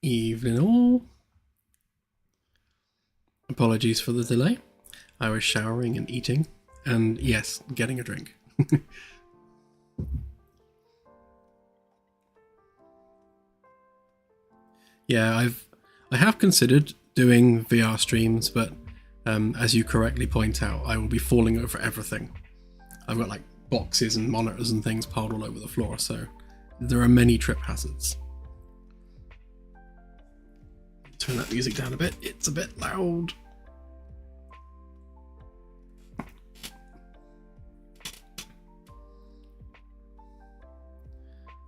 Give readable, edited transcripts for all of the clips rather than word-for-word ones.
Evening all. Apologies for the delay. I was showering and eating, and yes, getting a drink. Yeah, I have considered doing VR streams, but as you correctly point out, I will be falling over everything. I've got like boxes and monitors and things piled all over the floor, so there are many trip hazards. Turn that music down a bit, it's a bit loud.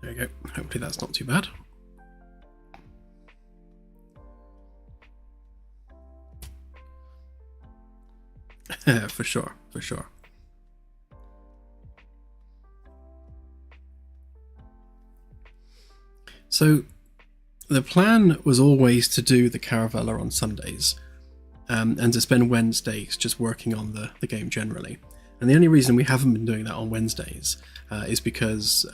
There we go, hopefully that's not too bad. For sure, for sure. So the plan was always to do the Caravella on Sundays, and to spend Wednesdays just working on the game generally. And the only reason we haven't been doing that on Wednesdays is because,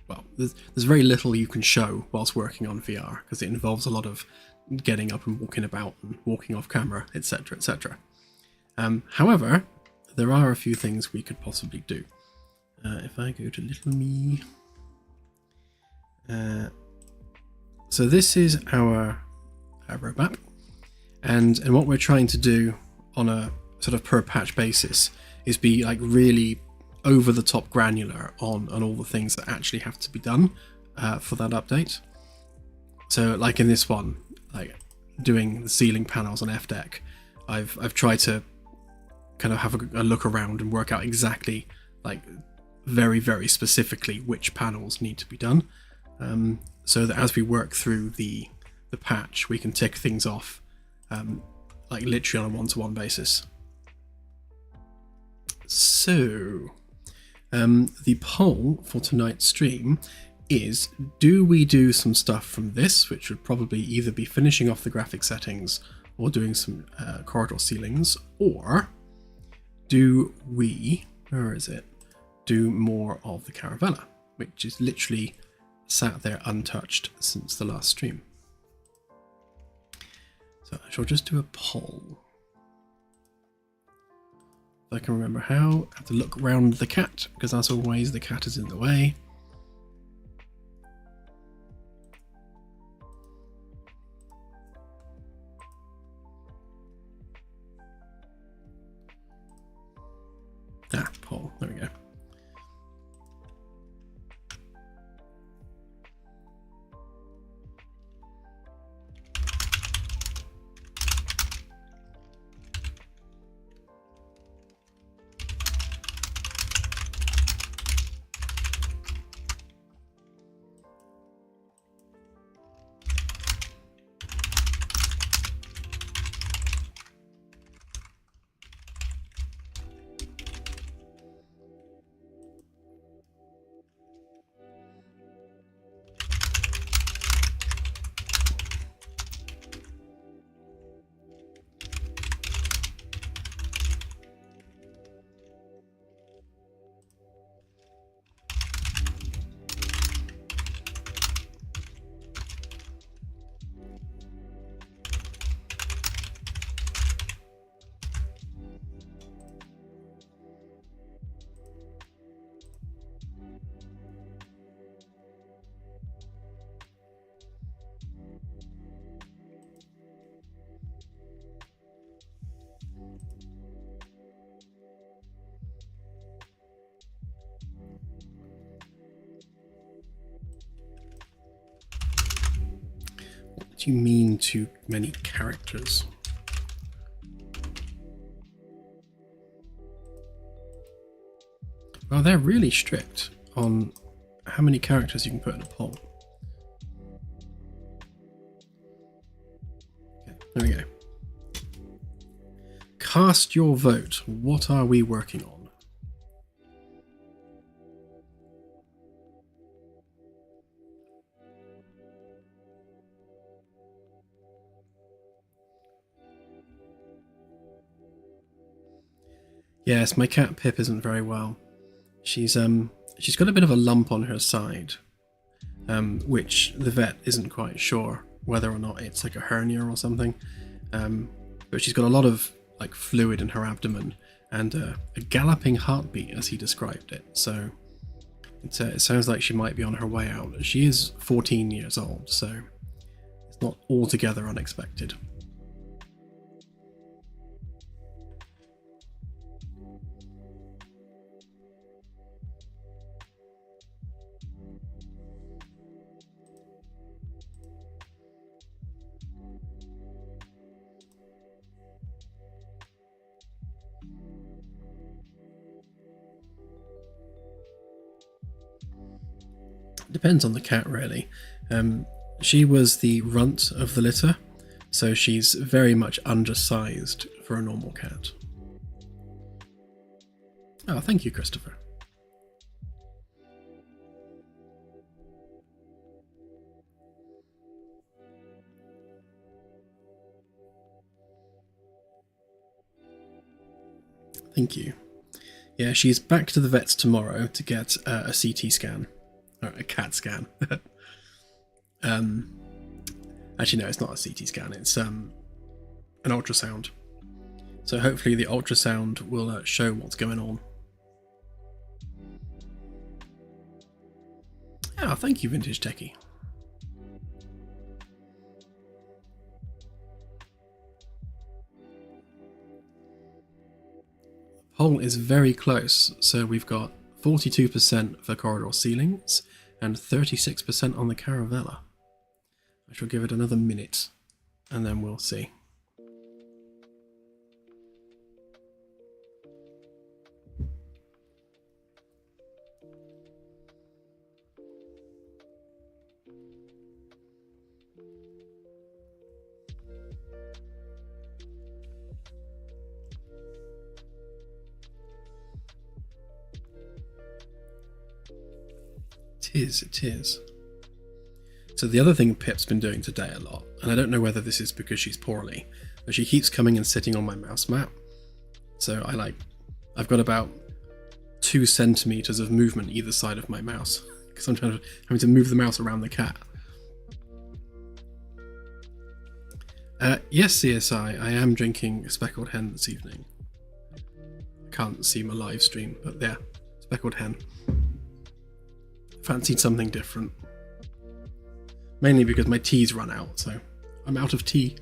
well, there's very little you can show whilst working on VR, because it involves a lot of getting up and walking about and walking off camera, etc, etc. However, there are a few things we could possibly do. If I go to little me... so this is our roadmap, and what we're trying to do on a sort of per patch basis is be like really over the top granular on all the things that actually have to be done for that update. So like in this one, like doing the ceiling panels on F-Deck, I've tried to kind of have a look around and work out exactly, like very, very specifically which panels need to be done. So that as we work through the patch, we can tick things off like literally on a one-to-one basis. So the poll for tonight's stream is, do we do some stuff from this, which would probably either be finishing off the graphic settings or doing some corridor ceilings, or do we, where is it, do more of the Caravella, which is literally sat there untouched since the last stream. So I shall just do a poll. If I can remember how, I have to look around the cat, because as always the cat is in the way. Ah, poll, there we go. What do you mean too many characters? Well, they're really strict on how many characters you can put in a poll. Okay, there we go. Cast your vote. What are we working on? Yes, my cat Pip isn't very well. She's got a bit of a lump on her side, which the vet isn't quite sure whether or not it's like a hernia or something. But she's got a lot of like fluid in her abdomen and a galloping heartbeat, as he described it. So it sounds like she might be on her way out. She is 14 years old, so it's not altogether unexpected. Depends on the cat, really. She was the runt of the litter, so she's very much undersized for a normal cat. Oh, thank you, Christopher. Thank you. Yeah, she's back to the vets tomorrow to get a CT scan. Or a CAT scan. Actually, no, it's not a CT scan. It's an ultrasound. So hopefully the ultrasound will show what's going on. Ah, thank you, Vintage Techie. Poll is very close, so we've got 42% for corridor ceilings and 36% on the Caravella. I shall give it another minute and then we'll see. It is. So the other thing Pip's been doing today a lot, and I don't know whether this is because she's poorly, but she keeps coming and sitting on my mouse mat. So I've got about 2 centimeters of movement either side of my mouse because I'm having to move the mouse around the cat. Yes, CSI, I am drinking a speckled hen this evening. I can't see my live stream, but yeah, speckled hen. Fancied something different. Mainly because my tea's run out, so I'm out of tea.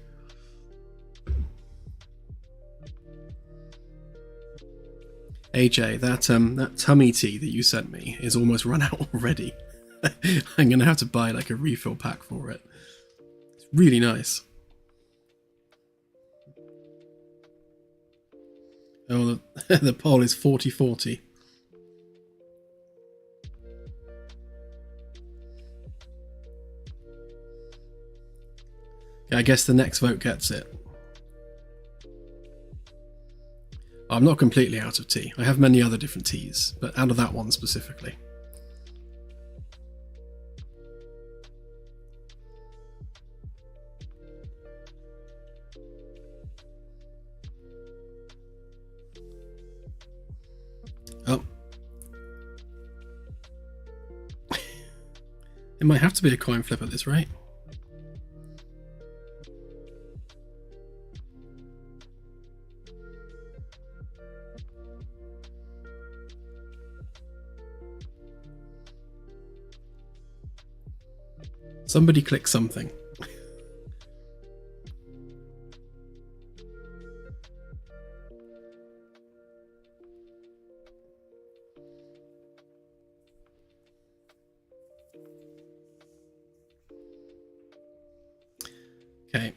AJ, that tummy tea that you sent me is almost run out already. I'm gonna have to buy like a refill pack for it. It's really nice. Oh, the poll is 40-40. I guess the next vote gets it. I'm not completely out of tea. I have many other different teas, but out of that one specifically. Oh. It might have to be a coin flip at this rate. Somebody click something. Okay.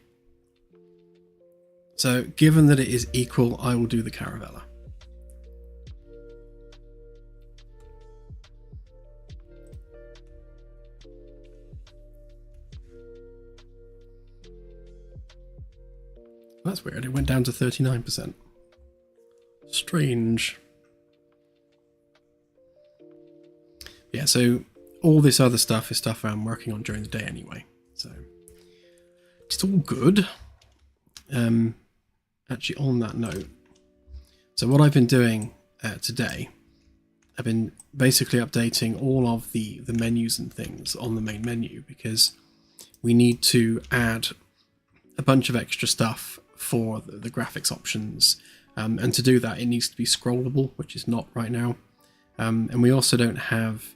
So, given that it is equal, I will do the Caravella. That's weird, it went down to 39%. Strange. Yeah, so all this other stuff is stuff I'm working on during the day anyway, so it's all good. Actually, on that note, so what I've been doing today, I've been basically updating all of the menus and things on the main menu, because we need to add a bunch of extra stuff for the graphics options. And to do that, it needs to be scrollable, which is not right now. And we also don't have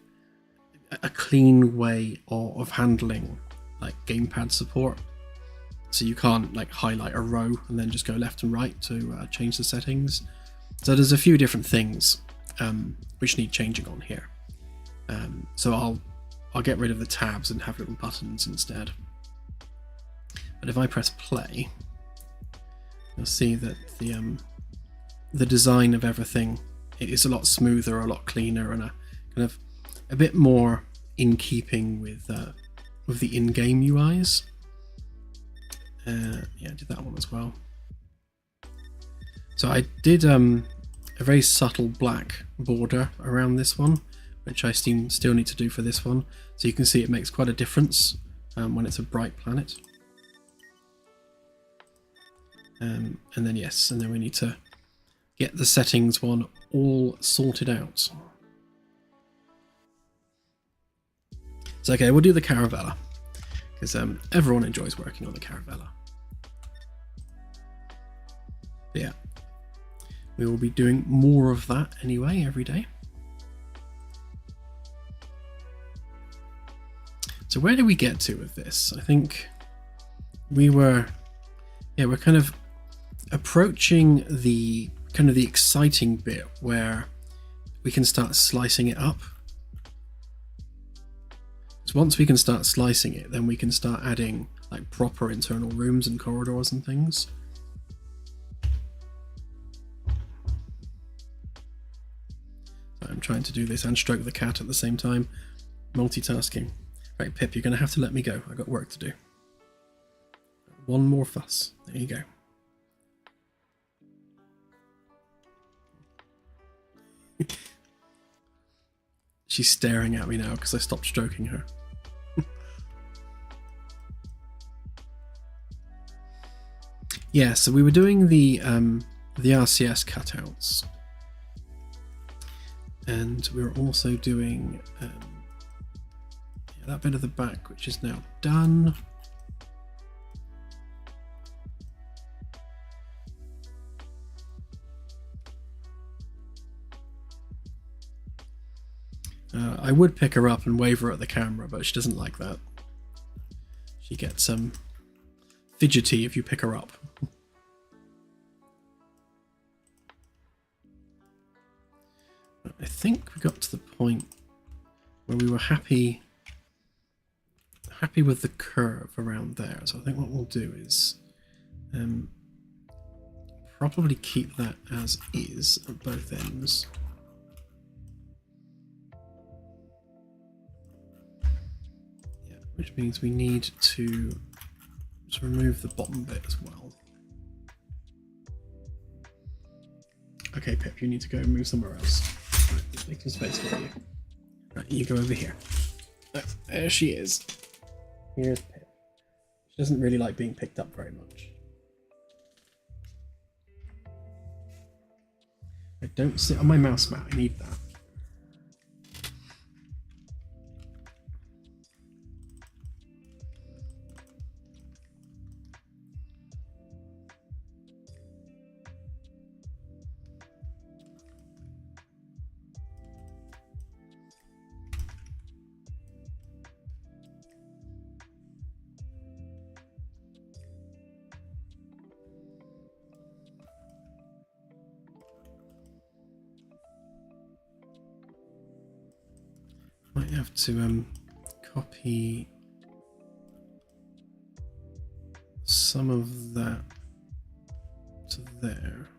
a clean way of handling like gamepad support. So you can't like highlight a row and then just go left and right to change the settings. So there's a few different things which need changing on here. So I'll get rid of the tabs and have little buttons instead. But if I press play, you'll see that the design of everything is a lot smoother, a lot cleaner, and a bit more in keeping with the in-game UIs. Yeah, I did that one as well. So I did a very subtle black border around this one, which I still need to do for this one. So you can see it makes quite a difference when it's a bright planet. And then we need to get the settings one all sorted out. So okay, we'll do the Caravella, because everyone enjoys working on the Caravella. But yeah, we will be doing more of that anyway every day. So where did we get to with this? I think we're kind of approaching the exciting bit where we can start slicing it up. So once we can start slicing it, then we can start adding like proper internal rooms and corridors and things. So I'm trying to do this and stroke the cat at the same time. Multitasking. Right, Pip, you're going to have to let me go. I've got work to do. One more fuss. There you go. She's staring at me now because I stopped stroking her. Yeah, so we were doing the RCS cutouts, and we were also doing that bit of the back, which is now done. I would pick her up and wave her at the camera, but she doesn't like that. She gets fidgety if you pick her up. I think we got to the point where we were happy with the curve around there. So I think what we'll do is probably keep that as is at both ends. Which means we need to remove the bottom bit as well. Okay, Pip, you need to go and move somewhere else. Right, let's make some space for you. Right, you go over here. Oh, there she is. Here's Pip. She doesn't really like being picked up very much. Don't sit on my mouse mat, I need that. Might have to copy some of that to there.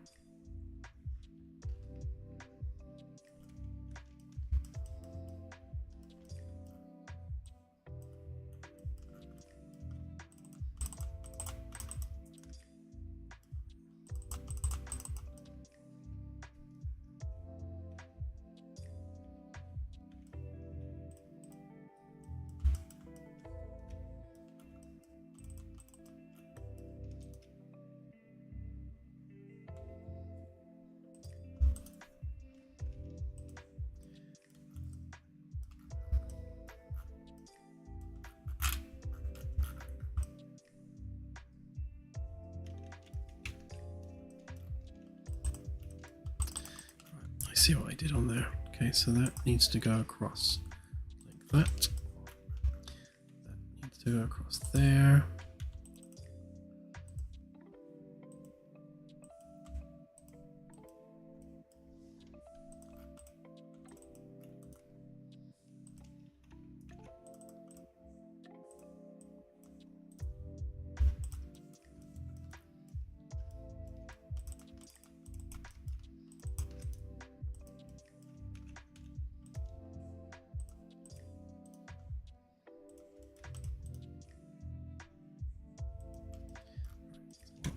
see what I did on there. Okay, so that needs to go across like that. That needs to go across there.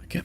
Okay.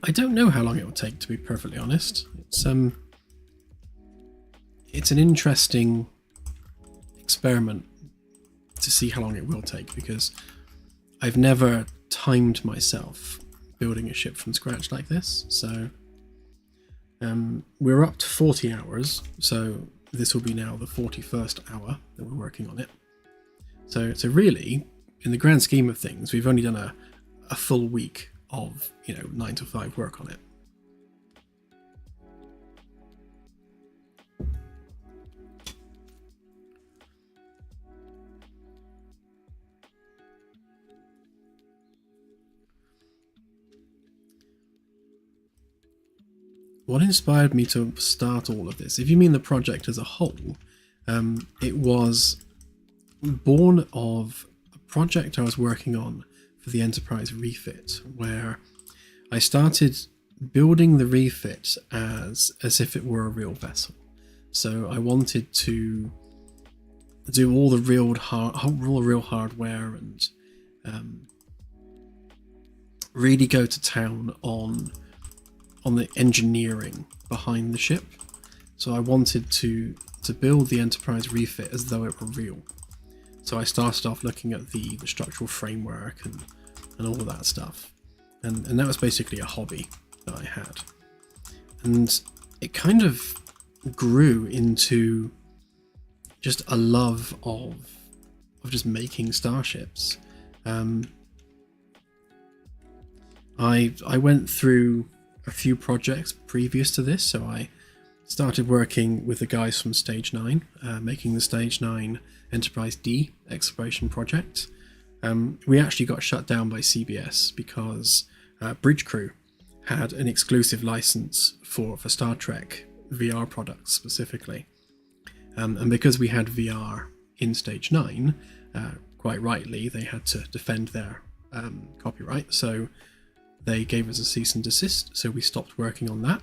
I don't know how long it will take, to be perfectly honest. It's an interesting experiment to see how long it will take, because I've never timed myself building a ship from scratch like this. So we're up to 40 hours, so this will be now the 41st hour that we're working on it. So really, in the grand scheme of things, we've only done a full week of 9 to 5 work on it. What inspired me to start all of this? If you mean the project as a whole, it was born of a project I was working on for the Enterprise refit, where I started building the refit as if it were a real vessel. So I wanted to do all the real hardware and really go to town on the engineering behind the ship. So I wanted to build the Enterprise refit as though it were real. So I started off looking at the structural framework and all of that stuff. And that was basically a hobby that I had. And it kind of grew into just a love of just making starships. I went through a few projects previous to this, so I started working with the guys from Stage 9, making the Stage 9 Enterprise D exploration project. We actually got shut down by CBS because Bridge Crew had an exclusive license for Star Trek VR products specifically. And because we had VR in Stage 9, quite rightly, they had to defend their copyright, so they gave us a cease and desist, so we stopped working on that.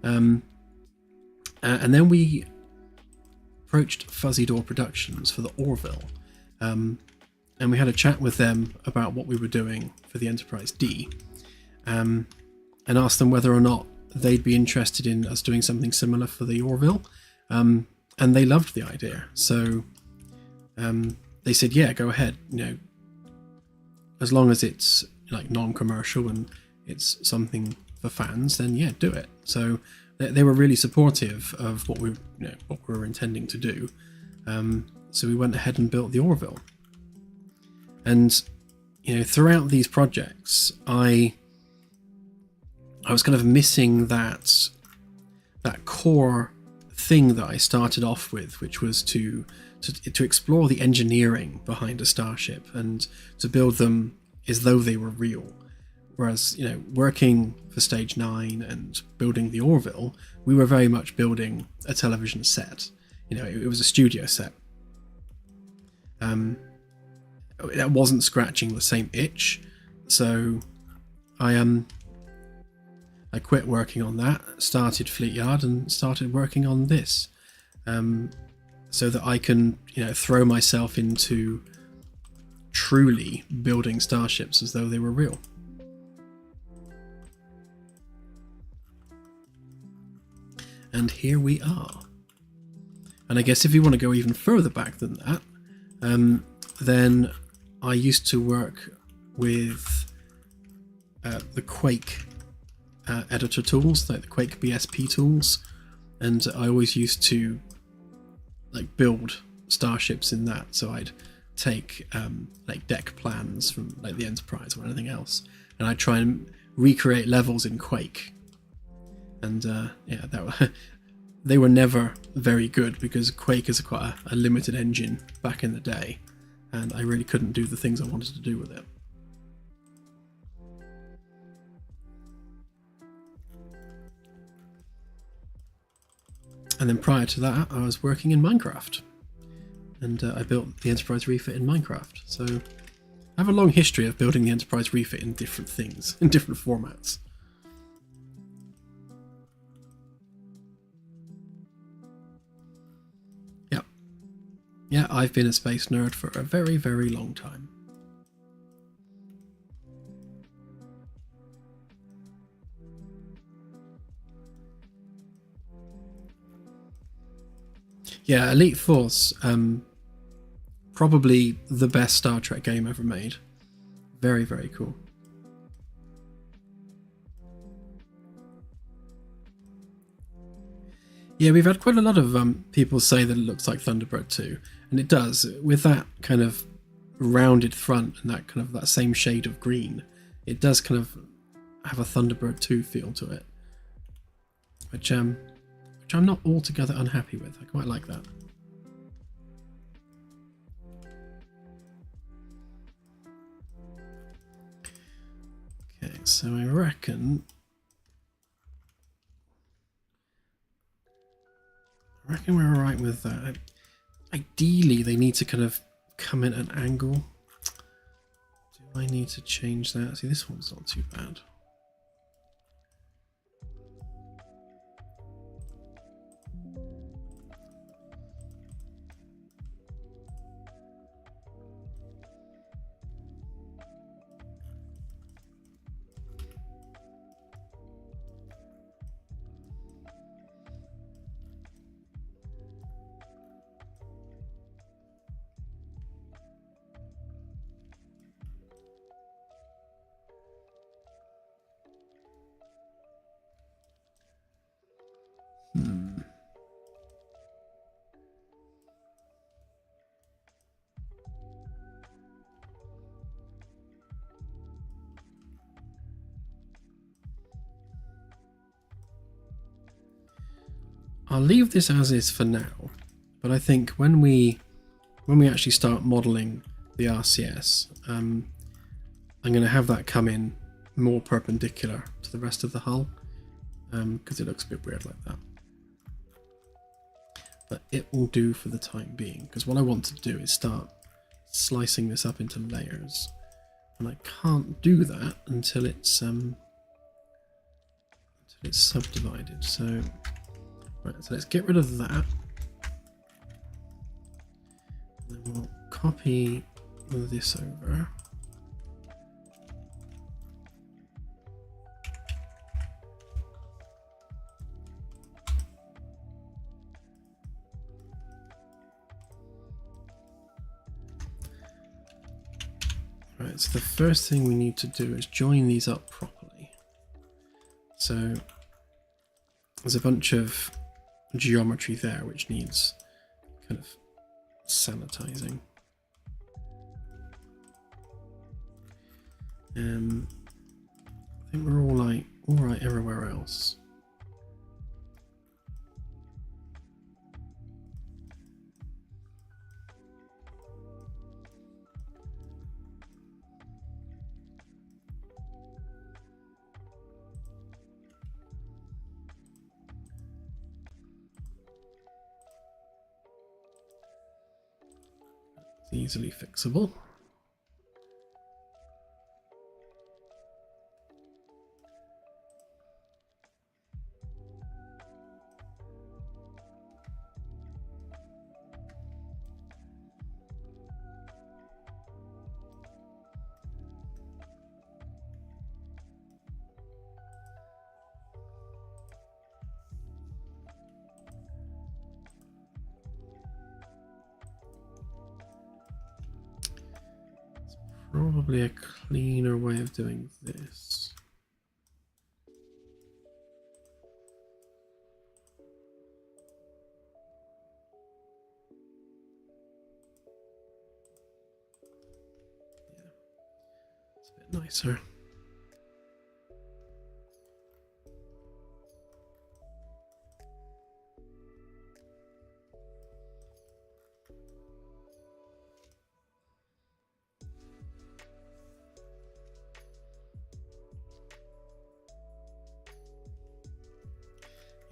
And then we approached Fuzzy Door Productions for the Orville, and we had a chat with them about what we were doing for the Enterprise D, and asked them whether or not they'd be interested in us doing something similar for the Orville, and they loved the idea. So they said, yeah, go ahead, as long as it's like non-commercial and it's something for fans, then yeah, do it. So they were really supportive of what we were intending to do. So we went ahead and built the Orville. And throughout these projects, I was kind of missing that core thing that I started off with, which was to explore the engineering behind a starship and to build them as though they were real. Whereas, working for Stage 9 and building the Orville, we were very much building a television set. It was a studio set. That wasn't scratching the same itch, so I quit working on that, started Fleet Yard, and started working on this, so that I can, throw myself into truly building starships as though they were real. And here we are. And I guess if you want to go even further back than that, then I used to work with the Quake editor tools, like the Quake BSP tools, and I always used to build starships in that. So I'd take deck plans from the Enterprise or anything else, and I'd try and recreate levels in Quake. And they were never very good because Quake is quite a limited engine back in the day, and I really couldn't do the things I wanted to do with it. And then prior to that, I was working in Minecraft, and I built the Enterprise refit in Minecraft. So I have a long history of building the Enterprise refit in different things, in different formats. Yeah, I've been a space nerd for a very, very long time. Yeah, Elite Force, probably the best Star Trek game ever made. Very, very cool. Yeah, we've had quite a lot of people say that it looks like Thunderbird 2, and it does, with that kind of rounded front and that same shade of green. It does kind of have a Thunderbird 2 feel to it, which I'm not altogether unhappy with. I quite like that. Okay, so I reckon we're alright with that. Ideally, they need to kind of come in at an angle. Do I need to change that? See, this one's not too bad. I'll leave this as is for now, but I think when we actually start modelling the RCS, I'm going to have that come in more perpendicular to the rest of the hull, because it looks a bit weird like that. But it will do for the time being, because what I want to do is start slicing this up into layers, and I can't do that until it's subdivided. So right, so let's get rid of that. And then we'll copy this over. Right, so the first thing we need to do is join these up properly. So there's a bunch of geometry there which needs kind of sanitizing. I think we're all right everywhere else. Easily fixable. probably a cleaner way of doing this. Yeah, it's a bit nicer.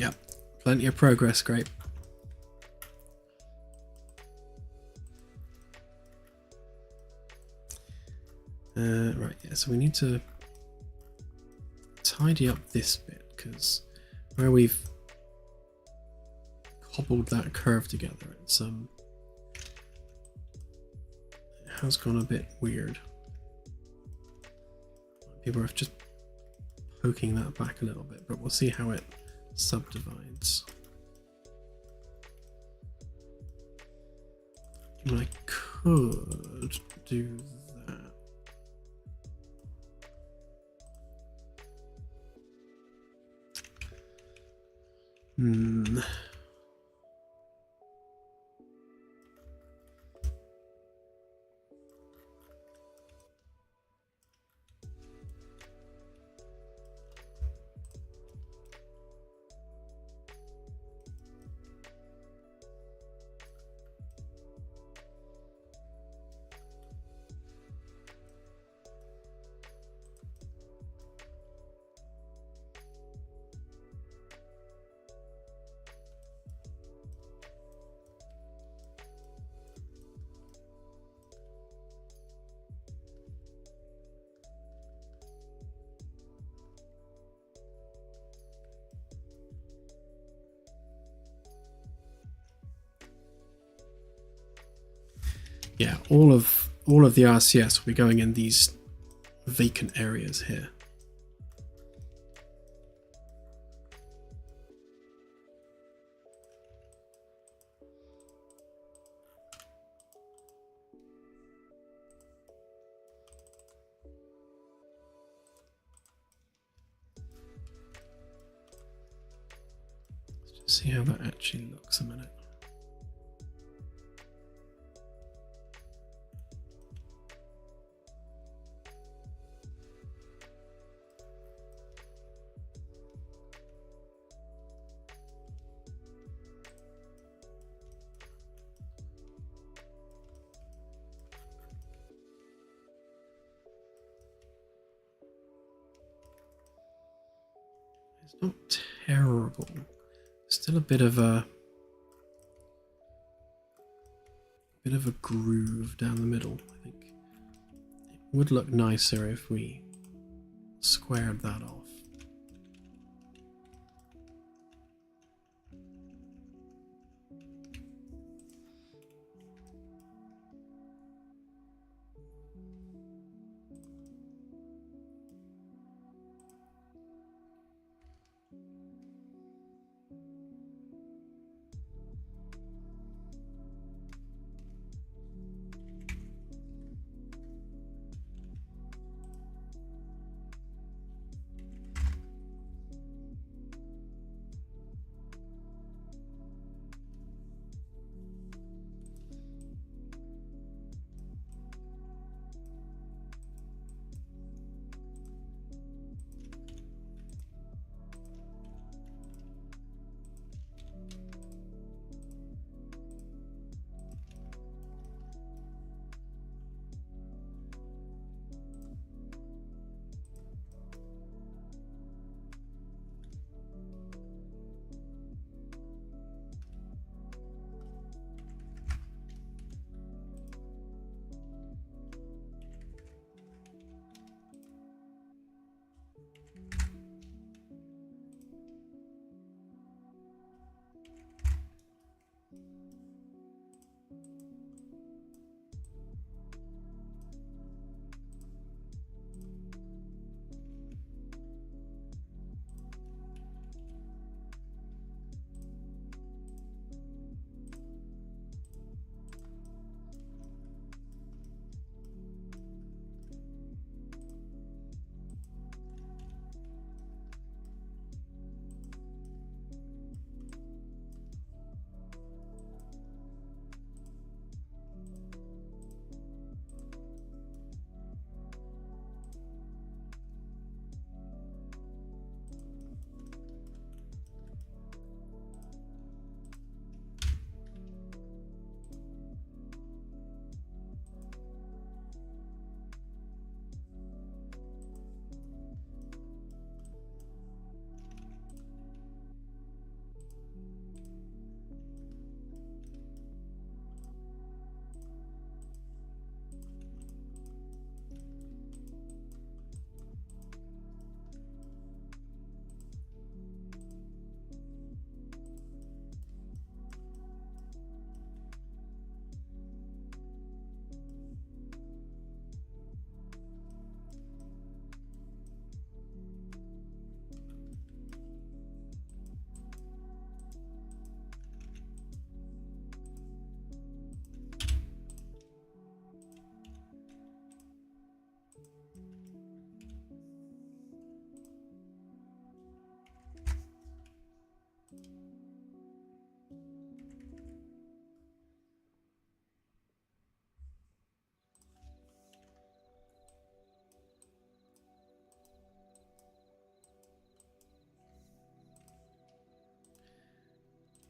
Yep, plenty of progress, great. Right, yeah, so we need to tidy up this bit, because where we've cobbled that curve together, it's it has gone a bit weird. Might be worth just poking that back a little bit, but we'll see how it subdivides. And I could do that. Yeah, all of the RCS will be going in these vacant areas here. Let's just see how that actually looks a minute. It's not terrible. Still a bit of a groove down the middle. I think it would look nicer if we squared that off.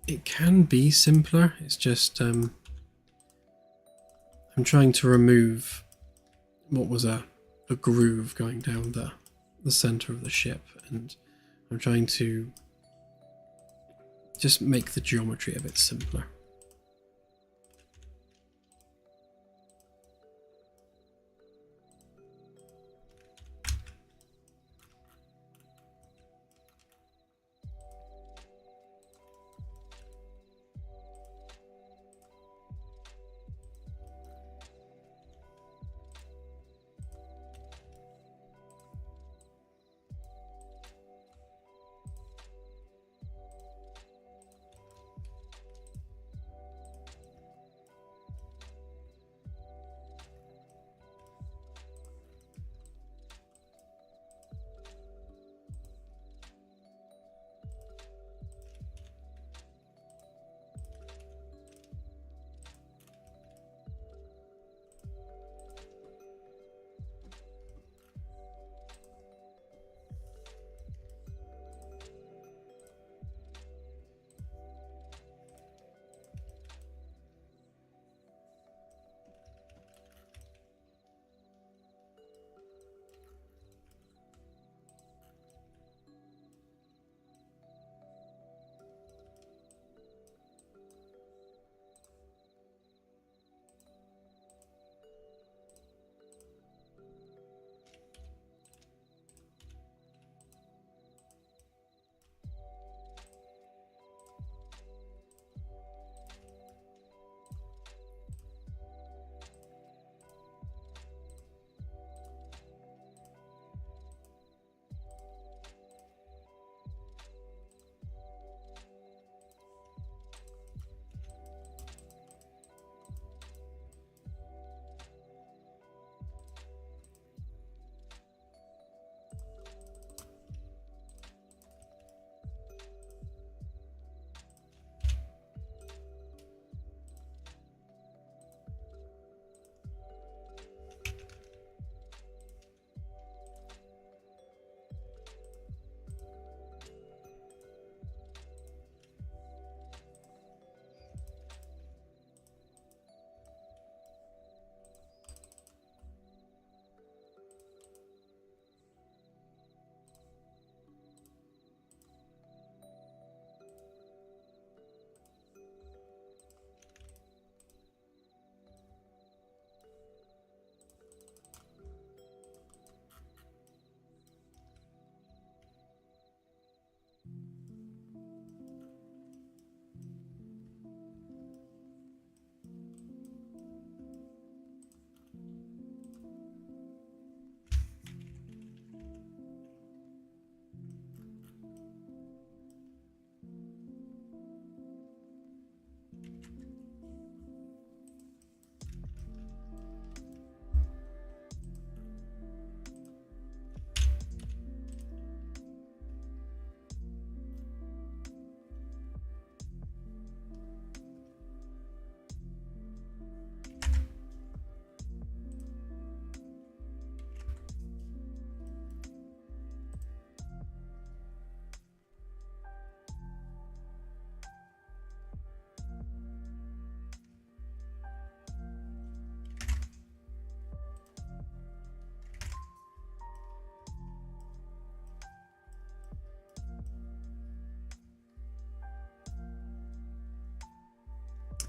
it can be simpler. It's just I'm trying to remove what was a groove going down the center of the ship, and I'm trying to just make the geometry a bit simpler.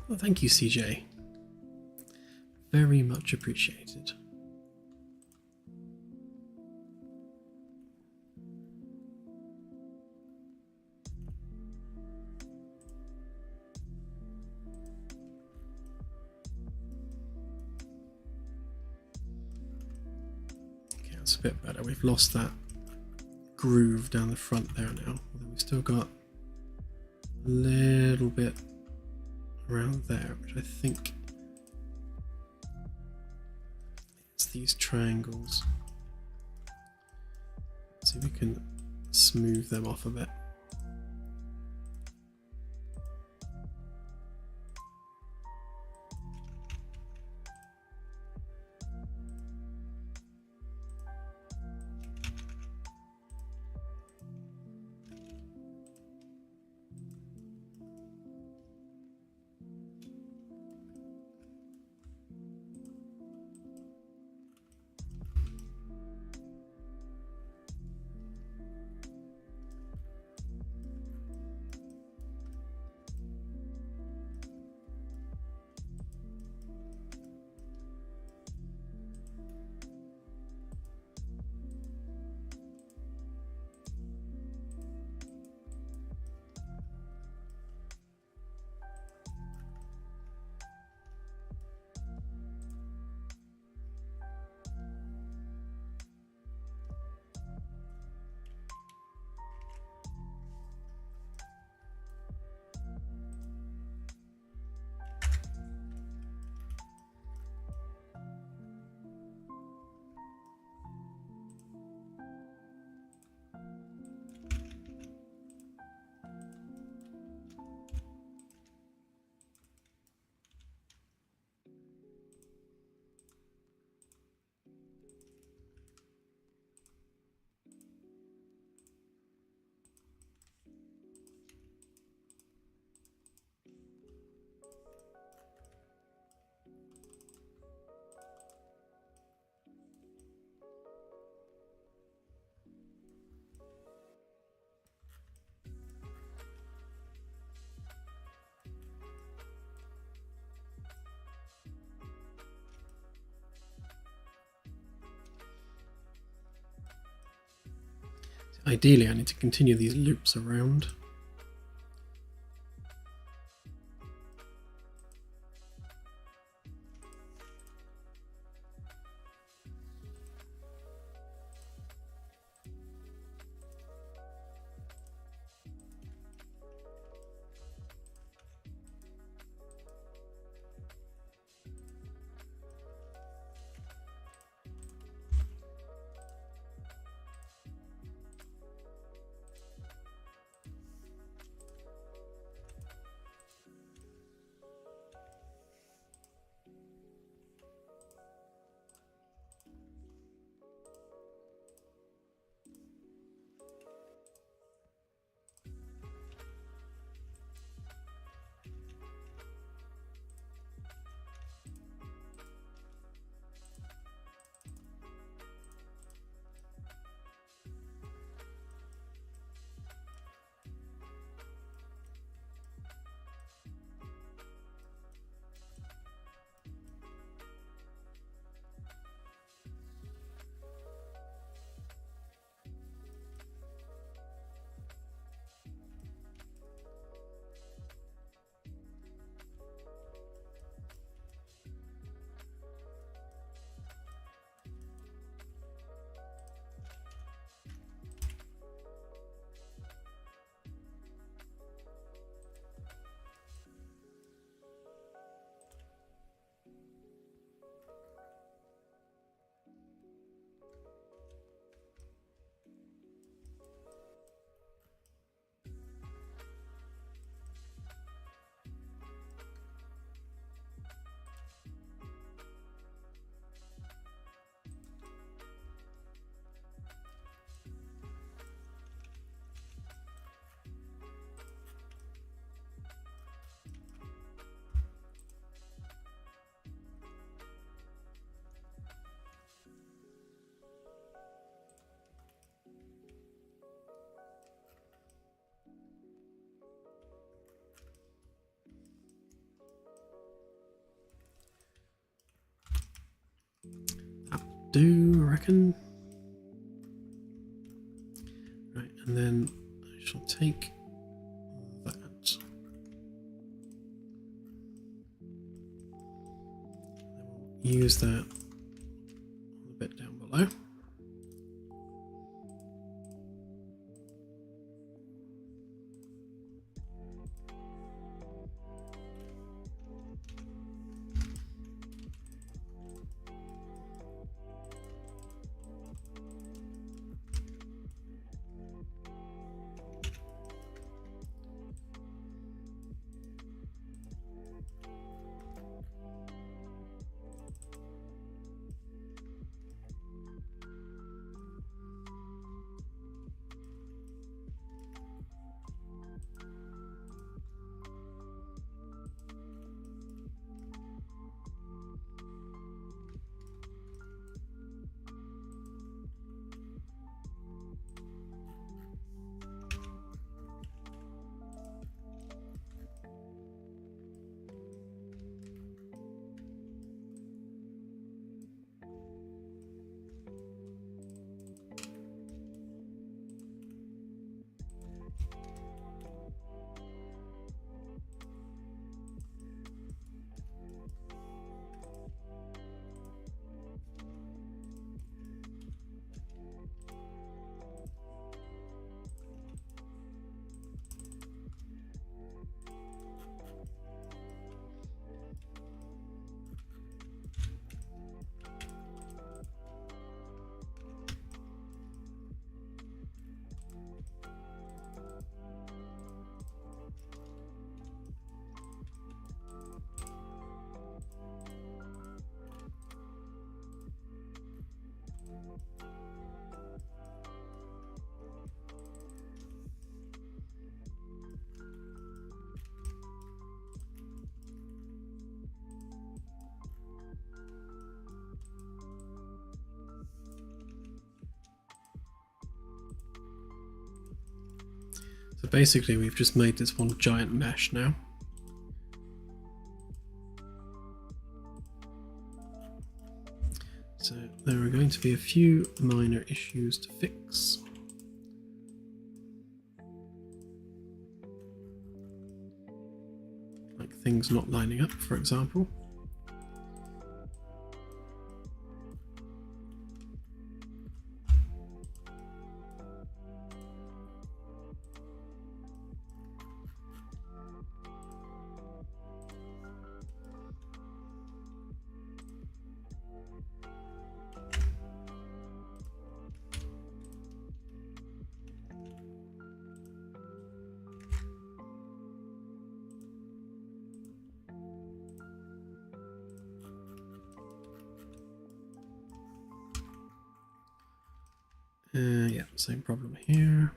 Well, thank you, CJ. Very much appreciated. Okay, that's a bit better. We've lost that groove down the front there now. Although we've still got a little bit around there, which I think is these triangles. See if we can smooth them off a bit. ideally I need to continue these loops around. Do I reckon? Right, and then I shall take that. Use that a bit down below. So basically we've just made this one giant mesh now. So there are going to be a few minor issues to fix. things not lining up, for example. Yeah, same problem here.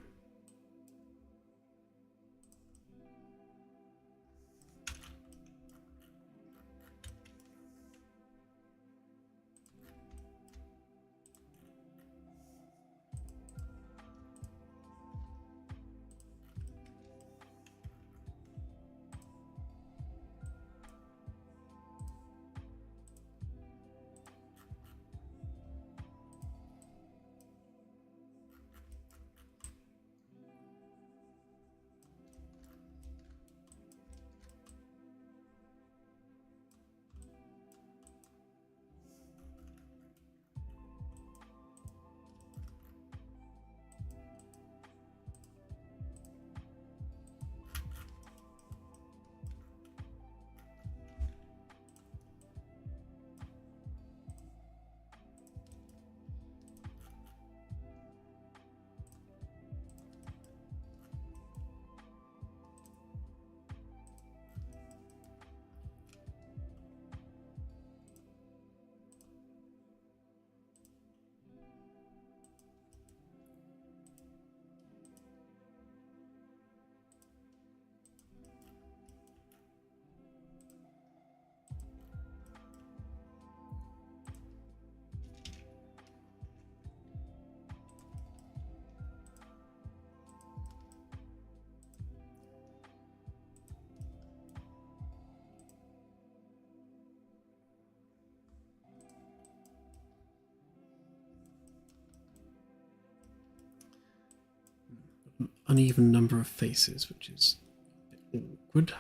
Uneven number of faces, which is a bit awkward.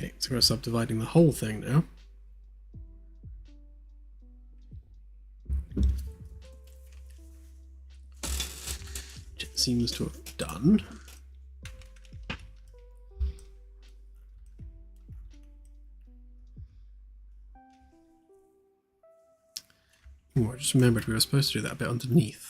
Okay, so we're subdividing the whole thing now. Which it seems to have done. Oh, I just remembered we were supposed to do that bit underneath.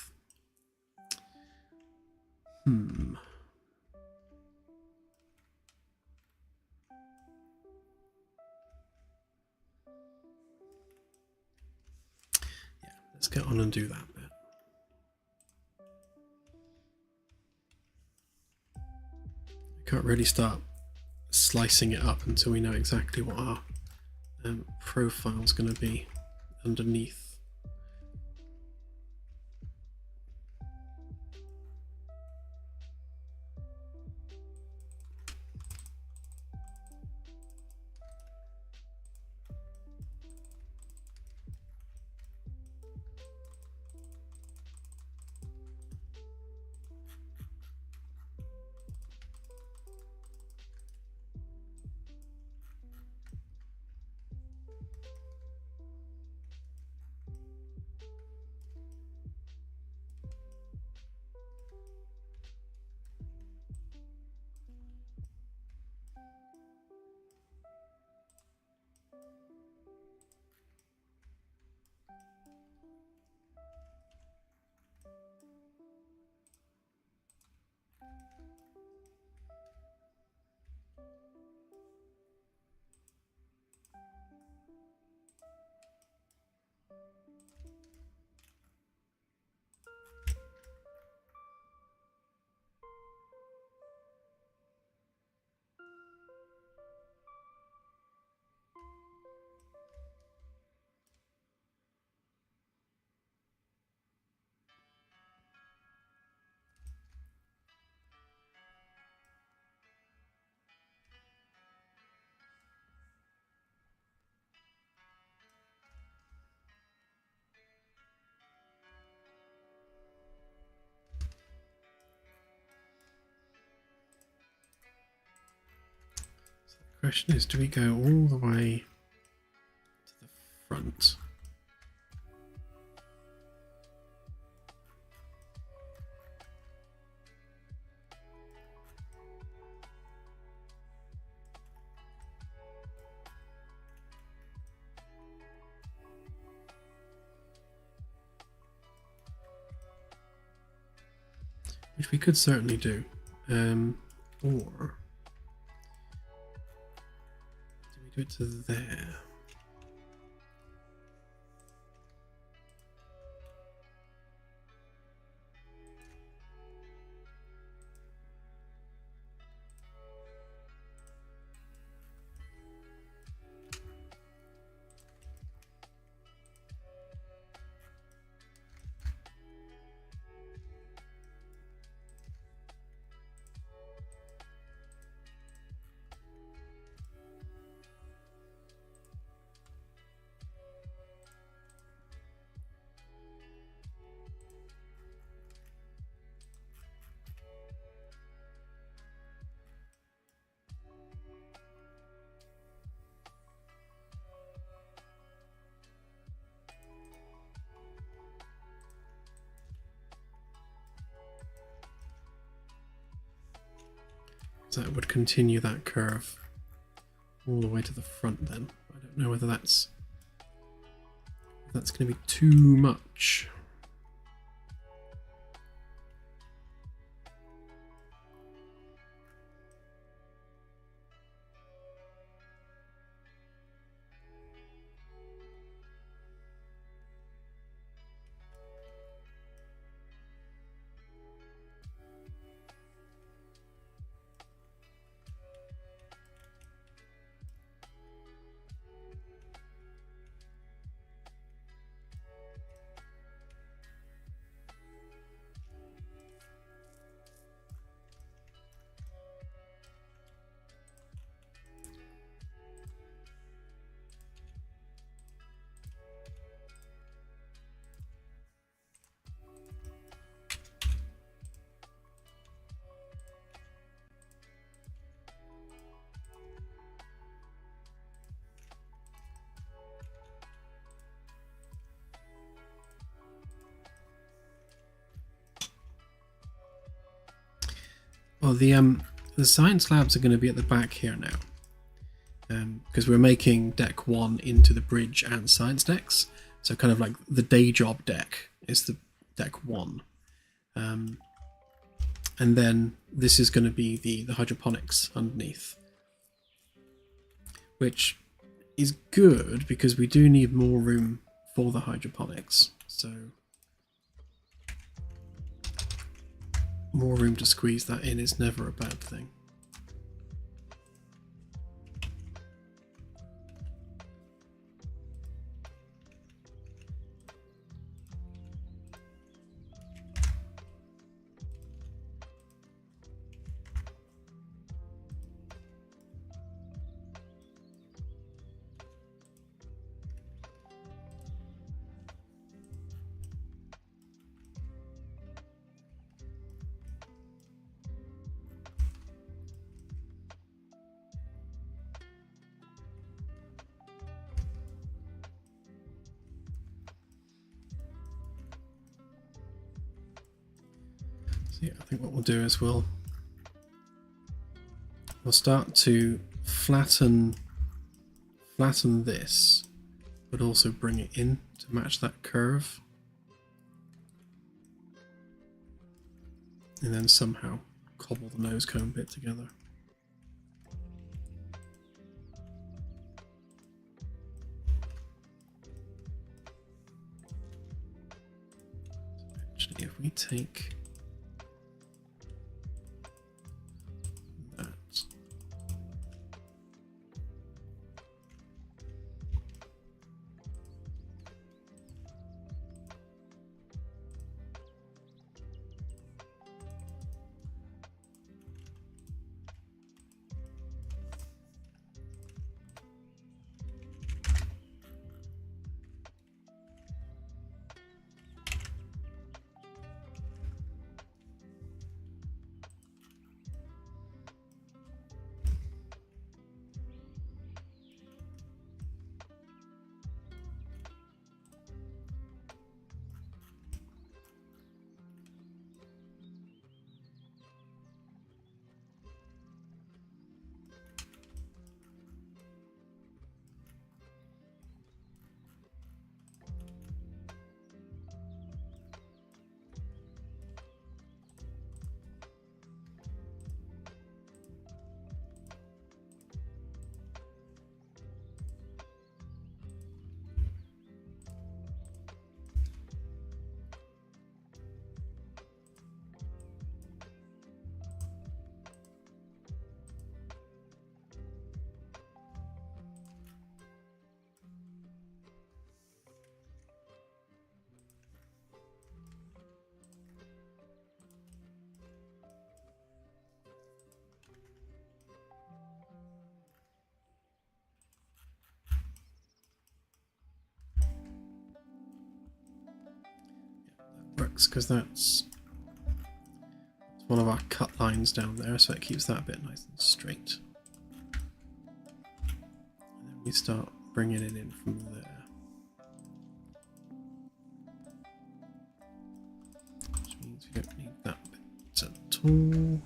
get on and do that bit. We can't really start slicing it up until we know exactly what our profile is going to be underneath. The question is, do we go all the way to the front? Which we could certainly do. Or do we do it to there? So that would continue that curve all the way to the front then. I don't know whether that's going to be too much. Well, the science labs are going to be at the back here now, because we're making deck 1 into the bridge and science decks. So kind of like the day job deck is the deck 1, and then this is going to be the hydroponics underneath, which is good because we do need more room for the hydroponics. So more room to squeeze that in is never a bad thing. Yeah, I think what we'll do is we'll start to flatten this, but also bring it in to match that curve, and then somehow cobble the nose cone bit together. Actually, if we take works, because that's one of our cut lines down there, so it keeps that a bit nice and straight. And then we start bringing it in from there, which means we don't need that bit at all.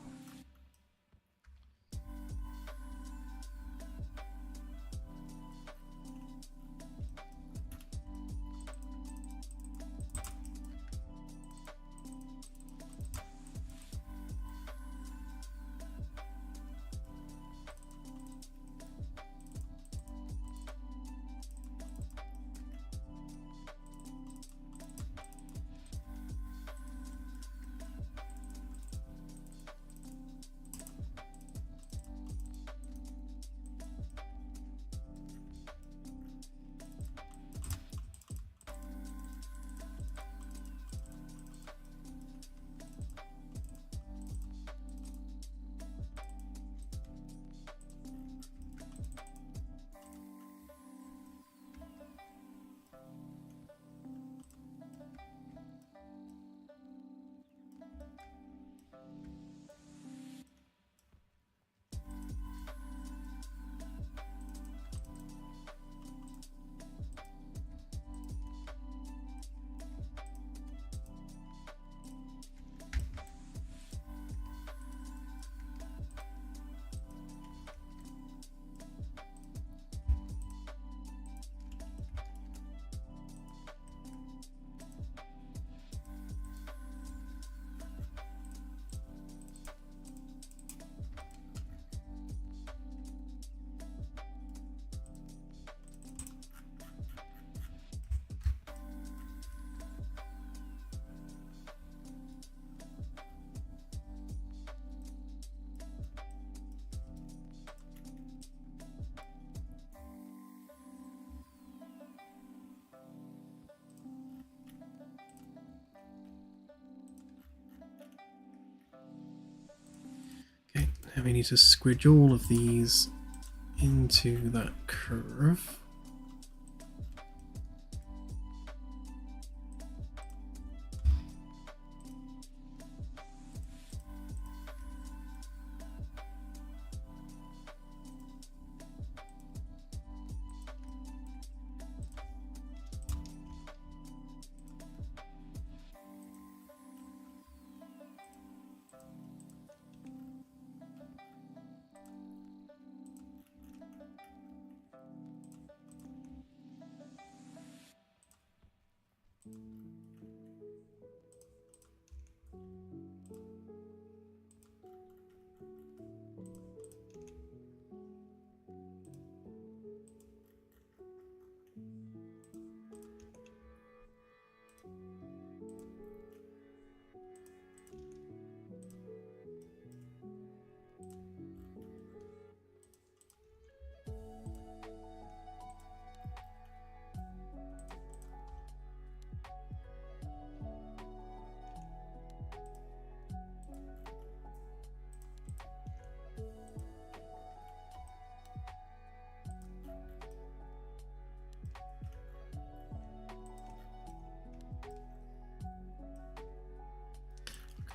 And we need to squidge all of these into that curve.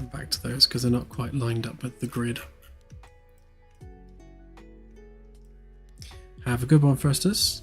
Come back to those because they're not quite lined up with the grid. Have a good one, Frosters.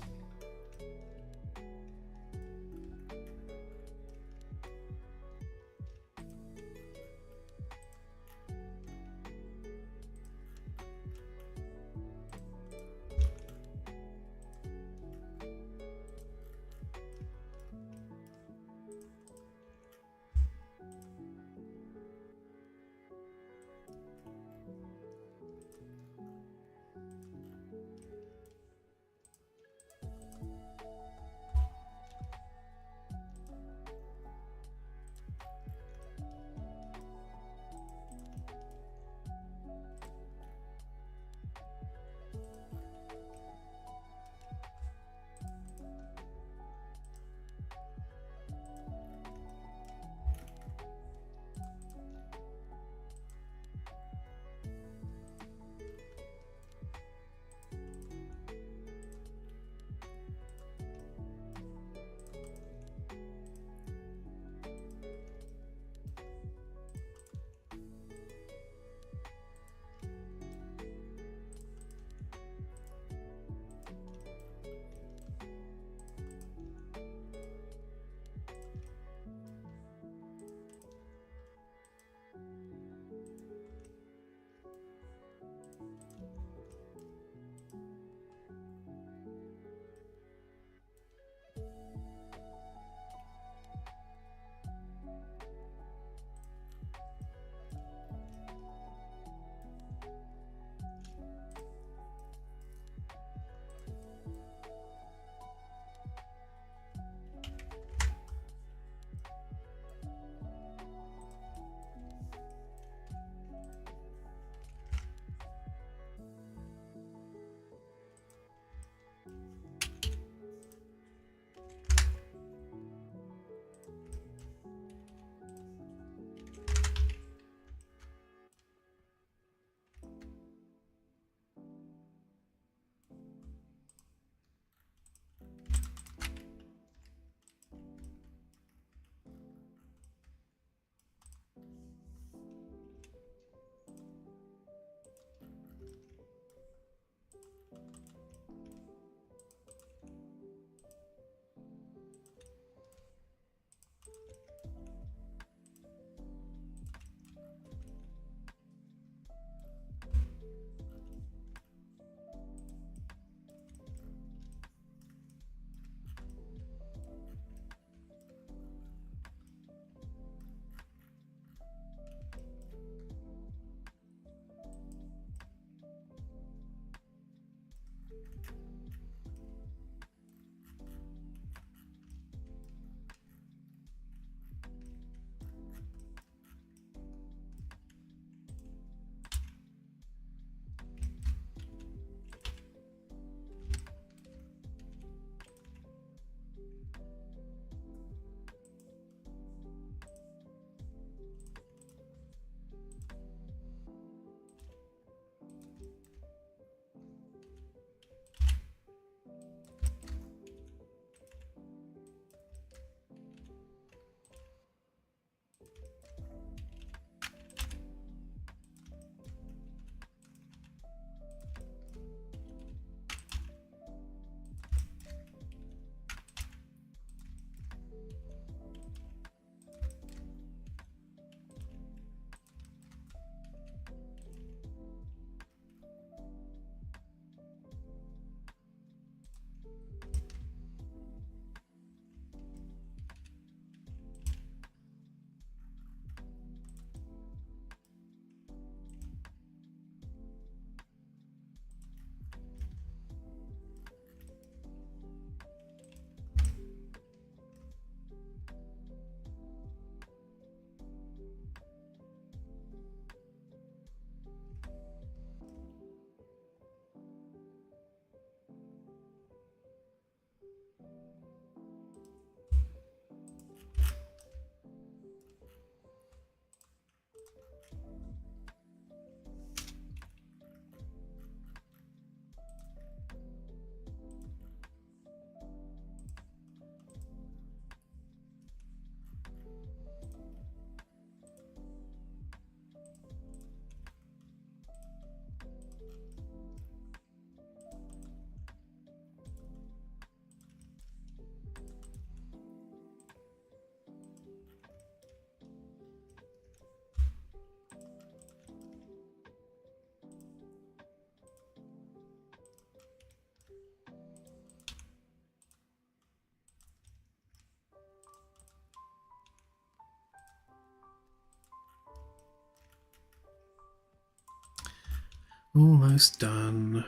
Almost done.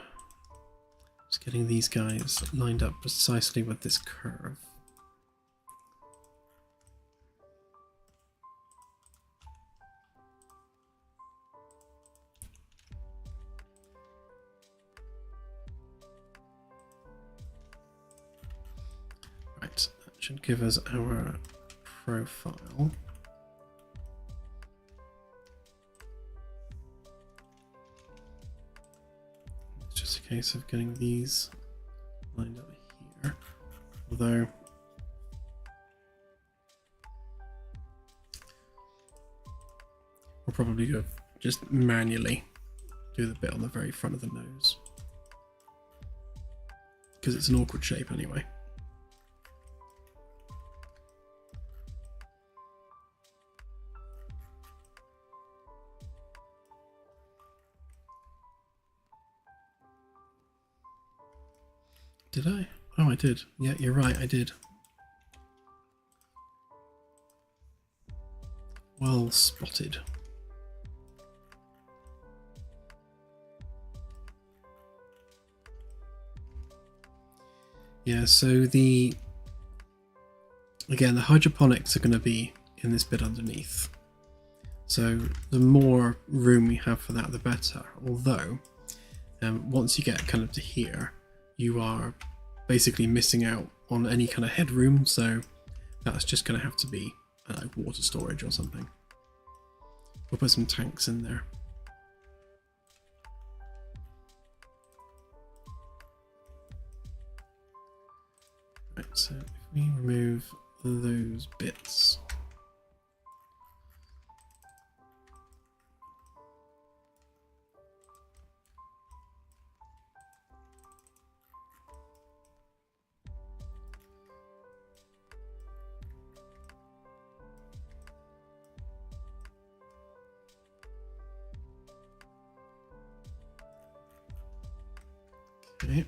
Just getting these guys lined up precisely with this curve. Right, that should give us our profile. It's just a case of getting these lined up here. Although we'll probably go just manually do the bit on the very front of the nose, because it's an awkward shape anyway. Did I? Oh, I did. Yeah, you're right, I did. Well spotted. Yeah, so the hydroponics are going to be in this bit underneath. So the more room we have for that, the better. Although, once you get kind of to here, you are basically missing out on any kind of headroom. So that's just going to have to be like water storage or something. We'll put some tanks in there. Right, so if we remove those bits. Okay.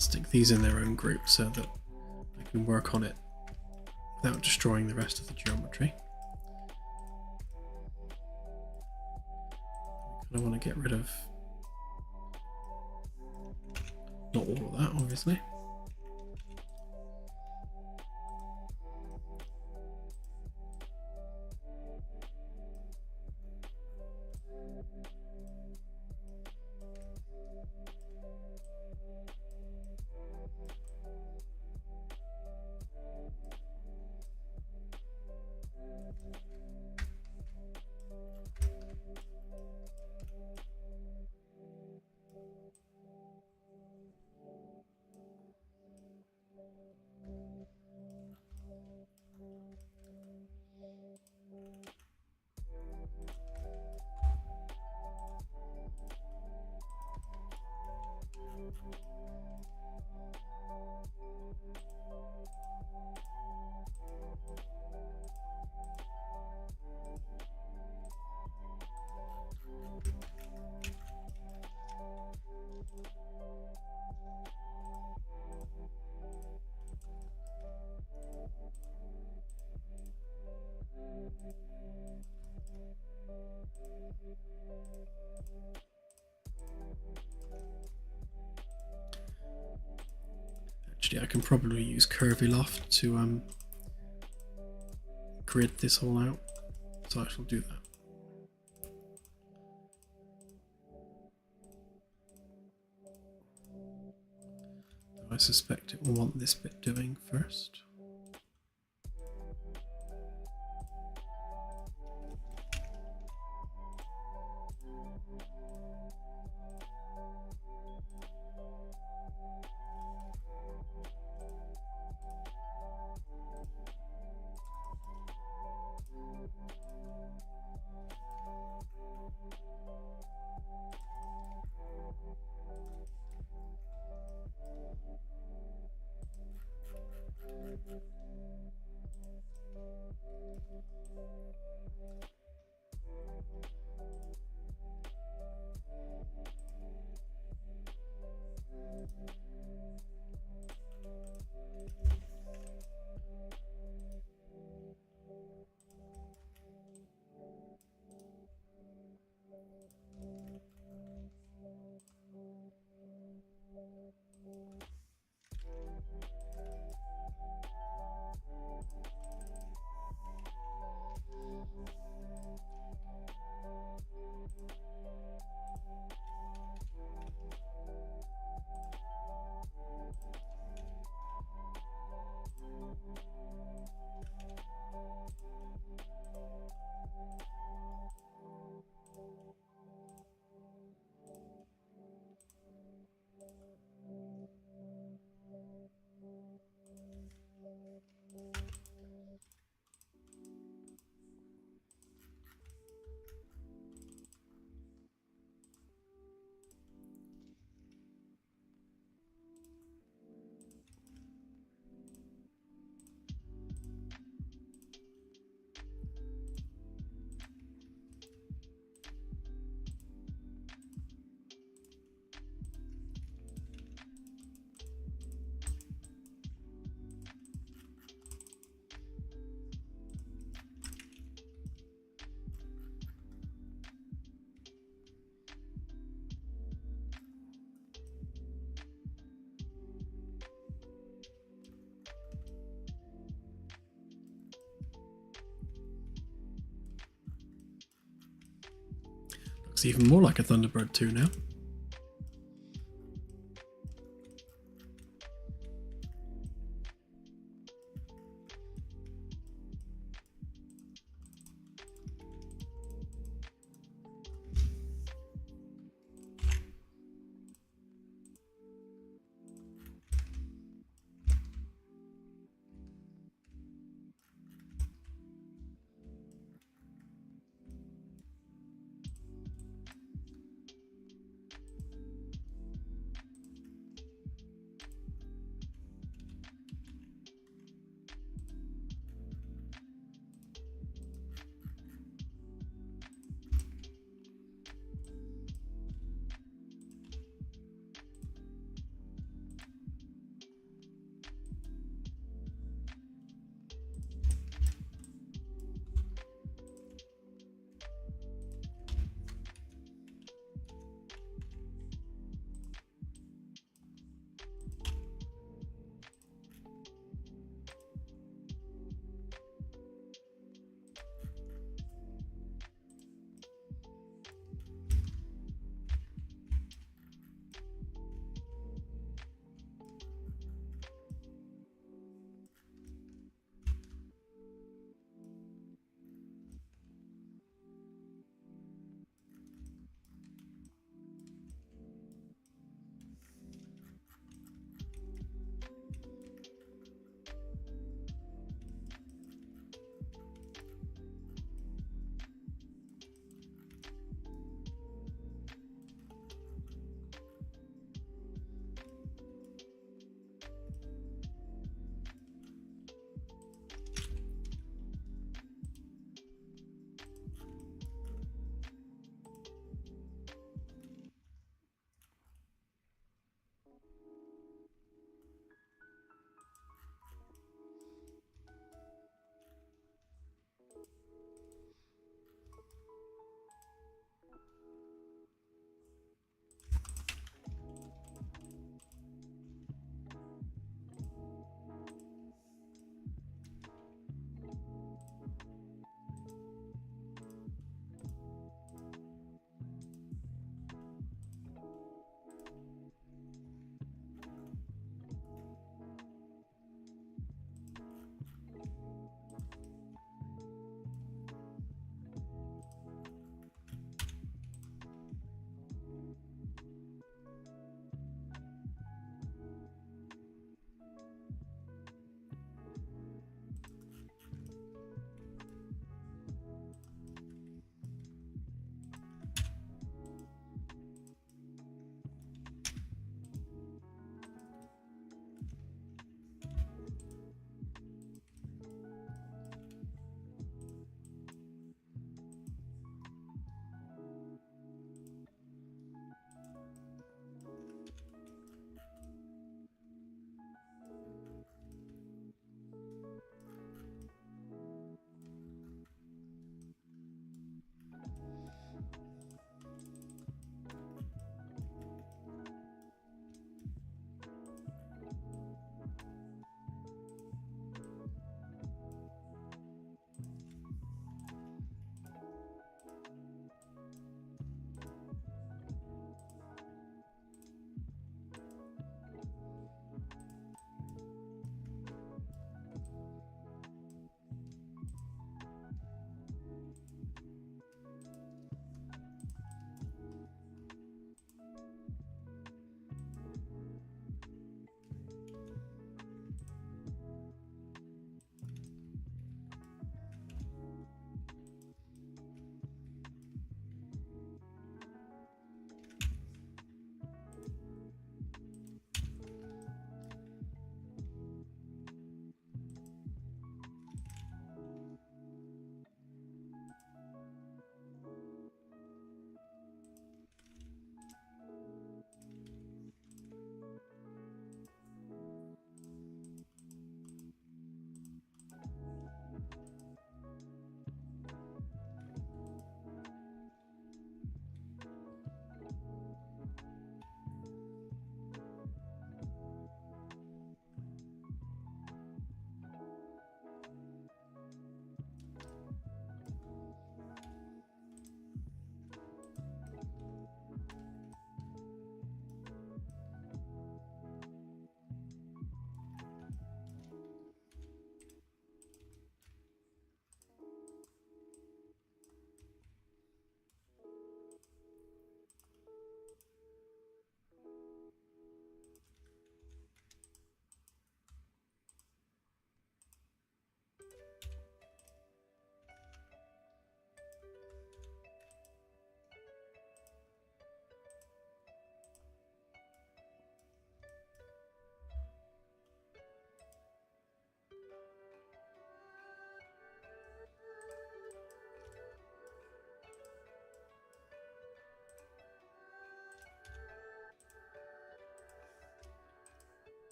Stick these in their own group so that I can work on it without destroying the rest of the geometry. I kind of want to get rid of not all of that, obviously. Actually, I can probably use Curvy Loft to grid this all out, so I shall do that. suspect it will want this bit doing first. Looks even more like a Thunderbird 2 now.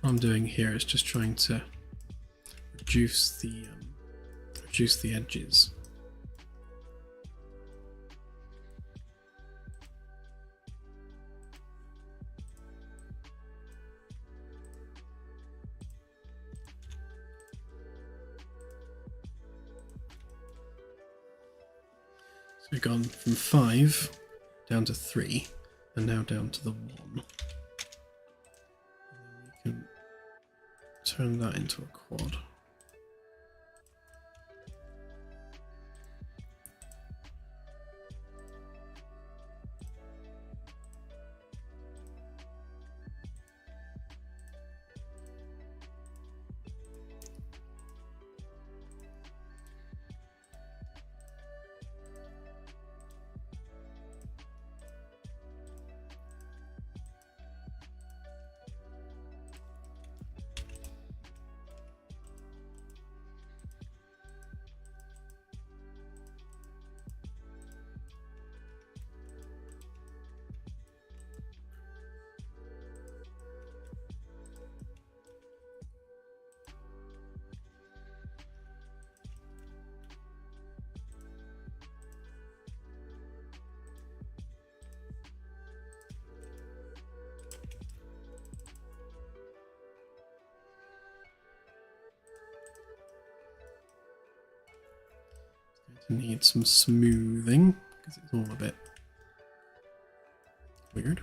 what I'm doing here is just trying to reduce the edges. So we've gone from 5 down to 3 and now down to the 1. And then we can turn that into a quad. Need some smoothing because it's all a bit weird.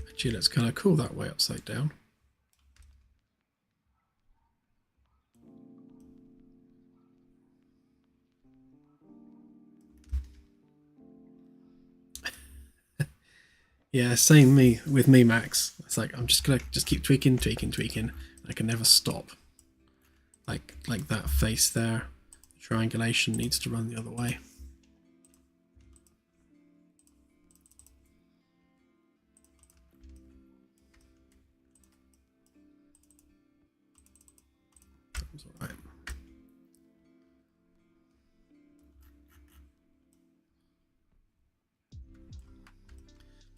Actually, that's kind of cool that way upside down. Yeah, same with me, Max. It's like I'm just gonna keep tweaking. I can never stop. Like that face there. The triangulation needs to run the other way. That was all right.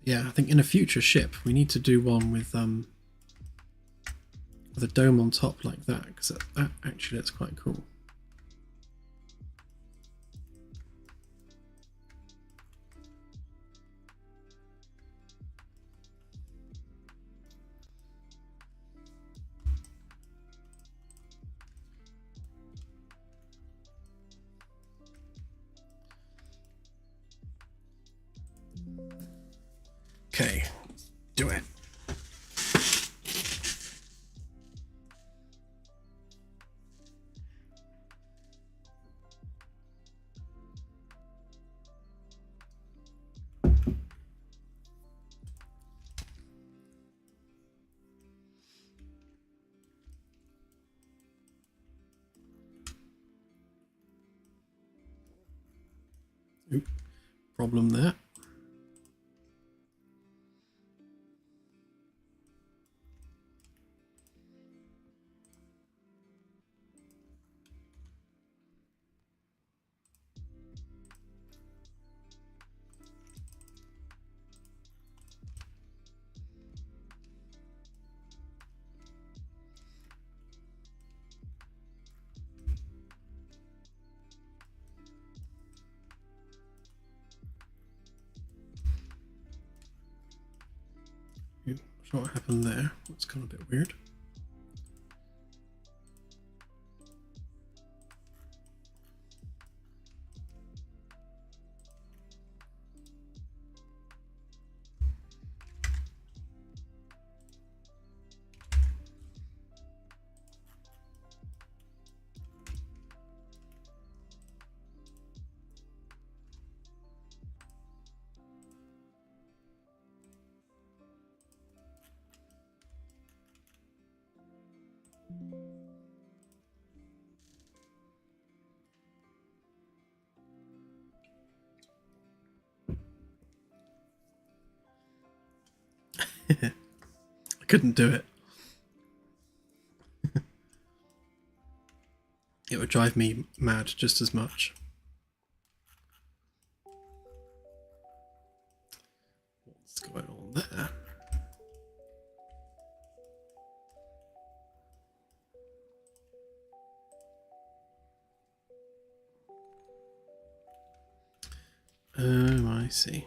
Yeah, I think in a future ship we need to do one with a dome on top like that, because that actually looks quite cool. Okay, do it. Oop, problem there. Not sure what happened there. That's kind of a bit weird. I couldn't do it. It would drive me mad just as much. What's going on there? Oh, I see.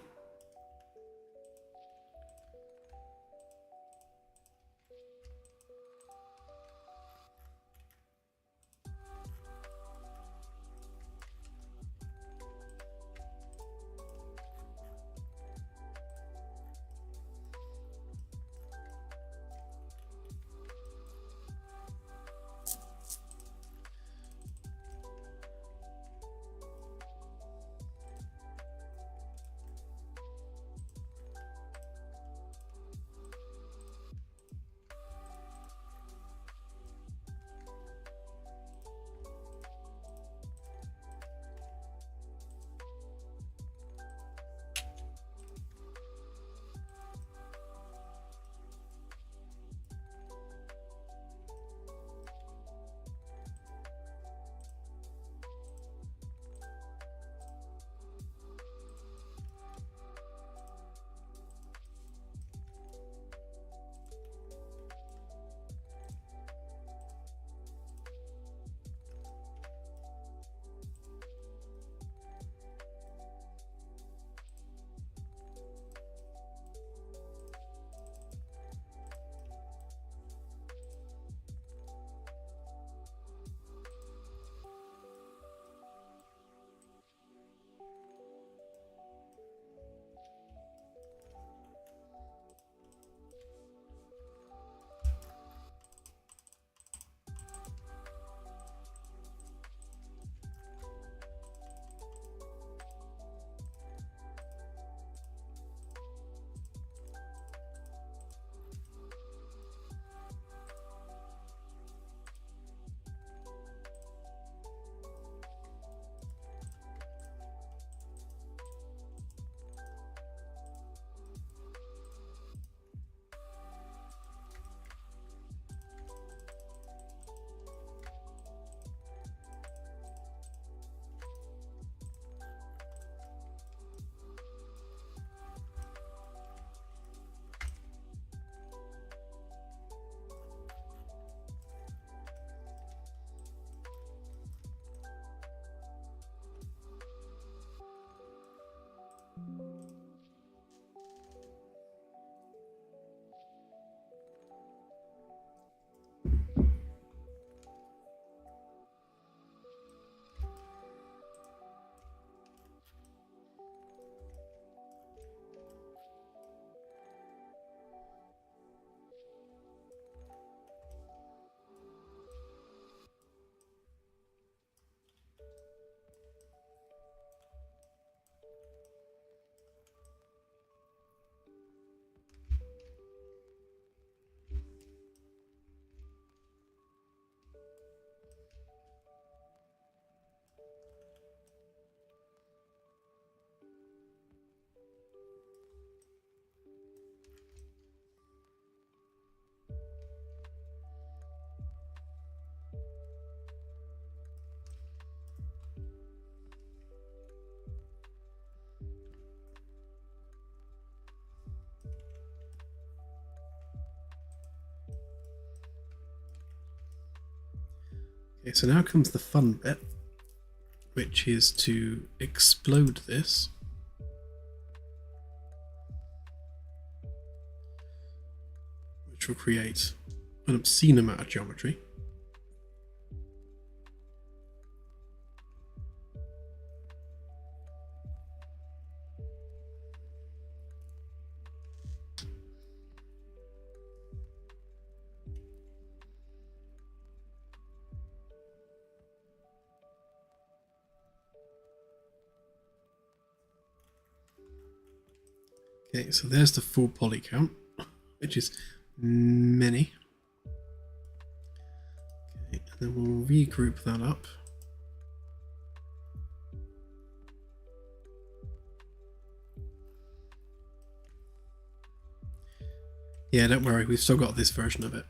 Okay, so now comes the fun bit, which is to explode this. Which will create an obscene amount of geometry. Okay, so there's the full poly count, which is many. Okay, and then we'll regroup that up. Yeah, don't worry, we've still got this version of it.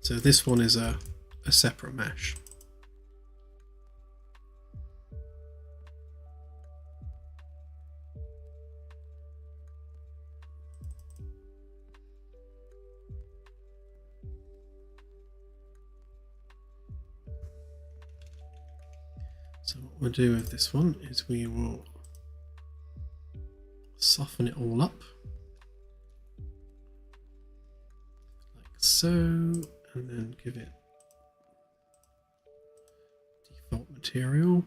So this one is a separate mesh. So what we'll do with this one is we will soften it all up like so, and then give it default material.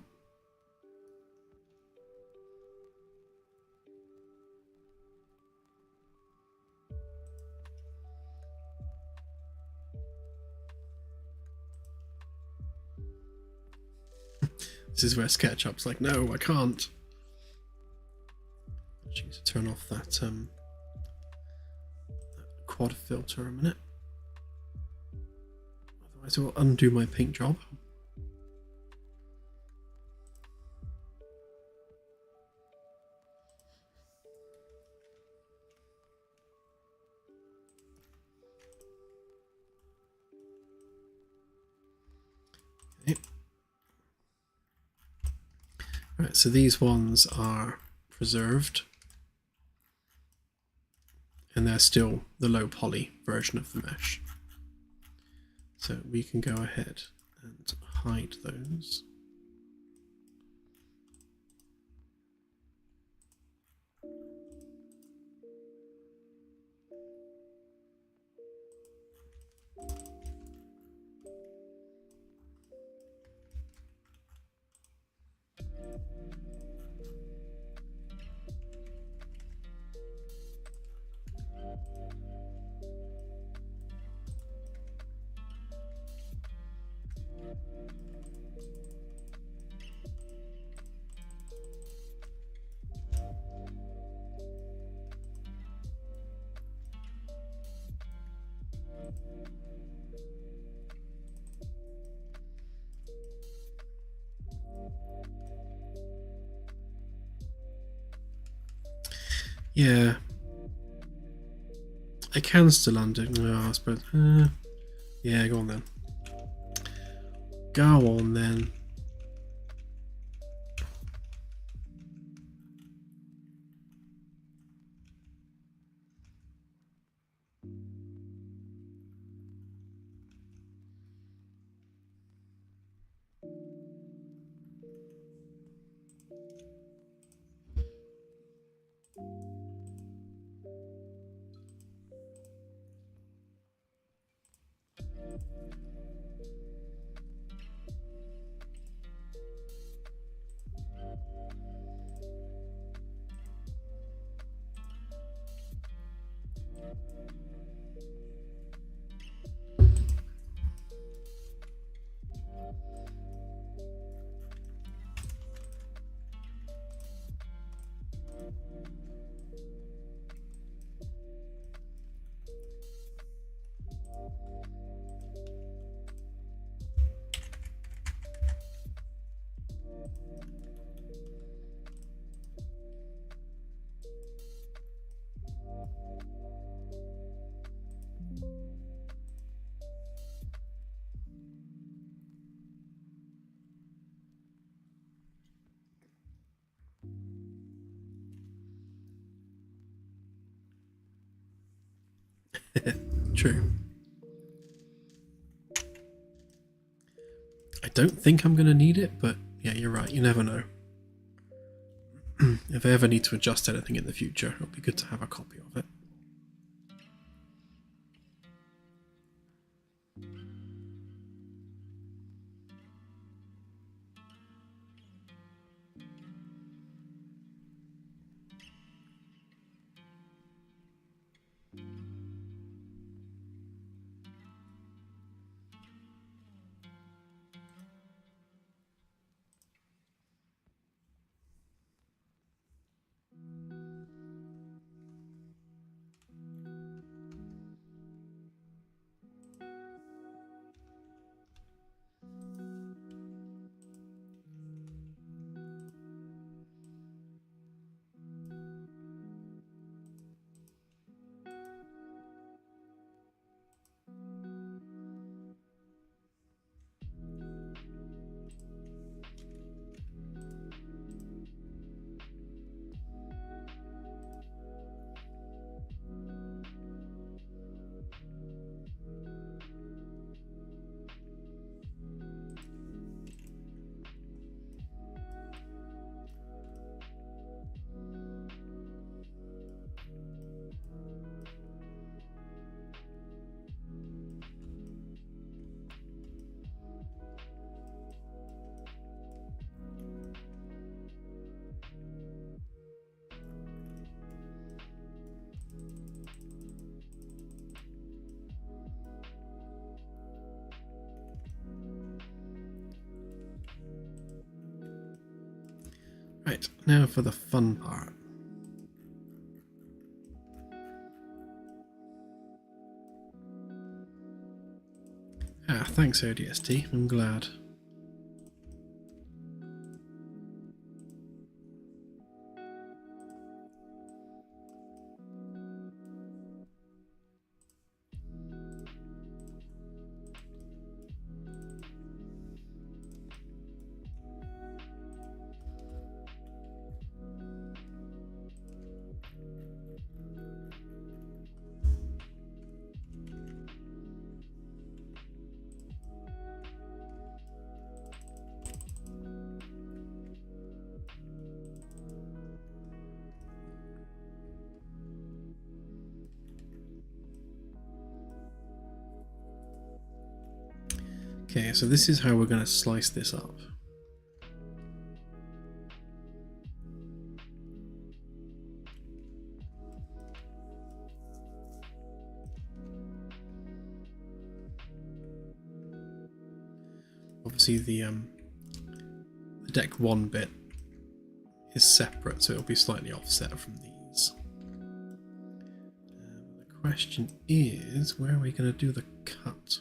This is where SketchUp's like, no, I can't. I need to turn off that quad filter a minute. Otherwise it will undo my paint job. Okay. Right, so these ones are preserved, and they're still the low poly version of the mesh. So we can go ahead and hide those. Yeah, I can still undo. No, I suppose. Yeah, go on then. Go on then. True. I don't think I'm going to need it, but yeah, you're right. You never know. If I ever need to adjust anything in the future, it'll be good to have a copy of it. Right, now for the fun part. Ah, thanks ODST, I'm glad. Okay, so this is how we're going to slice this up. Obviously the deck 1 bit is separate, so it'll be slightly offset from these. The question is, where are we going to do the cut?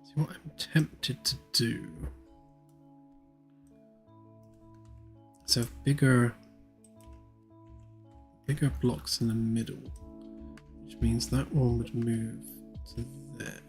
See what I'm tempted to do. So bigger blocks in the middle, which means that one would move to there.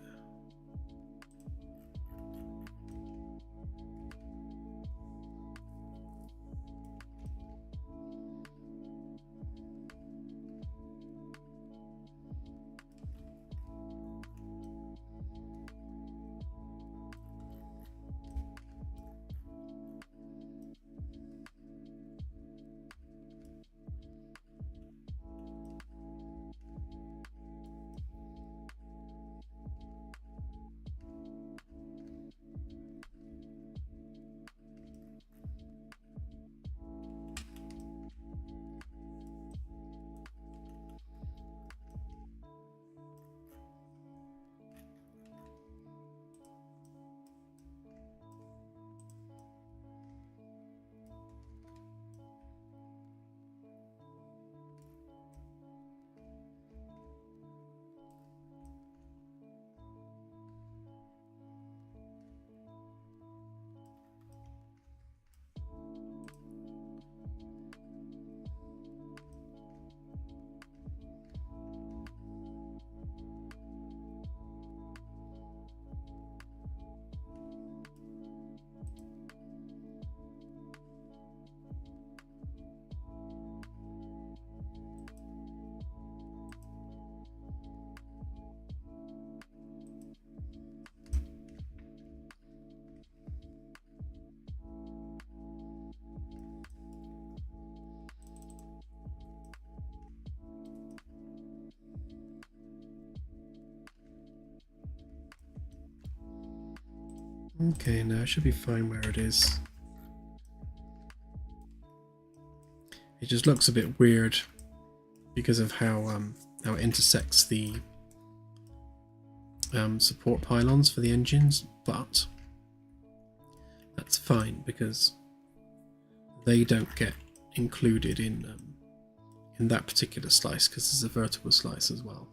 Okay, now it should be fine where it is. It just looks a bit weird because of how it intersects the support pylons for the engines, but that's fine because they don't get included in that particular slice because there's a vertical slice as well.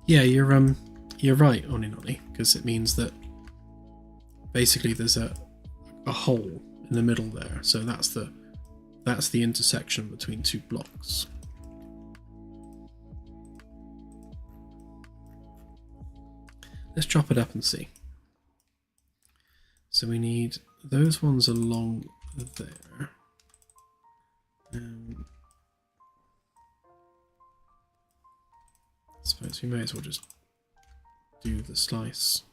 Yeah, you're right, Oninoni, because it means that basically there's a hole in the middle there, so that's the intersection between two blocks. let's chop it up and see. So we need those ones along there. I suppose we may as well just do the slice.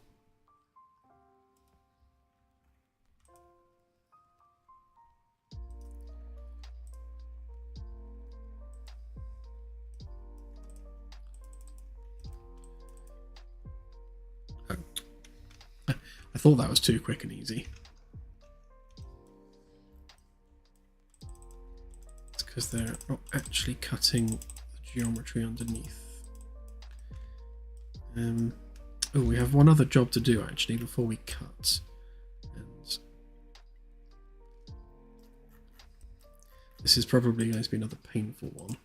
Oh. I thought that was too quick and easy. It's because they're not actually cutting the geometry underneath. Oh, we have one other job to do actually before we cut. And this is probably going to be another painful one.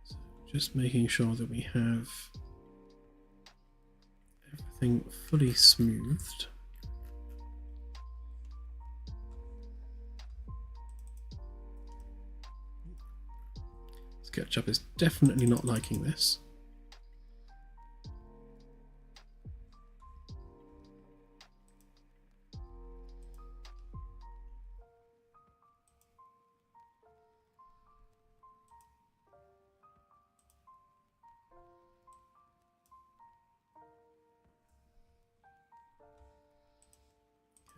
So just making sure that we have everything fully smoothed. SketchUp is definitely not liking this.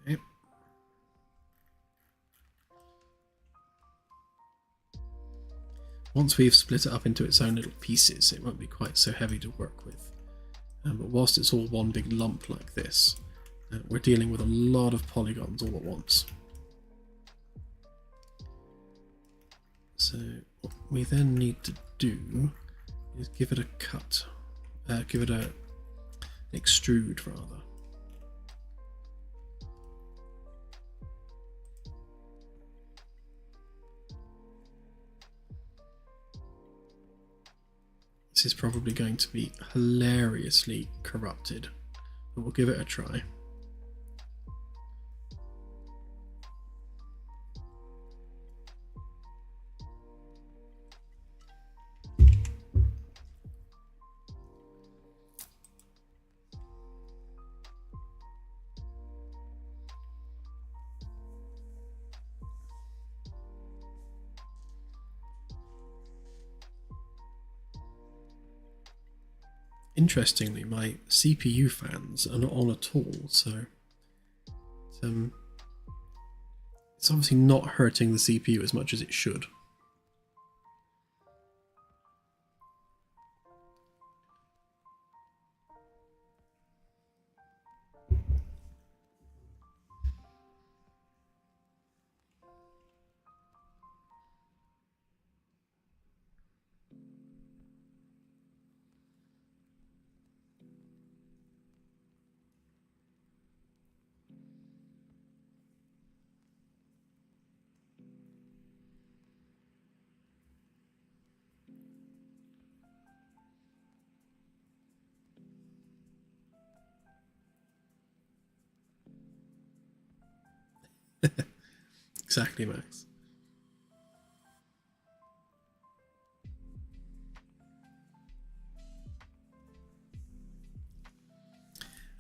Okay. Once we've split it up into its own little pieces, it won't be quite so heavy to work with. But whilst it's all one big lump like this, we're dealing with a lot of polygons all at once. So what we then need to do is give it a cut, give it an extrude rather. This is probably going to be hilariously corrupted, but we'll give it a try. Interestingly, my CPU fans are not on at all, so it's obviously not hurting the CPU as much as it should. Exactly, Max.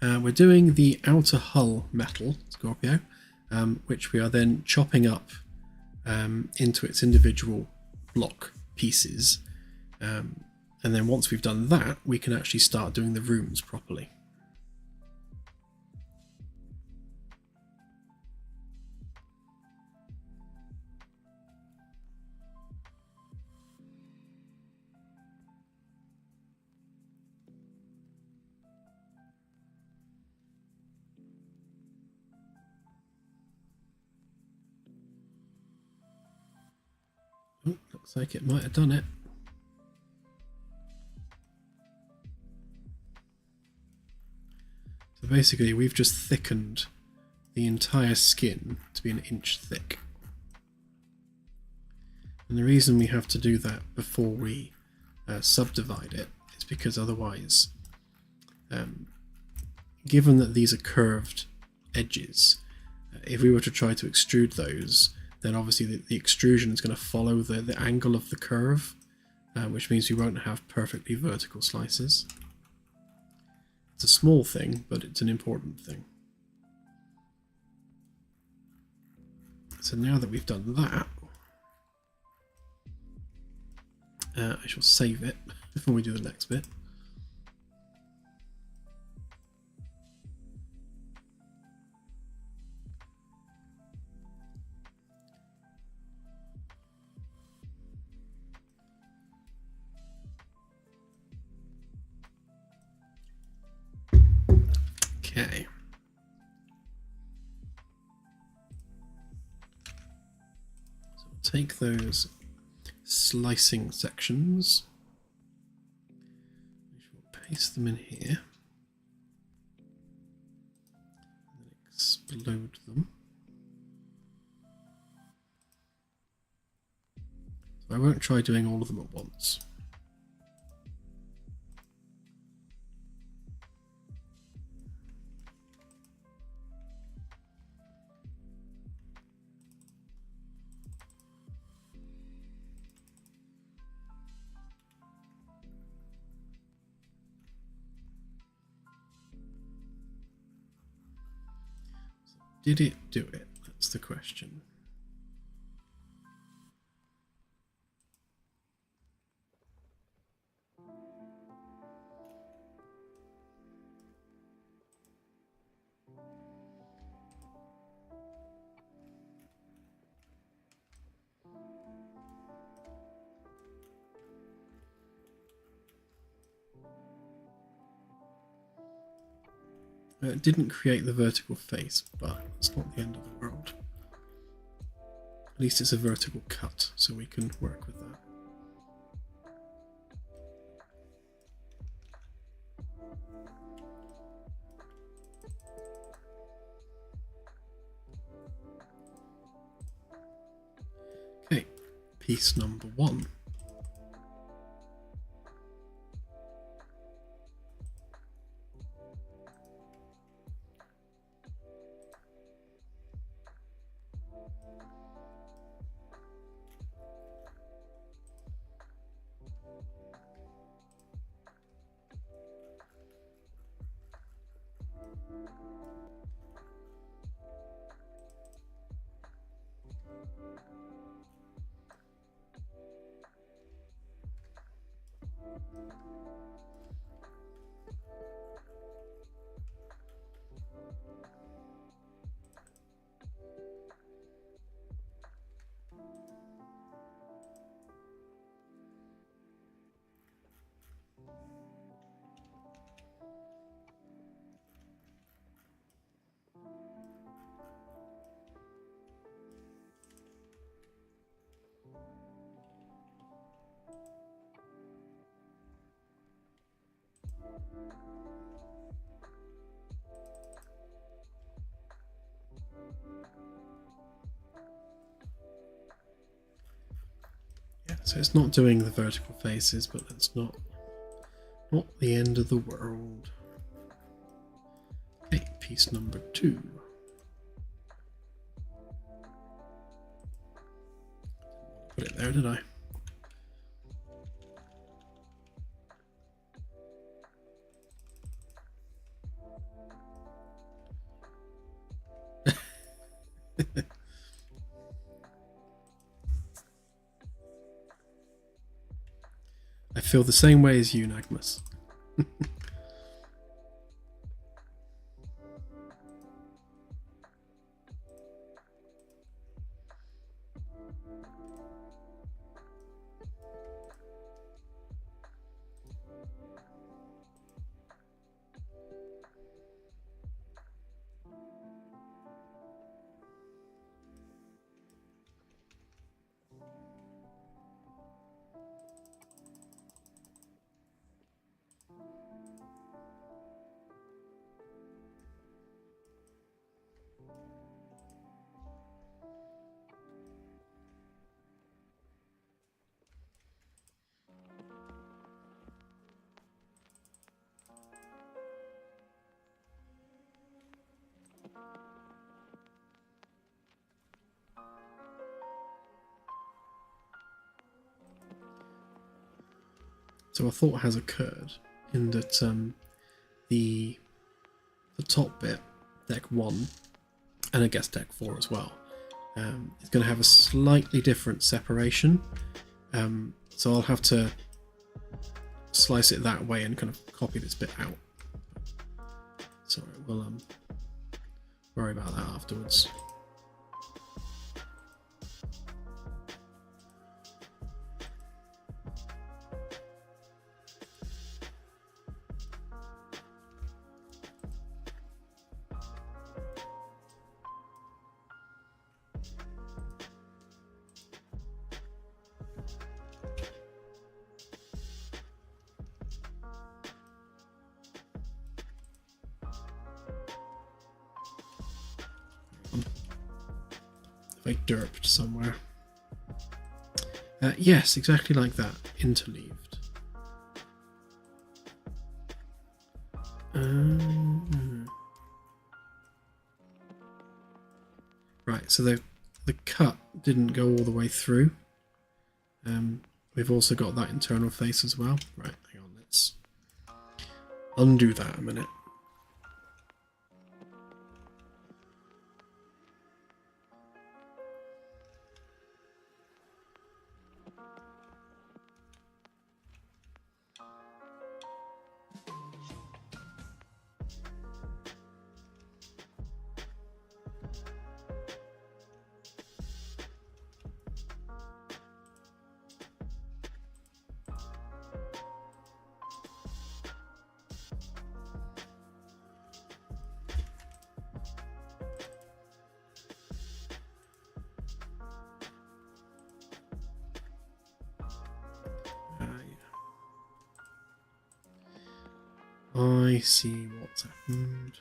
We're doing the outer hull metal, Scorpio, which we are then chopping up into its individual block pieces. And then once we've done that, we can actually start doing the rooms properly. Oh, looks like it might have done it. So basically we've just thickened the entire skin to be an inch thick. And the reason we have to do that before we subdivide it is because otherwise, given that these are curved edges. If we were to try to extrude those, then obviously the extrusion is going to follow the angle of the curve, which means we won't have perfectly vertical slices. It's a small thing, but it's an important thing. So now that we've done that, I shall save it before we do the next bit. Okay. So we'll take those slicing sections. We shall paste them in here. And then explode them. So I won't try doing all of them at once. Did it do it? That's the question. It didn't create the vertical face, but it's not the end of the world. At least it's a vertical cut, so we can work with that. Okay, piece number 1. So it's not doing the vertical faces, but that's not the end of the world. Okay, piece number 2. Put it there, did I? I feel the same way as you, Nagmus. So a thought has occurred in that the top bit, deck 1, and I guess deck 4 as well, is going to have a slightly different separation. So I'll have to slice it that way and kind of copy this bit out. Sorry, we'll worry about that afterwards. I derped somewhere. Yes, exactly like that. Interleaved. Right, so the cut didn't go all the way through. We've also got that internal face as well. Right, hang on, let's undo that a minute. I see what's happened.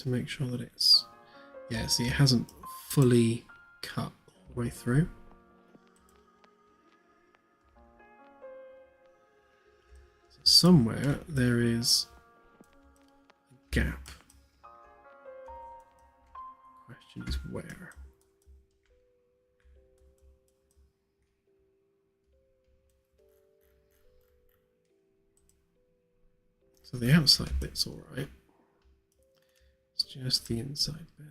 To make sure that it's, yeah, see, it hasn't fully cut all the way through. So somewhere there is a gap. Question is where. So the outside bit's all right. It's just the inside bit.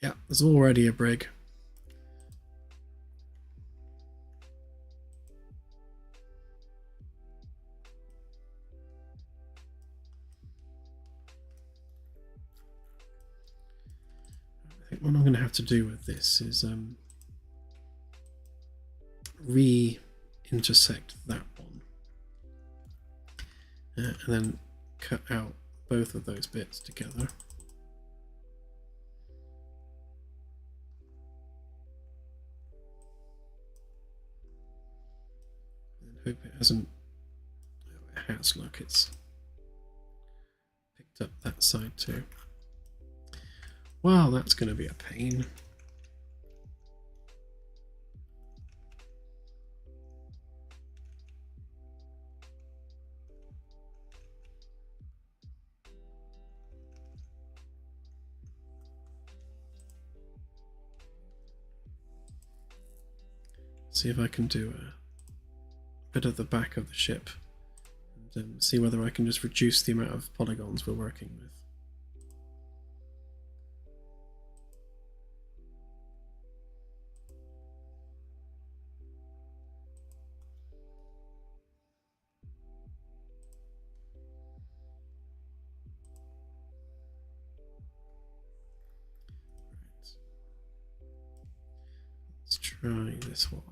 Yeah, there's already a brig. I think what I'm going to have to do with this is re-intersect that one. And then cut out both of those bits together. Hope it hasn't. Oh, it has. Look, it's picked up that side too. Well, that's going to be a pain. See if I can do a bit of the back of the ship and and see whether I can just reduce the amount of polygons we're working with. Let's try this one.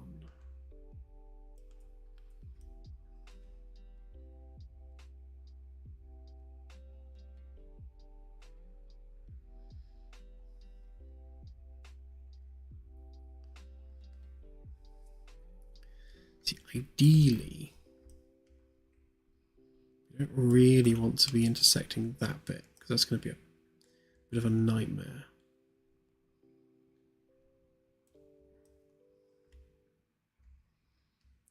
See, ideally, you don't really want to be intersecting that bit because that's going to be a bit of a nightmare.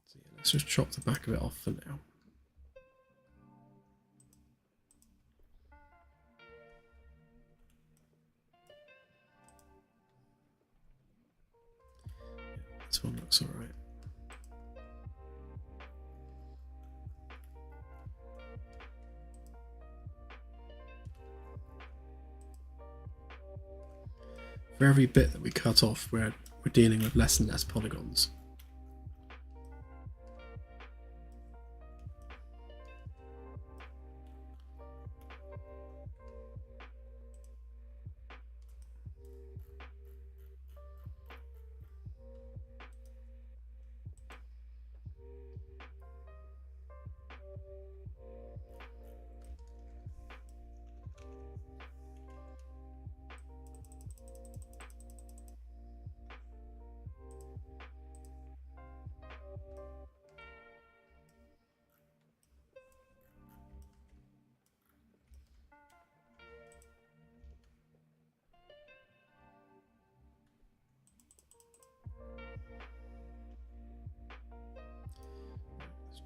So yeah, let's just chop the back of it off for now. This one looks all right. For every bit that we cut off, we're dealing with less and less polygons.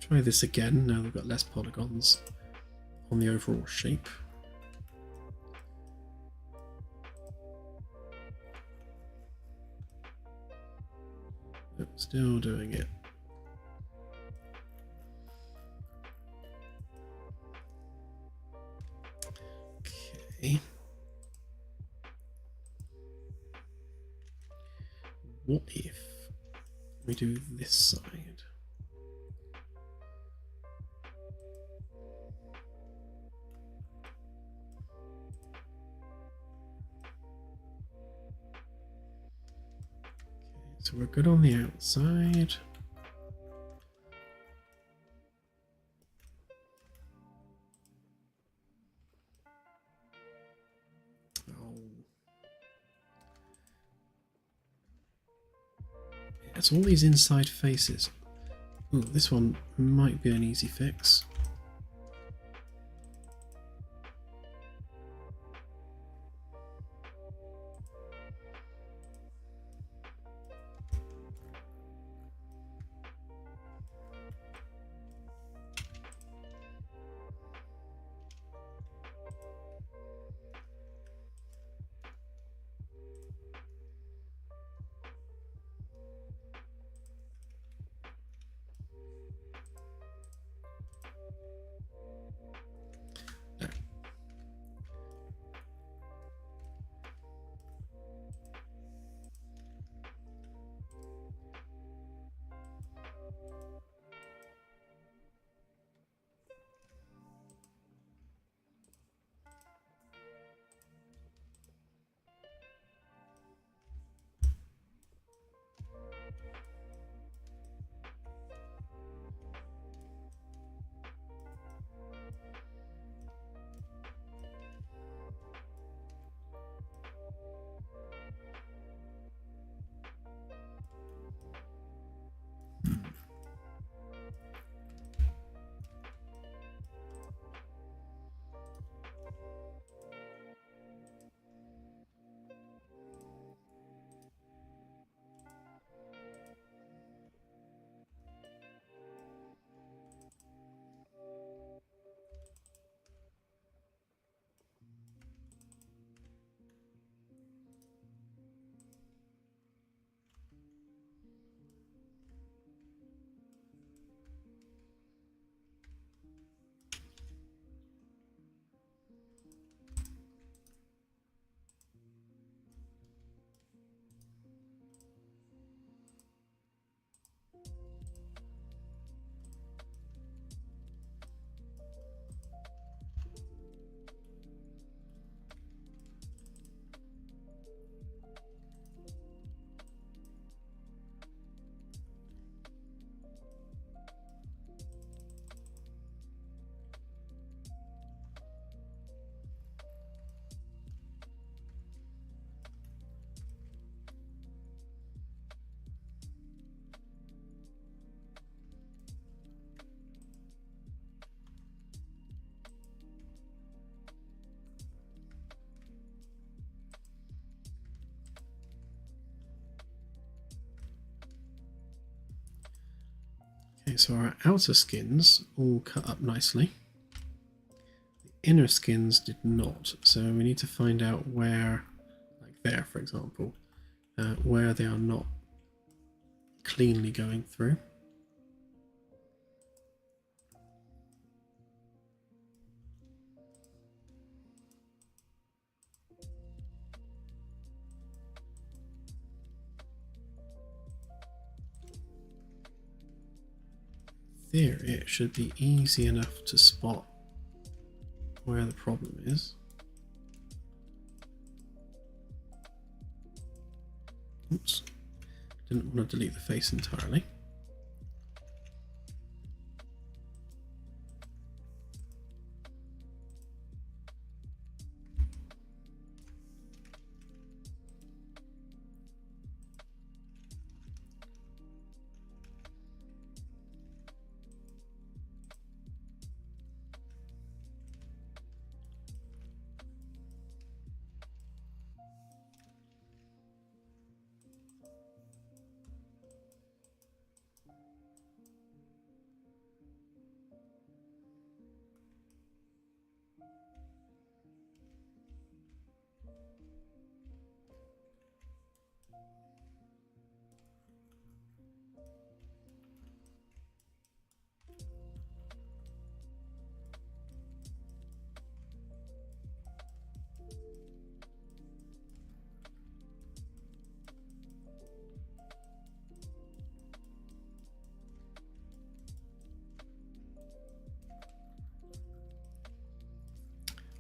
Try this again, now we've got less polygons on the overall shape. Nope, still doing it. Okay. What if we do this side? So we're good on the outside. Oh. It's all these inside faces. Ooh, this one might be an easy fix. Okay, so our outer skins all cut up nicely. The inner skins did not, so we need to find out where, like there for example, where they are not cleanly going through. There, it should be easy enough to spot where the problem is. Oops, didn't want to delete the face entirely.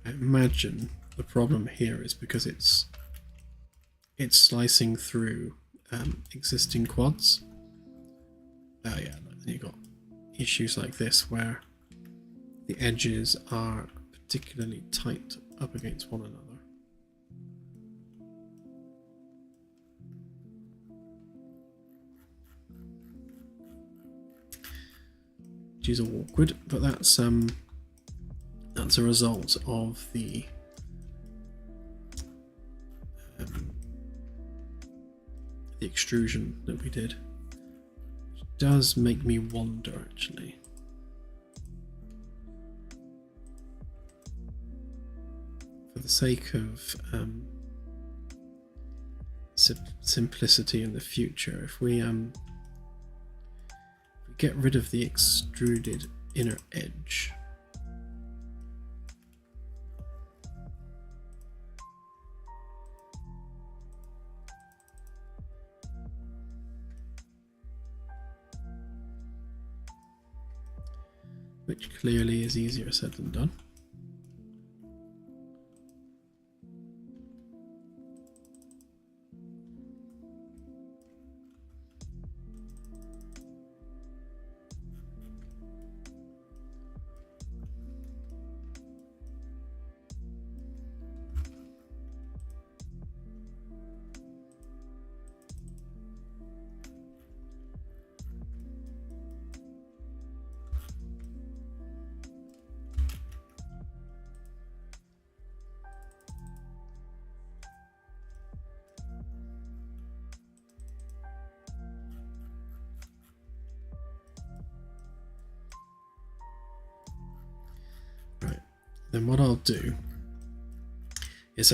I imagine the problem here is because it's slicing through existing quads. Oh yeah, then you've got issues like this where the edges are particularly tight up against one another. Which is awkward, but that's a result of the extrusion that we did, which does make me wonder actually. For the sake of simplicity in the future, if we get rid of the extruded inner edge, which clearly is easier said than done. Then what I'll do is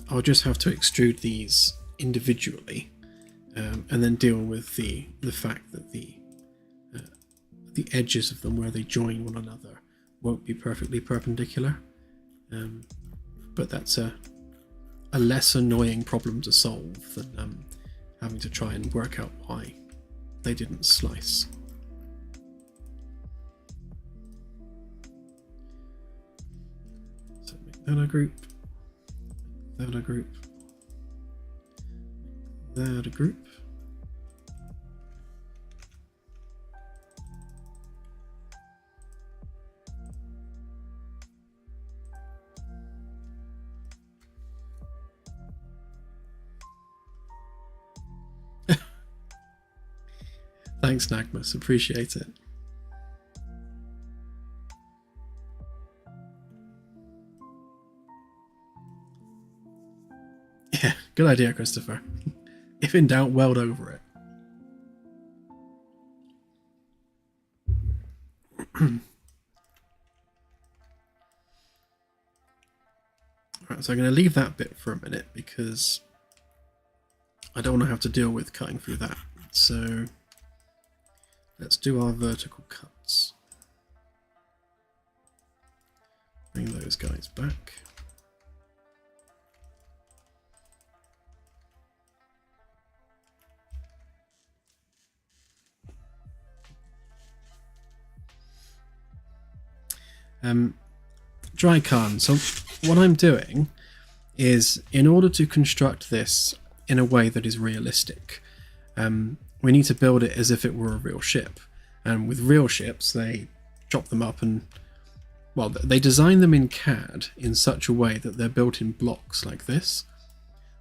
I'll just have to extrude these individually, and then deal with the fact that the edges of them where they join one another won't be perfectly perpendicular. But that's a less annoying problem to solve than having to try and work out why they didn't slice. That a group, that a group, that a group. Thanks, Nagmus, appreciate it. Yeah, good idea, Christopher. If in doubt, weld over it. Right, so I'm going to leave that bit for a minute because I don't want to have to deal with cutting through that. So let's do our vertical cuts. Bring those guys back. Dry carn. So what I'm doing is, in order to construct this in a way that is realistic, we need to build it as if it were a real ship. And with real ships, they chop them up and, well, they design them in CAD in such a way that they're built in blocks like this.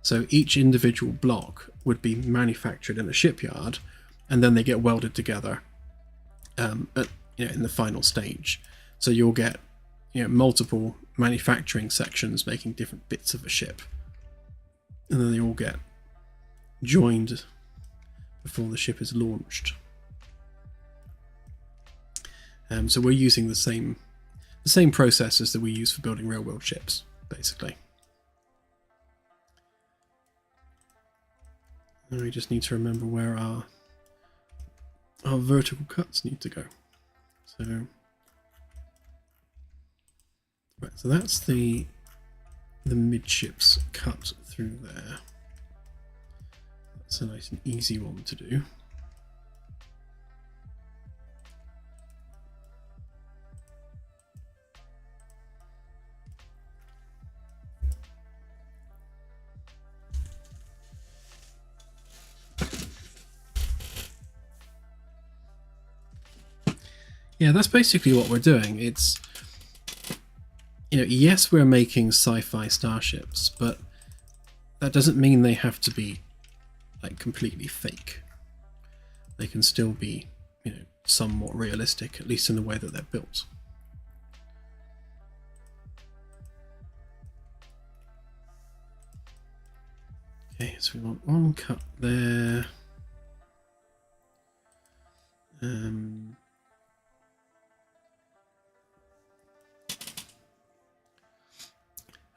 So each individual block would be manufactured in a shipyard, and then they get welded together in the final stage. So you'll get multiple manufacturing sections making different bits of a ship, and then they all get joined before the ship is launched. So we're using the same processes that we use for building real-world ships, basically. And we just need to remember where our vertical cuts need to go. So. Right, so that's the midships cut through there. That's a nice and easy one to do. Yeah, that's basically what we're doing. It's, yes, we're making sci-fi starships, but that doesn't mean they have to be like completely fake. They can still be, somewhat realistic, at least in the way that they're built. Okay, so we want one cut there.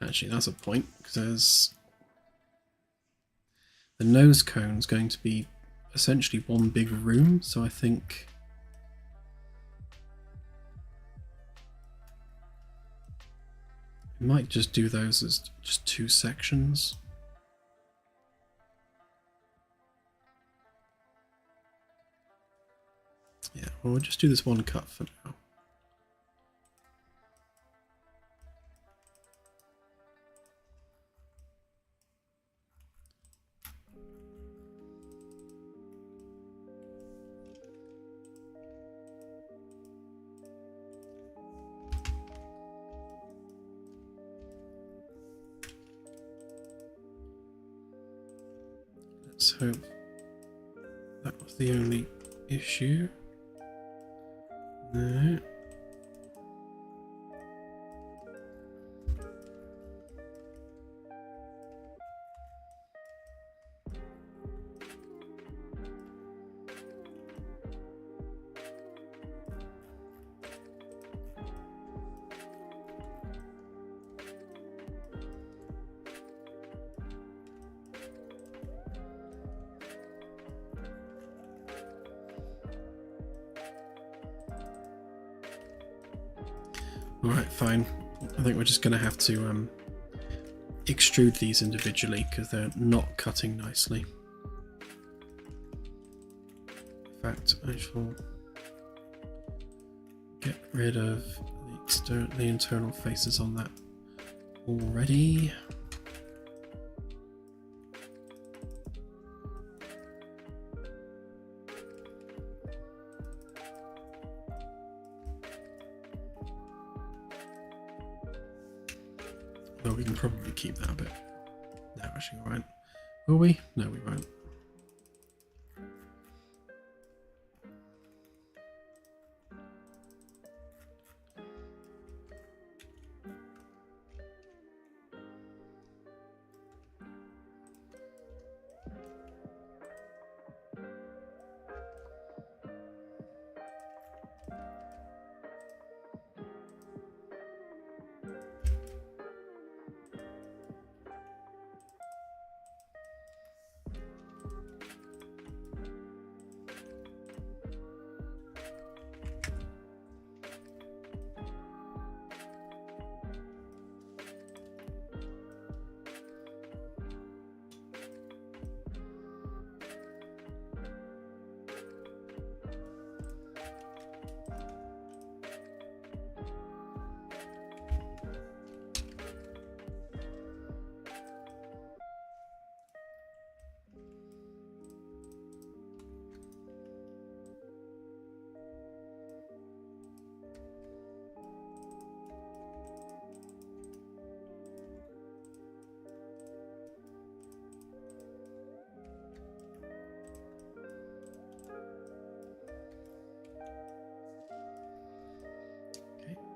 Actually, that's a point, because the nose cone is going to be essentially one big room, so I think we might just do those as just two sections. Yeah, well, we'll just do this one cut for now. Let's hope that was the only issue. No. Alright, fine. I think we're just going to have to extrude these individually because they're not cutting nicely. In fact, I shall get rid of the internal faces on that already. Though we can probably keep that a bit. No, actually, we won't. Will we? No, we won't.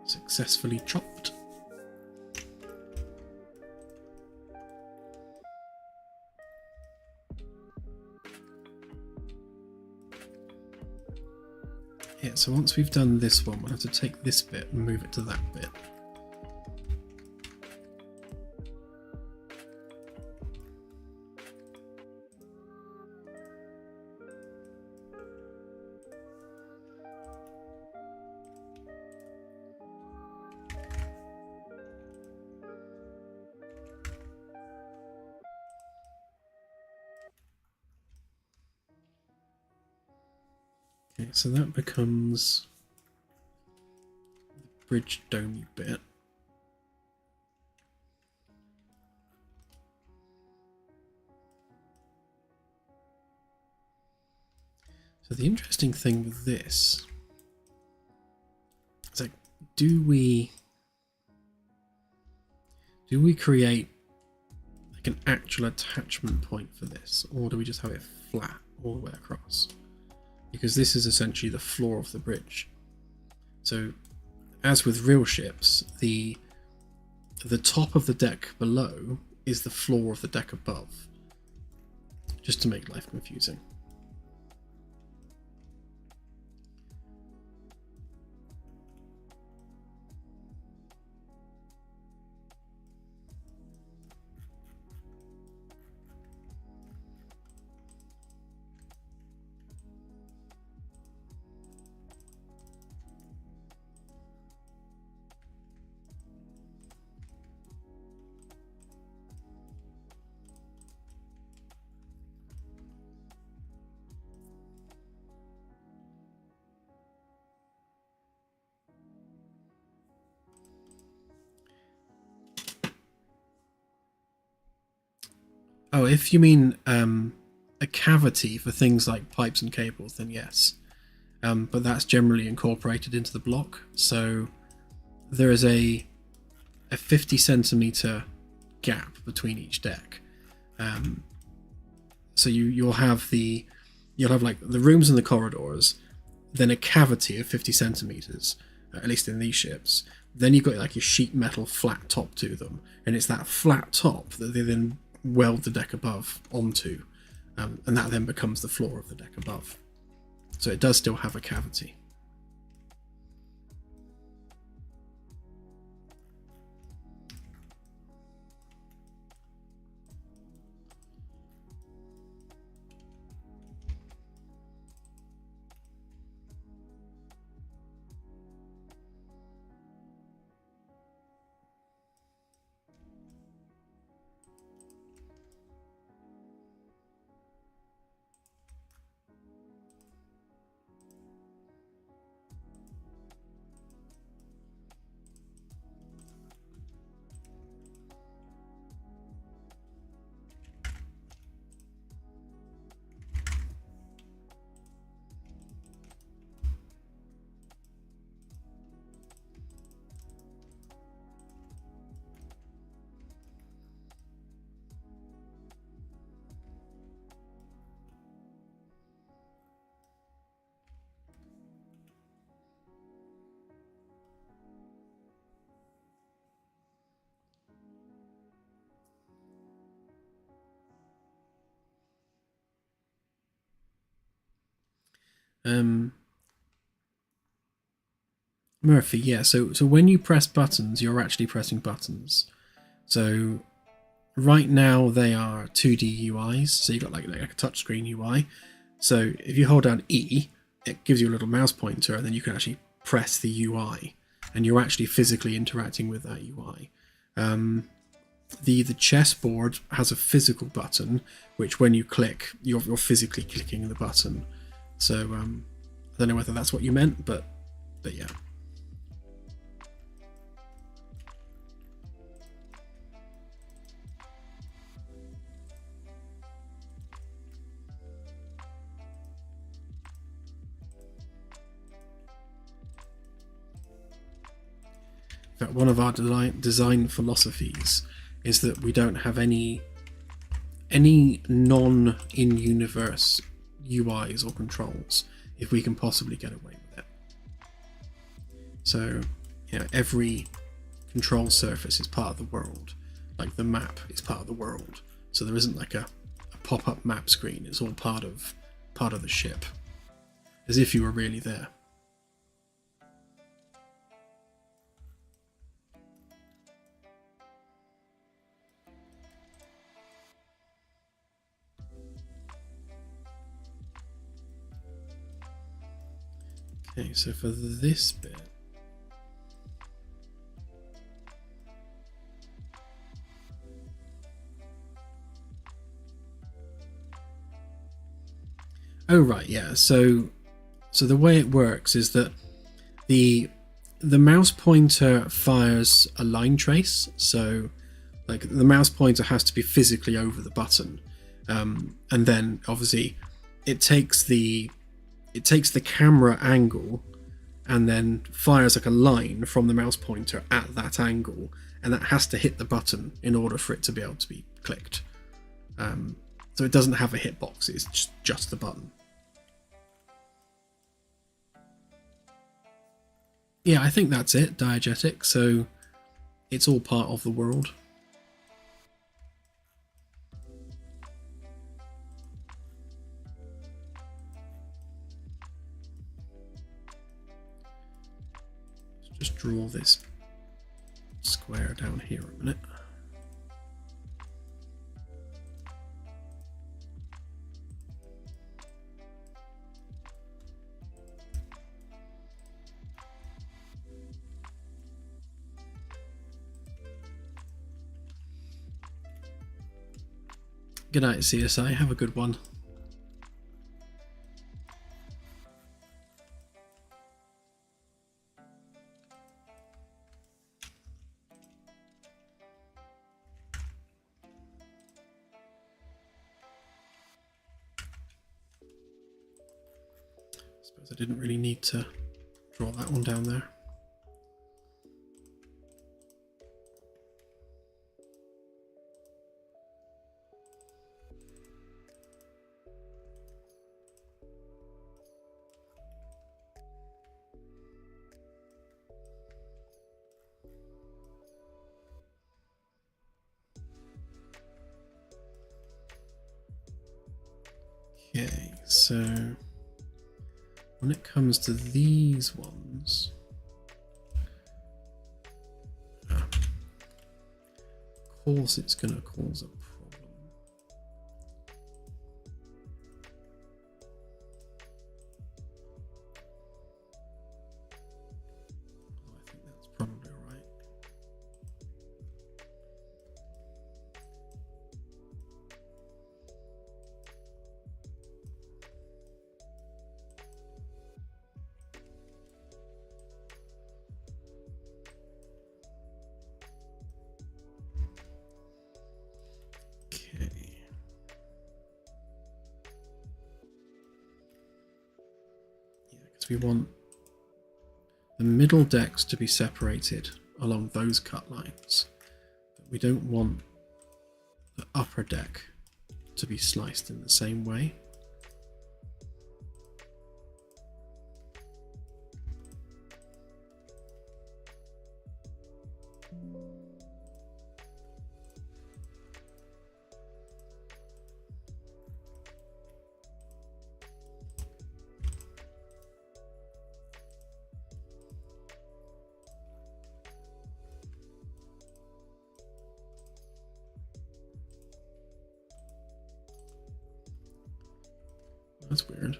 Successfully chopped. Yeah, so once we've done this one, we'll have to take this bit and move it to that bit. Okay, so that becomes the bridge domey bit. So the interesting thing with this is, like, do we create like an actual attachment point for this, or do we just have it flat all the way across? Because this is essentially the floor of the bridge. So, as with real ships, the top of the deck below is the floor of the deck above, just to make life confusing. Oh, if you mean a cavity for things like pipes and cables, then yes. But that's generally incorporated into the block. So there is a 50 centimeter gap between each deck. So you'll have like the rooms and the corridors, then a cavity of 50 centimeters, at least in these ships. Then you've got like a sheet metal flat top to them, and it's that flat top that they then weld the deck above onto, and that then becomes the floor of the deck above. So it does still have a cavity. Murphy, yeah. So when you press buttons, you're actually pressing buttons. So right now they are 2D UIs. So you've got like a touchscreen UI. So if you hold down E, it gives you a little mouse pointer, and then you can actually press the UI, and you're actually physically interacting with that UI. The chessboard has a physical button, which when you click, you're physically clicking the button. So I don't know whether that's what you meant, but yeah. In fact, one of our design philosophies is that we don't have any non-in-universe UIs or controls if we can possibly get away with it. So every control surface is part of the world. Like the map is part of the world. So there isn't like a pop-up map screen. It's all part of the ship, as if you were really there. Okay, so for this bit, oh right, yeah. So the way it works is that the mouse pointer fires a line trace. So like the mouse pointer has to be physically over the button, and then obviously it takes the camera angle and then fires like a line from the mouse pointer at that angle, and that has to hit the button in order for it to be able to be clicked. So it doesn't have a hitbox, it's just the button. Yeah, I think that's it, diegetic, so it's all part of the world. Let's just draw this square down here a minute. Good night, CSI. Have a good one. I suppose I didn't really need to draw that one down there. Okay, so when it comes to these ones, of course it's going to cause a problem. I think that's probably right. We want the middle decks to be separated along those cut lines, but we don't want the upper deck to be sliced in the same way. That's weird.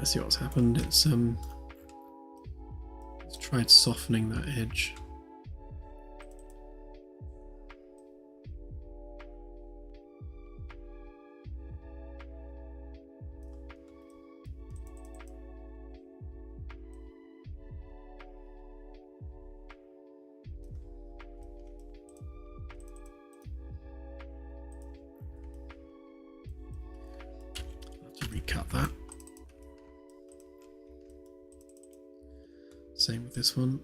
I see what's happened. It's tried softening that edge. Recut that. Same with this one.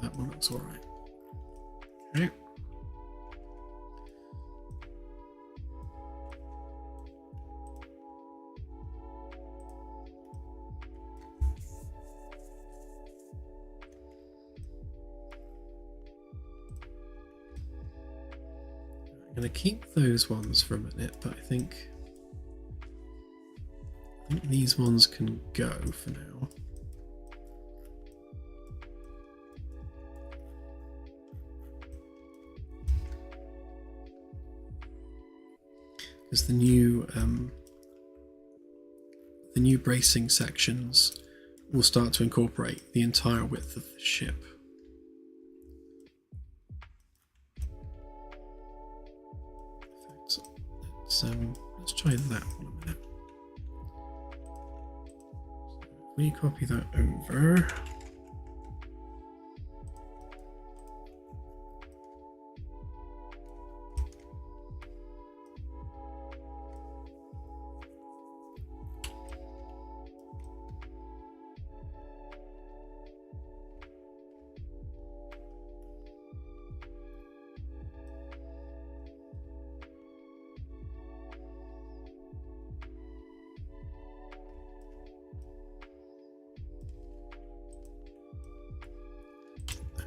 That one looks all right. Okay. I'm going to keep those ones for a minute, but I think these ones can go for now. Because the new bracing sections will start to incorporate the entire width of the ship. Let's try that one a minute. So if we copy that over.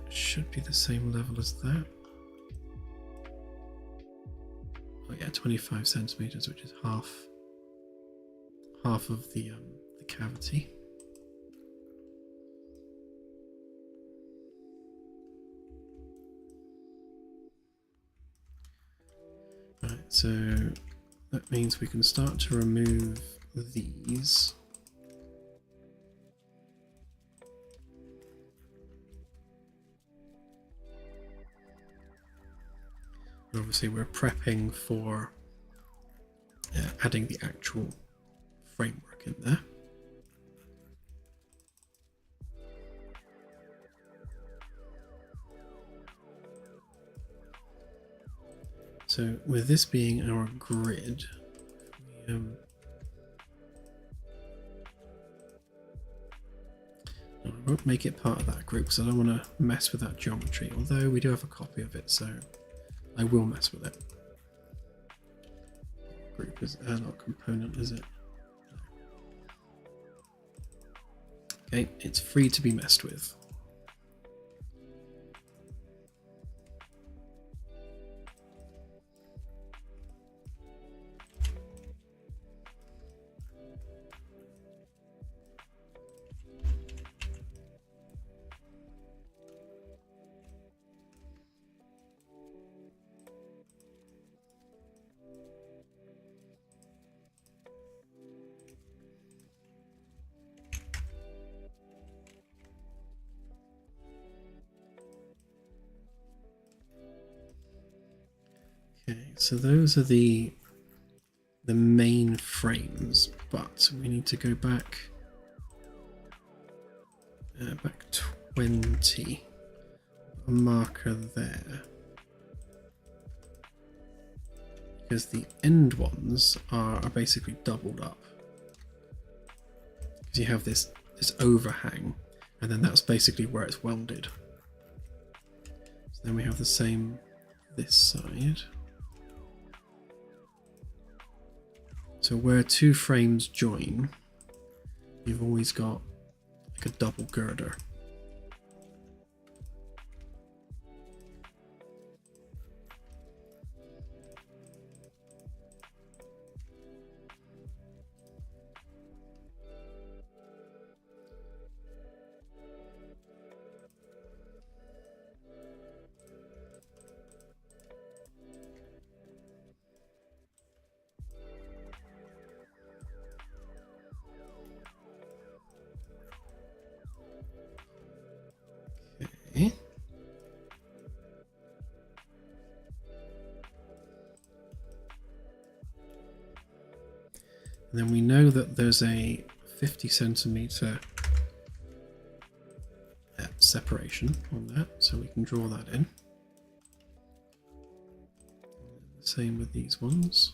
Should be the same level as that. Oh yeah, 25 centimeters, which is half of the cavity. Right, so that means we can start to remove these. Obviously we're prepping for adding the actual framework in there. So with this being our grid, I won't make it part of that group because I don't want to mess with that geometry, although we do have a copy of it, so I will mess with it. Group is not component, is it? Okay, it's free to be messed with. Okay, so those are the main frames, but we need to go back 20, a marker there, because the end ones are basically doubled up, because you have this overhang, and then that's basically where it's welded. So then we have the same this side. So where two frames join, you've always got like a double girder. And then we know that there's a 50 centimeter separation on that, so we can draw that in. Same with these ones.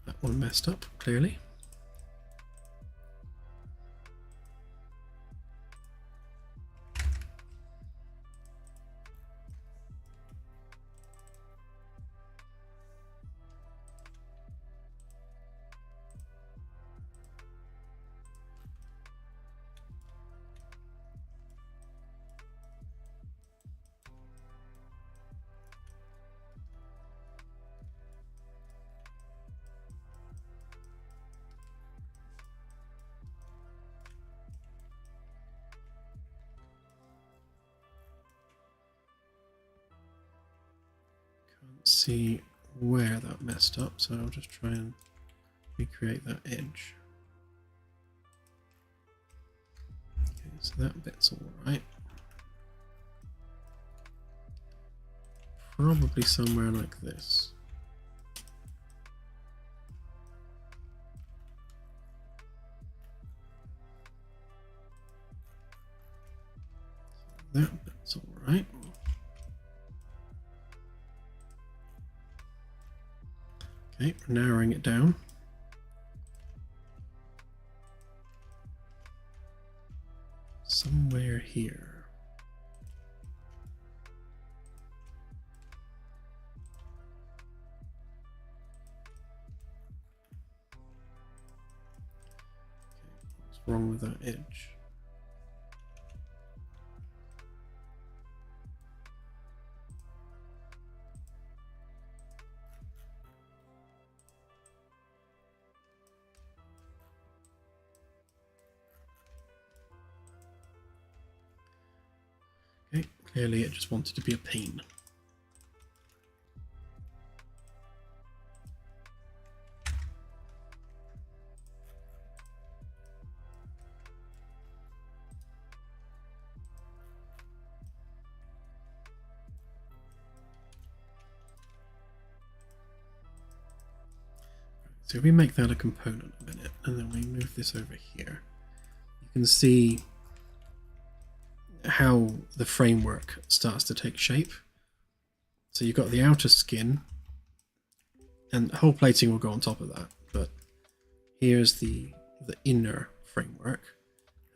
That one messed up, clearly. See where that messed up, so I'll just try and recreate that edge. Okay, so that bit's all right. Probably somewhere like this. So that bit's all right. Okay, we're narrowing it down. Somewhere here. Okay, what's wrong with that edge? Okay, clearly it just wanted to be a pain. So if we make that a component a minute, and then we move this over here, you can see how the framework starts to take shape. So you've got the outer skin, and whole plating will go on top of that, but here's the inner framework,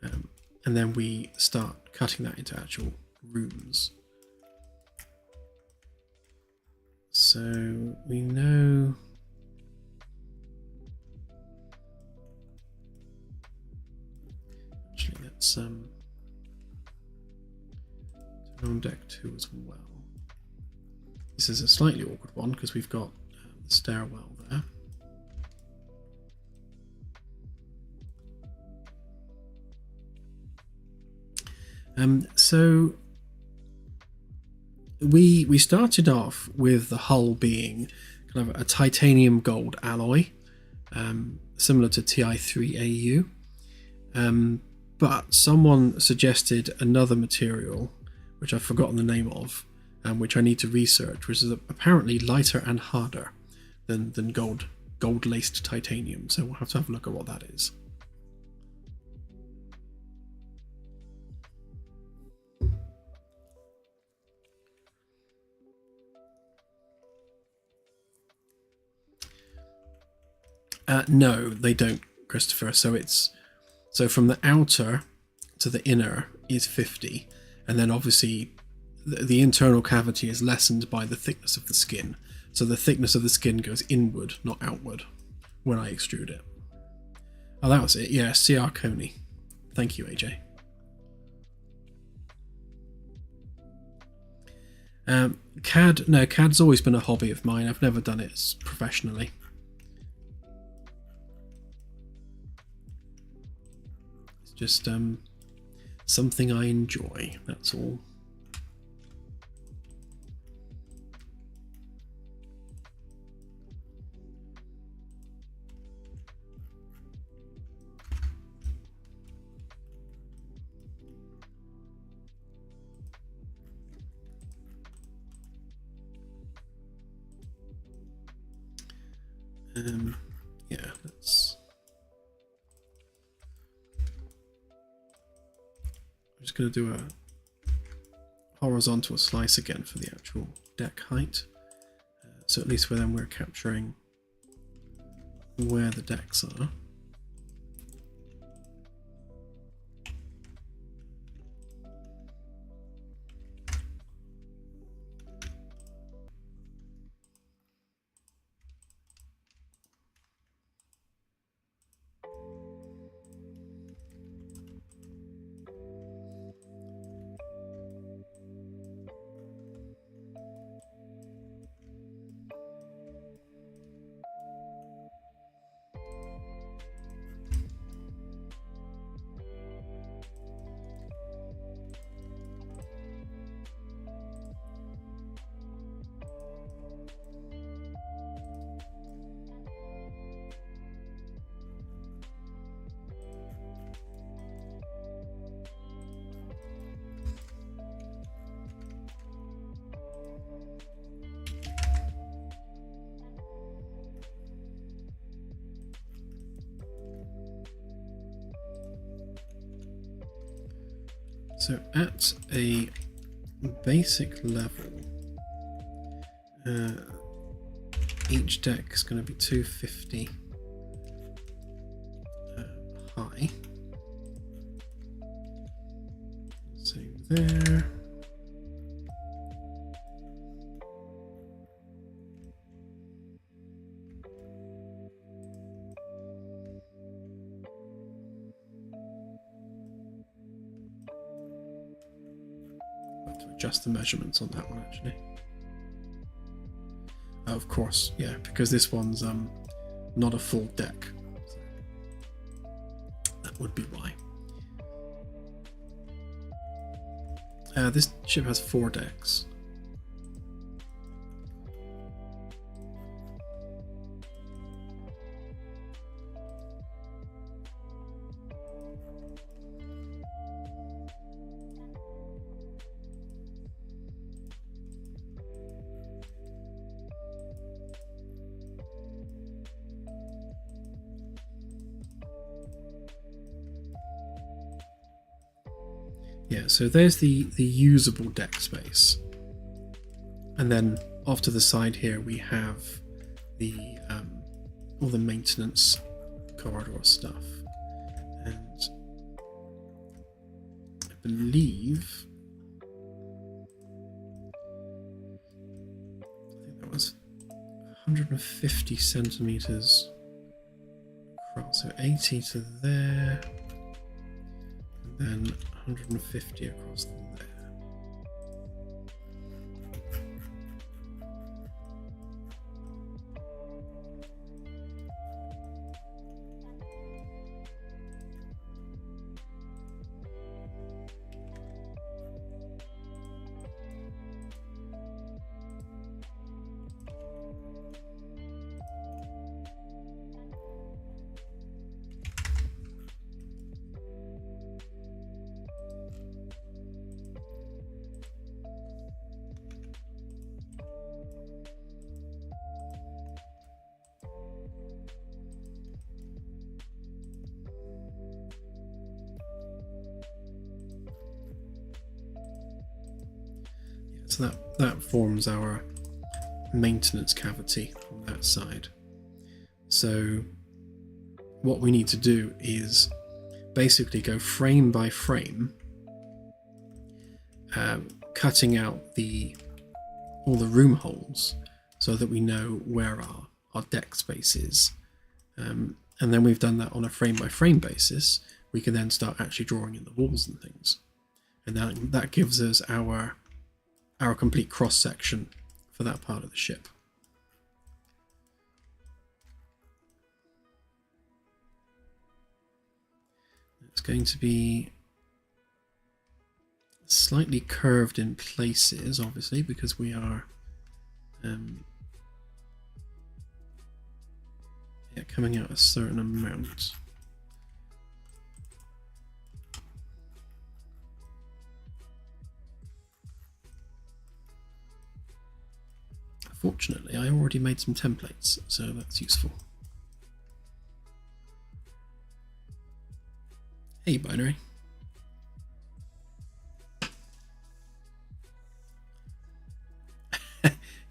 and then we start cutting that into actual rooms. So we know actually let's on deck 2 as well. This is a slightly awkward one because we've got the stairwell there. So we started off with the hull being kind of a titanium gold alloy, similar to Ti3AU, but someone suggested another material which I've forgotten the name of, which I need to research, which is apparently lighter and harder than gold-laced titanium. So we'll have to have a look at what that is. No, they don't, Christopher. So from the outer to the inner is 50. And then obviously the internal cavity is lessened by the thickness of the skin. So the thickness of the skin goes inward, not outward, when I extrude it. Oh, that was it. Yeah, CR Coney. Thank you, AJ. CAD, no, CAD's always been a hobby of mine. I've never done it professionally. It's just something I enjoy, that's all. Yeah, let's. I'm just going to do a horizontal slice again for the actual deck height. So at least then we're capturing where the decks are. So at a basic level, each deck is going to be 250 high. So there. Adjust the measurements on that one actually. Of course, yeah, because this one's not a full deck. So that would be why. This ship has 4 decks. Yeah, so there's the usable deck space, and then off to the side here we have the all the maintenance corridor stuff, and I believe that was 150 centimeters across, so 80 to there. Then 150 across there. So that forms our maintenance cavity on that side. So what we need to do is basically go frame by frame, cutting out all the room holes so that we know where our deck space is. And then we've done that on a frame by frame basis. We can then start actually drawing in the walls and things. And that gives us our complete cross section for that part of the ship. It's going to be slightly curved in places, obviously, because we are coming out a certain amount. Fortunately, I already made some templates, so that's useful. Hey, Binary.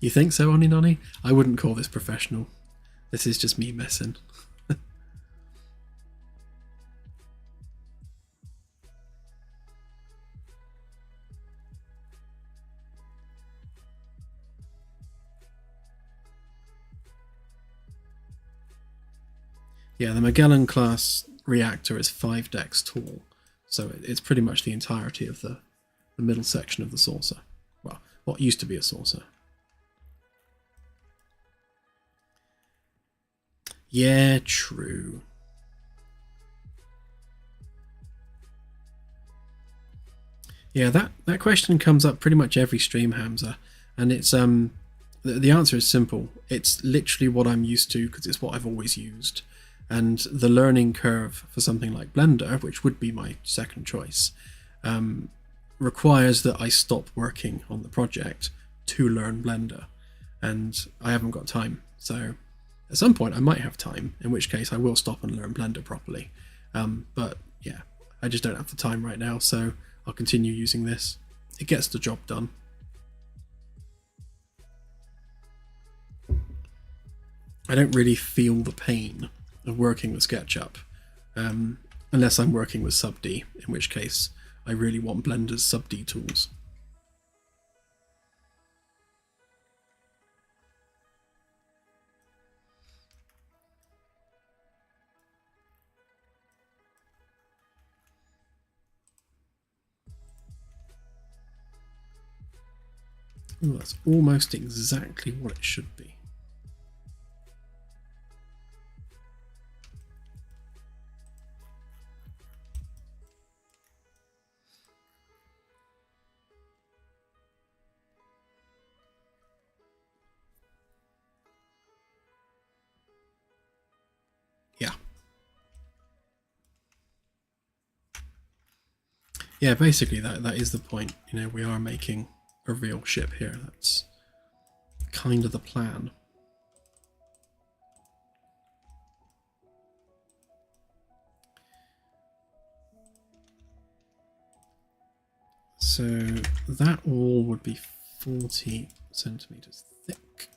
You think so, Oni Noni? I wouldn't call this professional. This is just me messing. Yeah, the Magellan class reactor is 5 decks tall, so it's pretty much the entirety of the middle section of the saucer. Well, what used to be a saucer. Yeah, true. Yeah, that question comes up pretty much every stream, Hamza, and it's the answer is simple. It's literally what I'm used to because it's what I've always used. And the learning curve for something like Blender, which would be my second choice, requires that I stop working on the project to learn Blender. And I haven't got time. So at some point I might have time, in which case I will stop and learn Blender properly. But yeah, I just don't have the time right now, so I'll continue using this. It gets the job done. I don't really feel the pain of working with SketchUp, unless I'm working with Subd, in which case I really want Blender's Subd tools. Ooh, that's almost exactly what it should be. Yeah, basically that is the point. You know, we are making a real ship here. That's kind of the plan. So that wall would be 40 centimeters thick,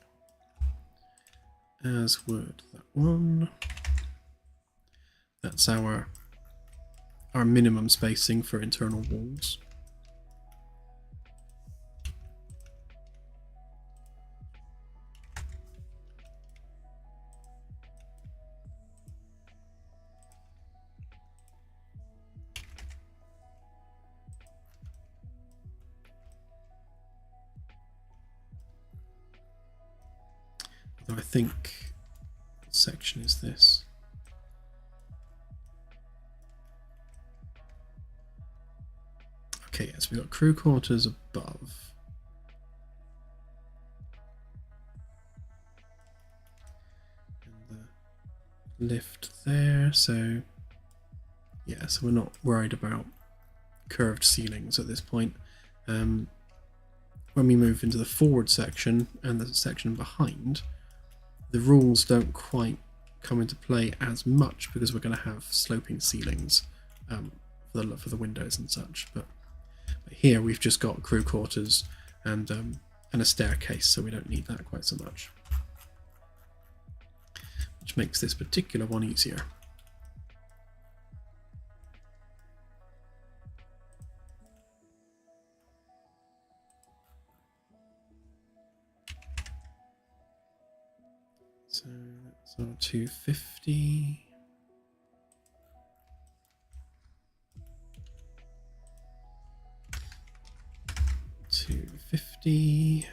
as would that one. That's our minimum spacing for internal walls. Although I think what section is this? Okay, yes, we've got crew quarters above. And the lift there, so yeah, so we're not worried about curved ceilings at this point. When we move into the forward section and the section behind, the rules don't quite come into play as much because we're going to have sloping ceilings for the windows and such. But here we've just got crew quarters and a staircase, so we don't need that quite so much, which makes this particular one easier. So 250. 250.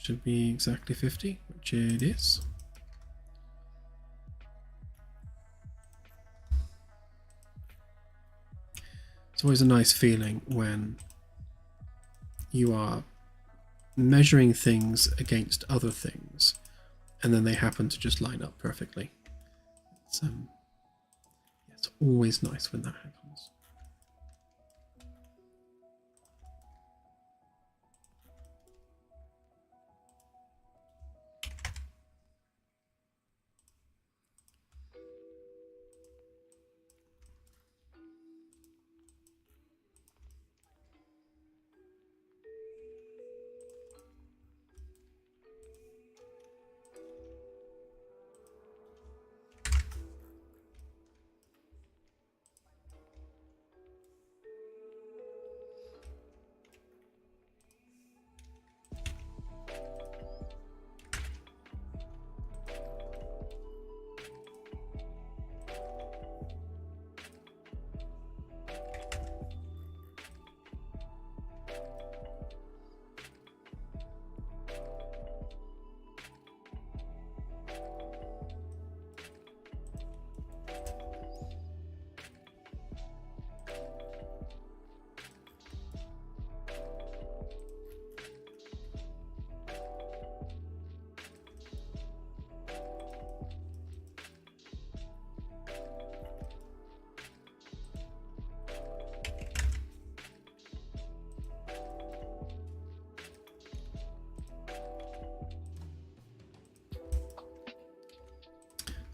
Should be exactly 50, which it is. It's always a nice feeling when you are measuring things against other things and then they happen to just line up perfectly. It's always nice when that happens.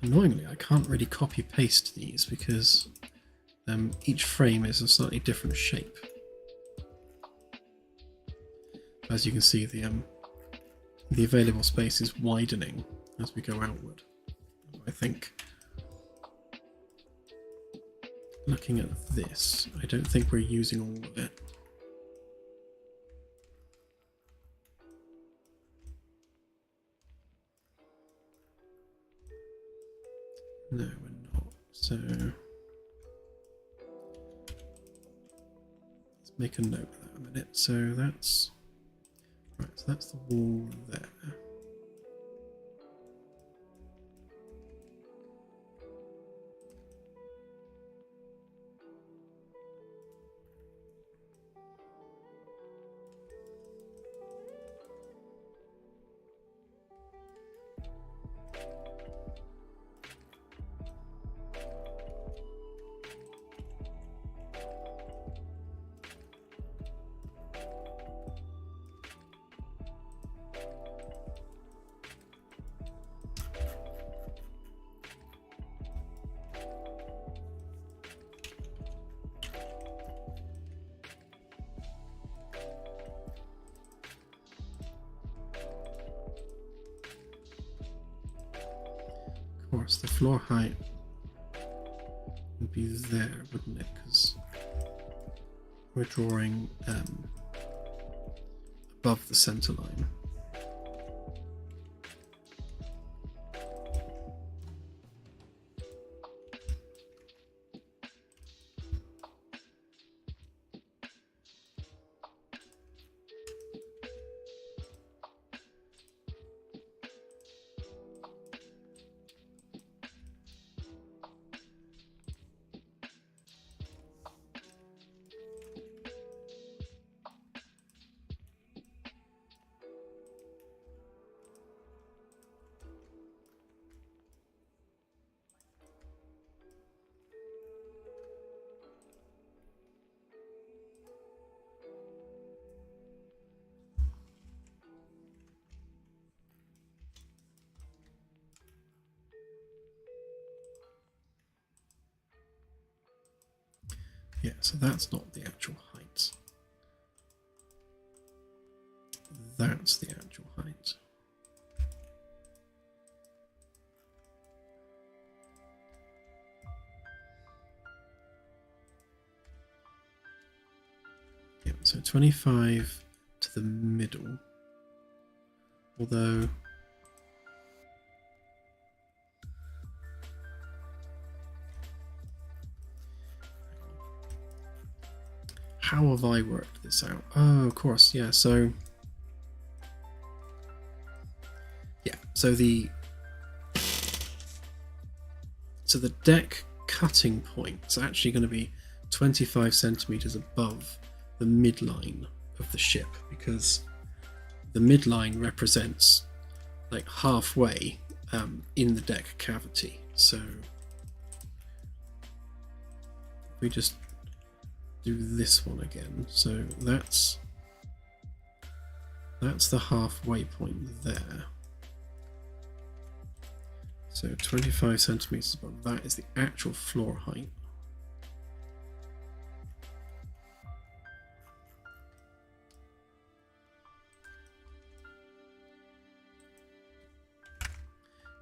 Annoyingly, I can't really copy paste these because each frame is a slightly different shape. As you can see, the available space is widening as we go outward. I think looking at this, I don't think we're using all of it. No, we're not. So let's make a note of that a minute. So that's right. So that's the wall there. Of course, the floor height would be there, wouldn't it? Because we're drawing above the center line. Yeah, so that's not the actual height. That's the actual height. Yeah, so 25 to the middle. Although how have I worked this out? Oh, of course, yeah. So the deck cutting point is actually going to be 25 centimeters above the midline of the ship, because the midline represents like halfway in the deck cavity. So if we just do this one again, so that's the halfway point there. So 25 centimeters above that is the actual floor height.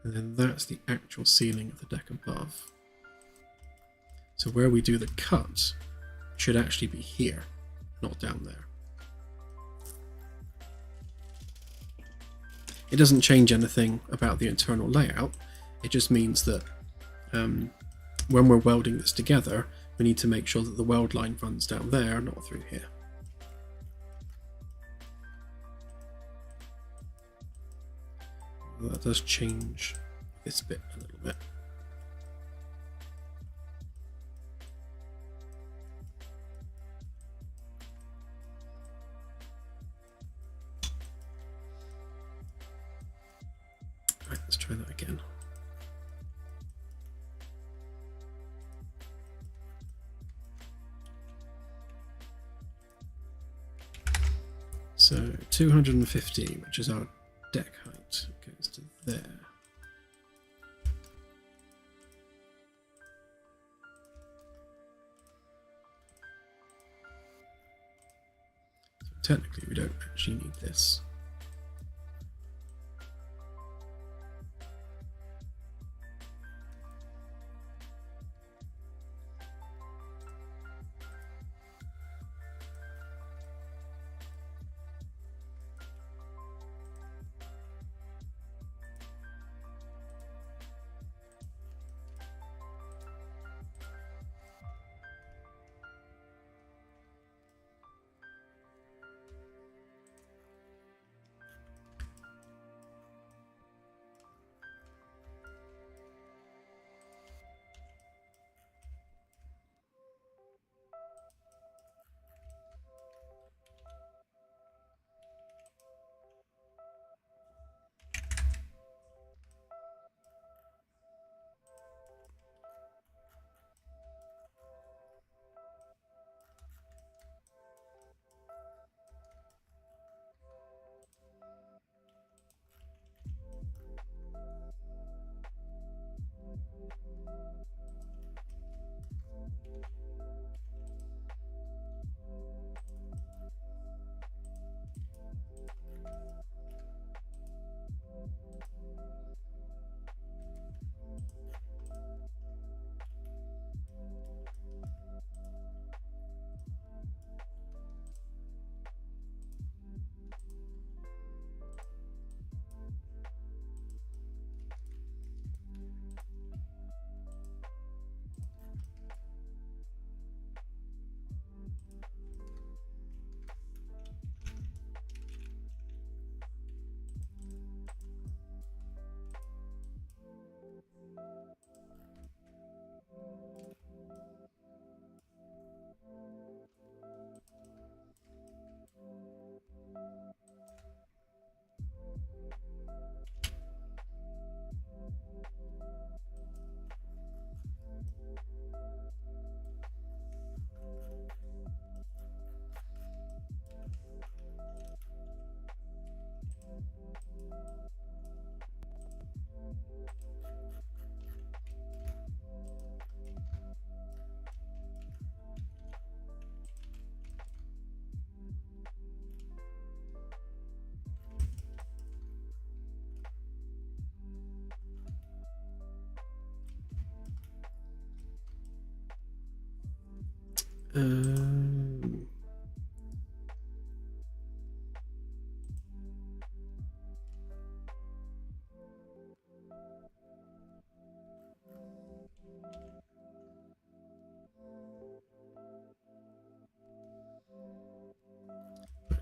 And then that's the actual ceiling of the deck above. So where we do the cut should actually be here, not down there. It doesn't change anything about the internal layout. It just means that when we're welding this together, we need to make sure that the weld line runs down there, not through here. That does change this bit a little bit. Right, let's try that again. So 250, which is our deck height, goes to there. So technically we don't actually need this.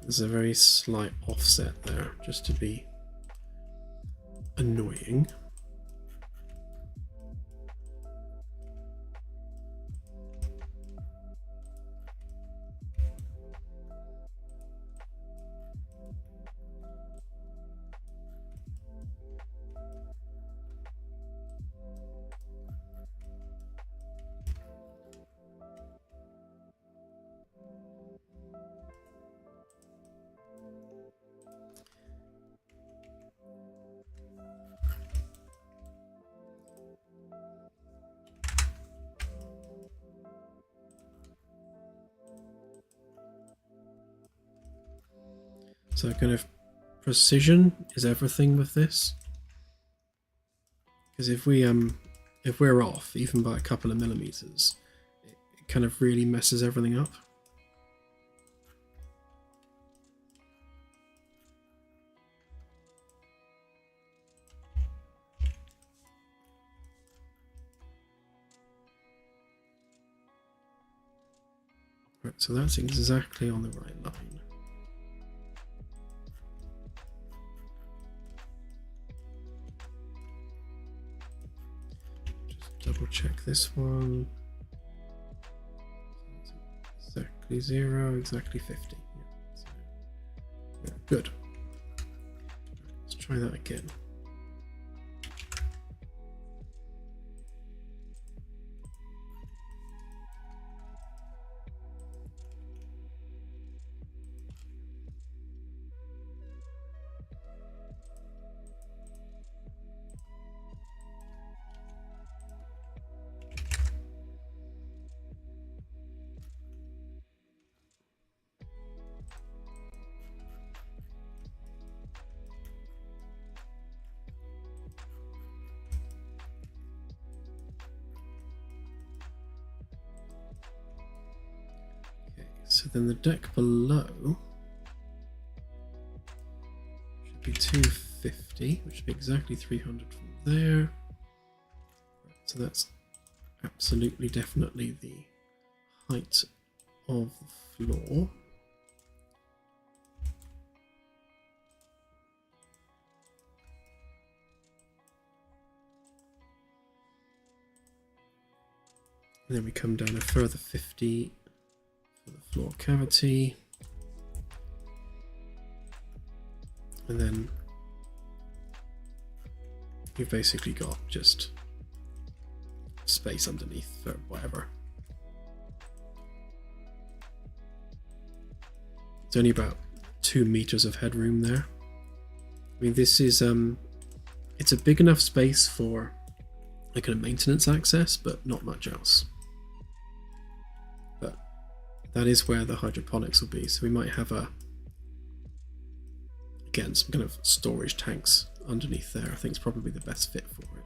There's a very slight offset there, just to be annoying. So kind of precision is everything with this. Because if we're off, even by a couple of millimeters, it kind of really messes everything up. Right, so that's exactly on the right line. Double check this one. Exactly 0, exactly 50. Yeah, so, yeah, good. Let's try that again. So then the deck below should be 250, which would be exactly 300 from there. So that's absolutely definitely the height of the floor. And then we come down a further 50 for the floor cavity. And then you've basically got just space underneath for whatever. It's only about 2 meters of headroom there. I mean, this is it's a big enough space for like a maintenance access, but not much else. But that is where the hydroponics will be. So we might have again, some kind of storage tanks underneath there. I think it's probably the best fit for it.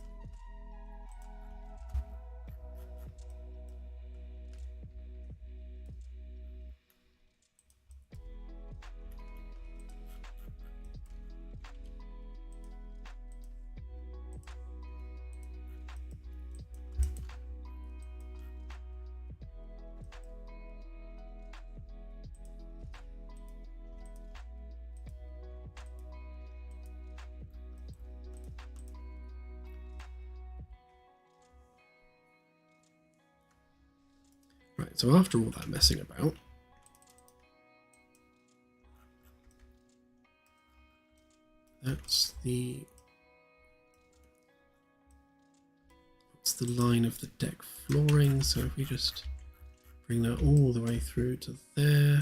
Right, so after all that messing about, that's the line of the deck flooring. So if we just bring that all the way through to there.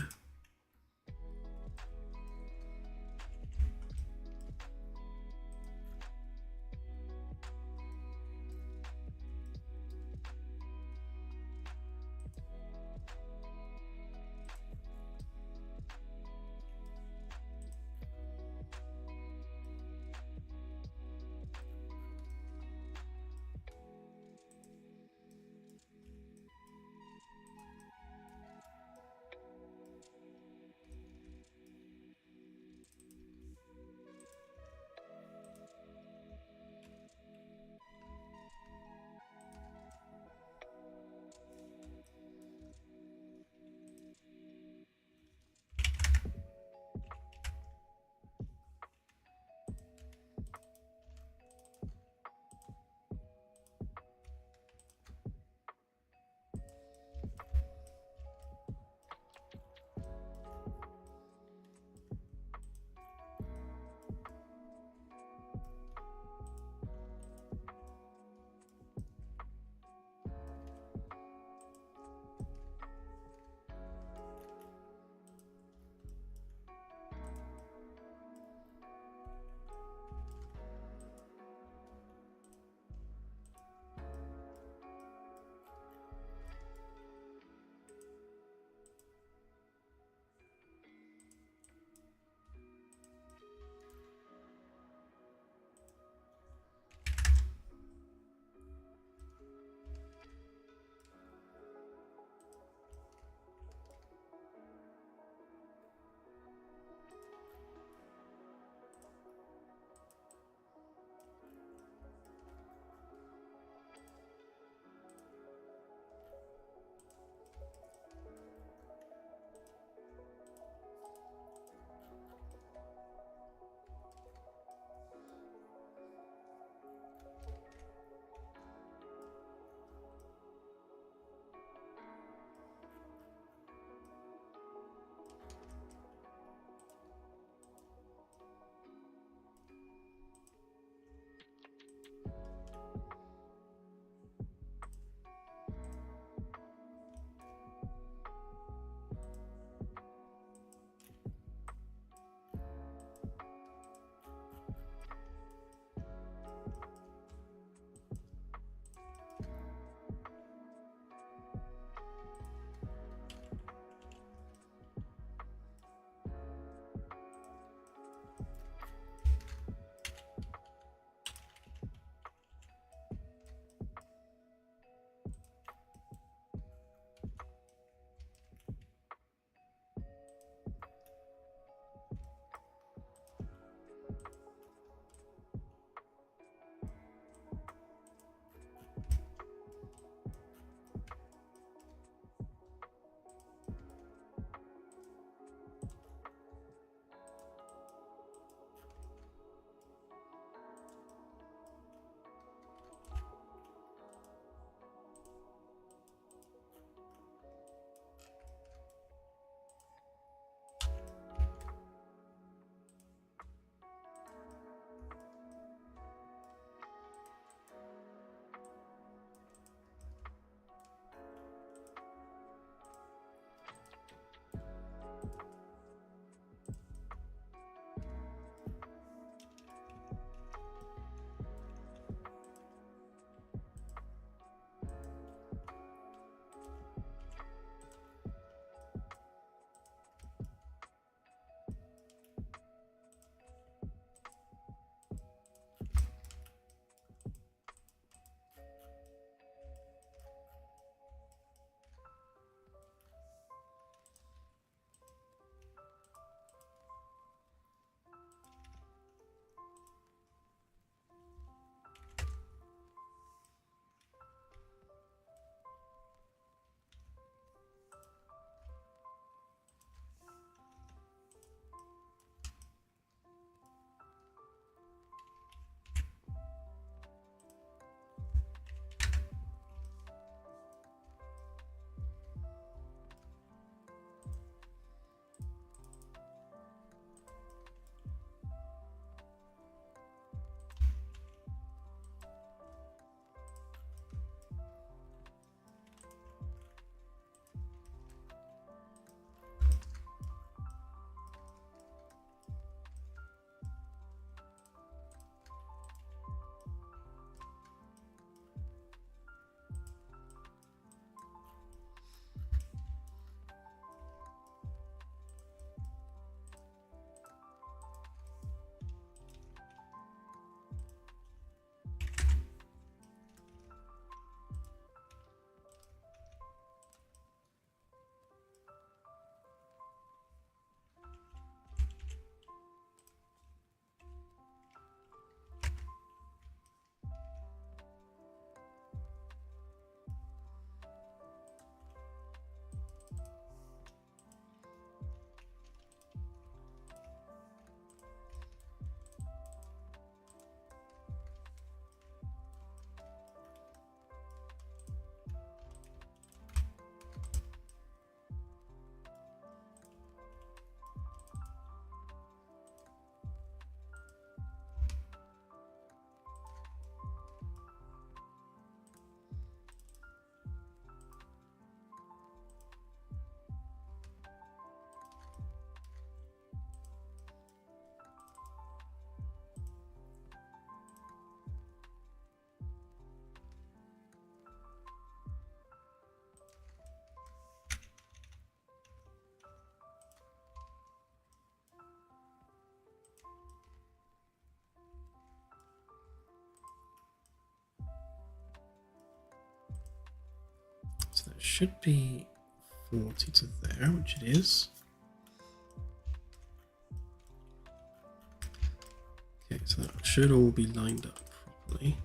should be 40 to there, which it is. Okay, so that should all be lined up properly.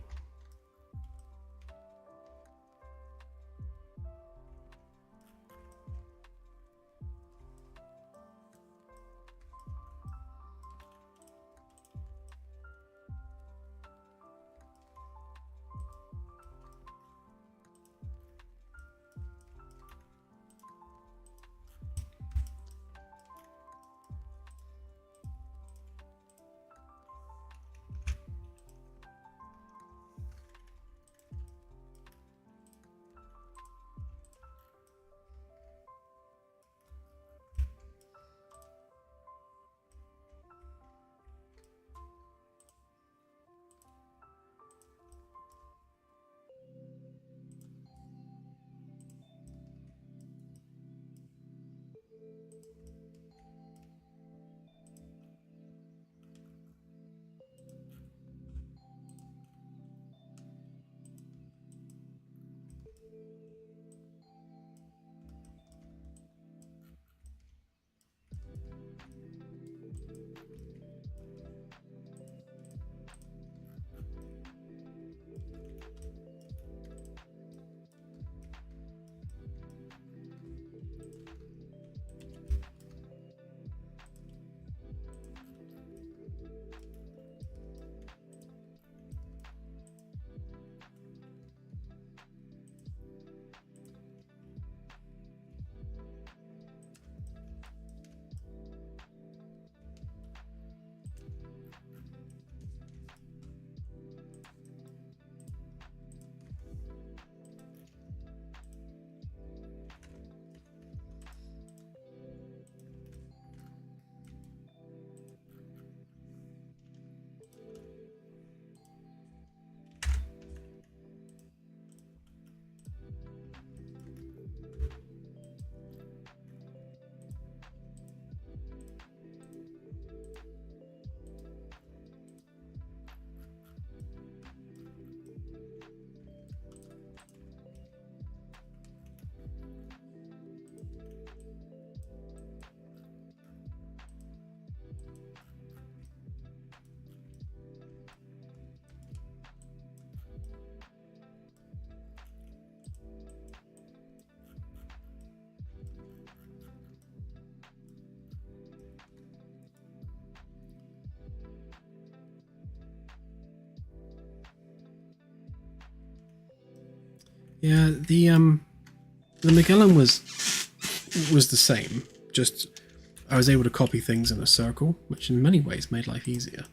Yeah, the Magellan was the same, just I was able to copy things in a circle, which in many ways made life easier.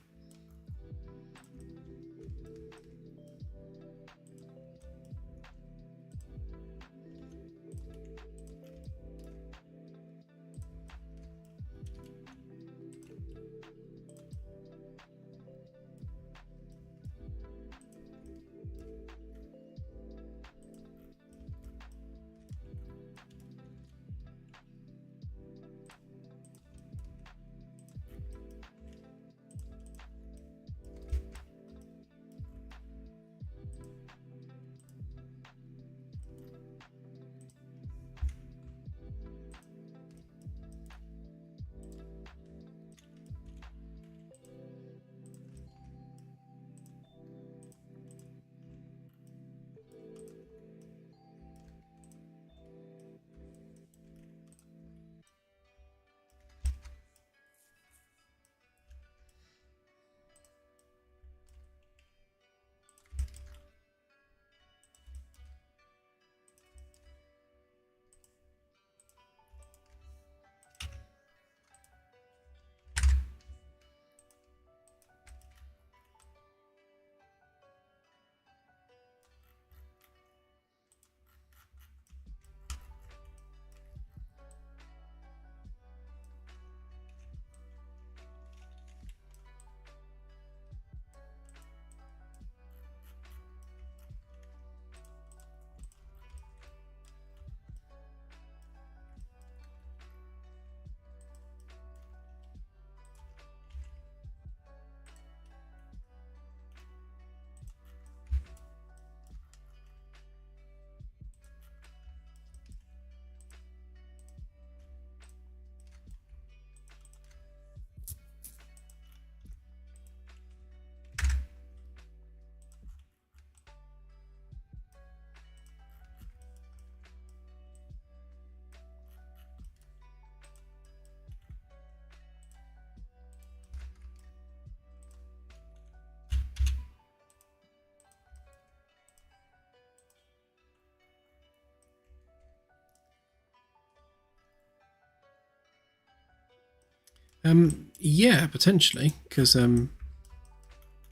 Yeah, potentially, because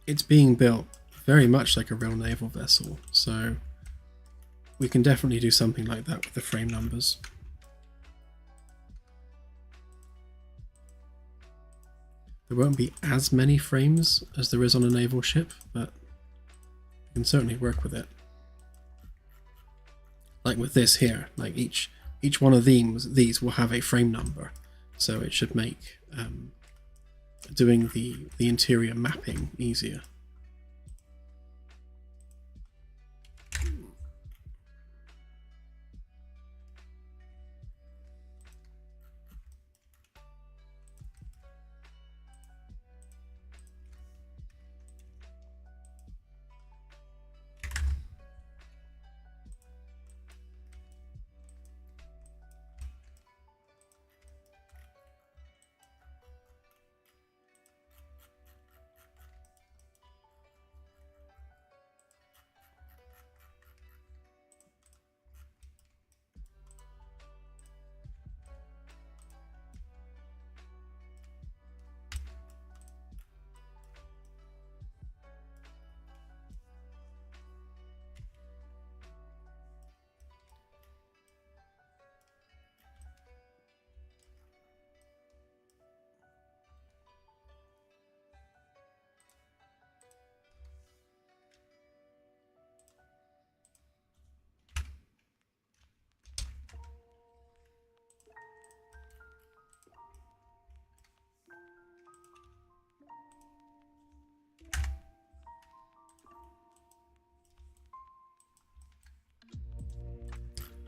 it's being built very much like a real naval vessel, so we can definitely do something like that with the frame numbers. There won't be as many frames as there is on a naval ship, but we can certainly work with it. Like with this here, like each one of these will have a frame number, so it should make doing the interior mapping easier.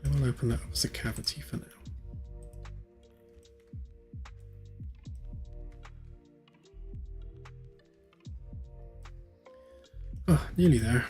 I will open that up as a cavity for now. Oh, nearly there.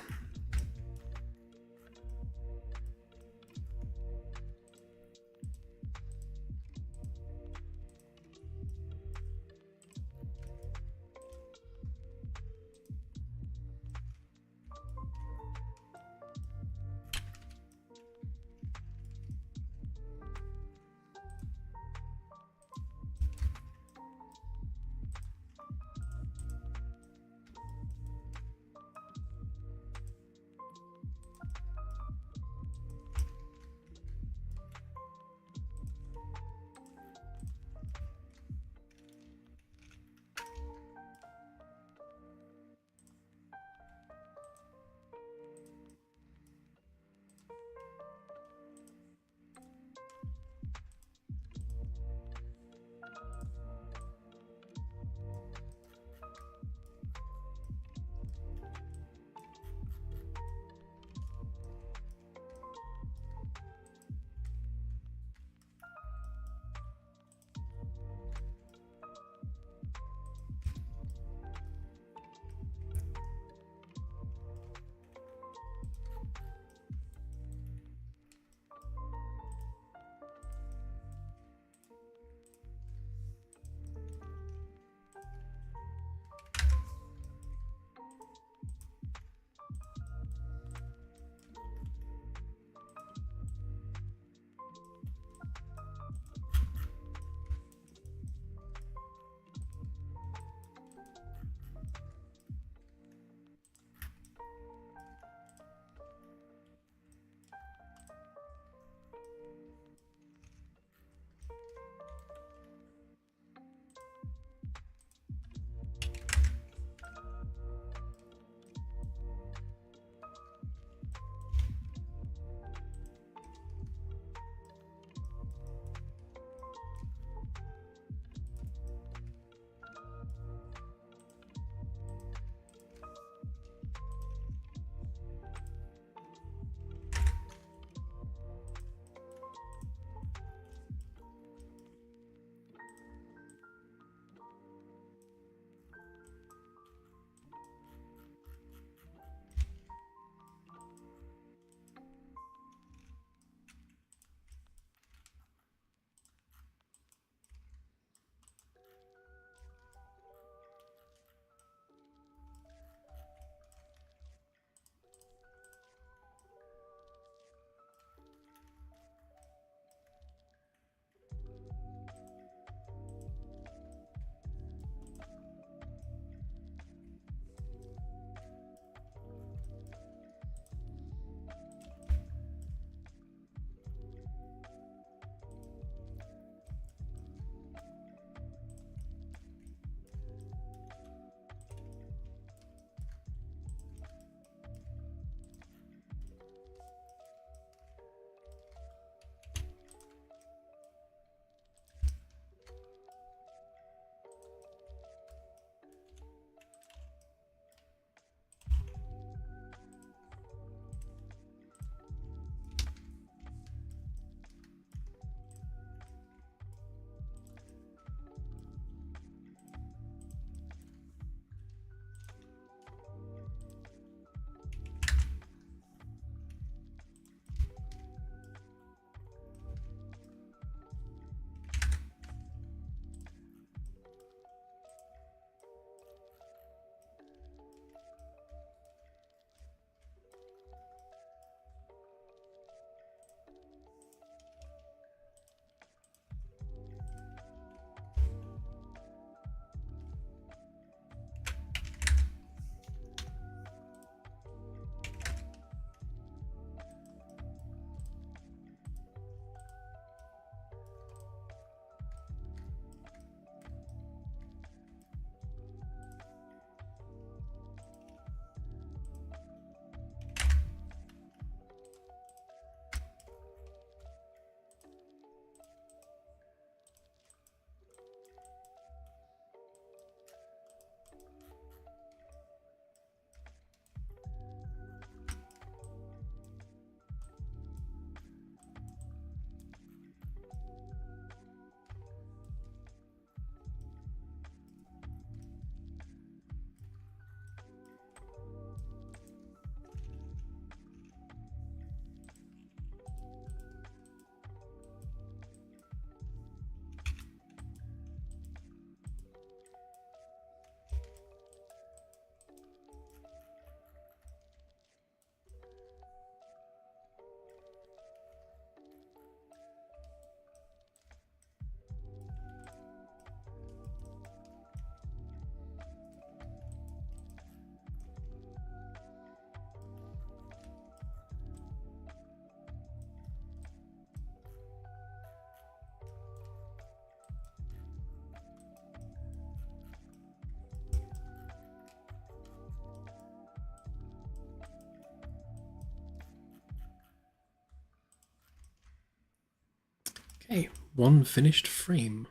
Okay, one finished frame.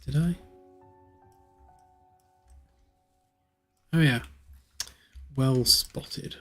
Did I? Oh yeah, well spotted.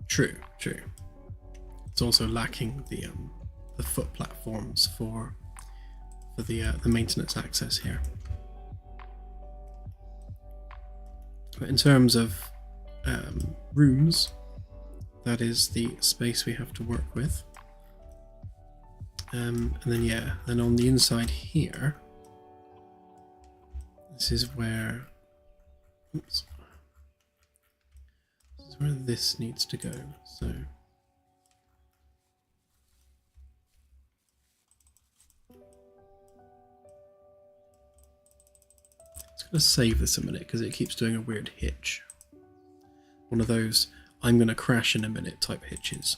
True, true. It's also lacking the foot platforms for the maintenance access here. But in terms of rooms, that is the space we have to work with. And then yeah, then on the inside here, this is where, oops, this is where this needs to go. So it's going to save this a minute because it keeps doing a weird hitch. One of those I'm going to crash in a minute type hitches.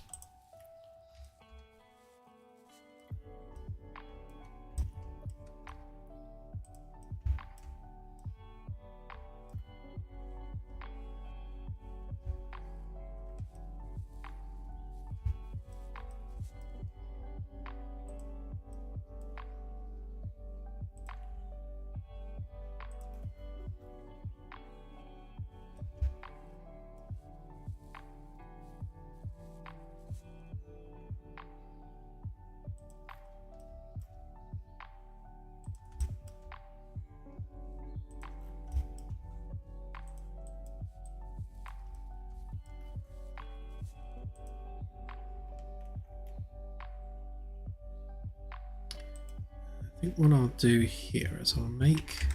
I think what I'll do here is I'll make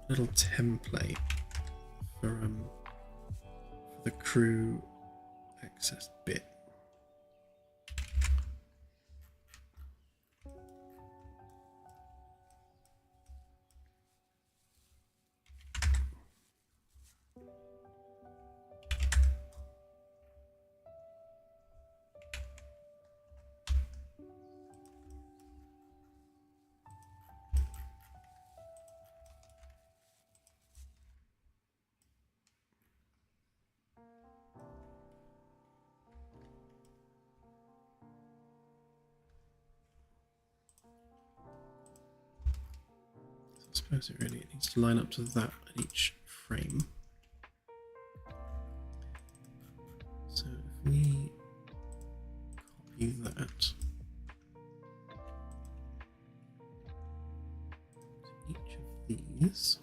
a little template for the crew access bit. I suppose it really needs to line up to that at each frame. So if we copy that to each of these.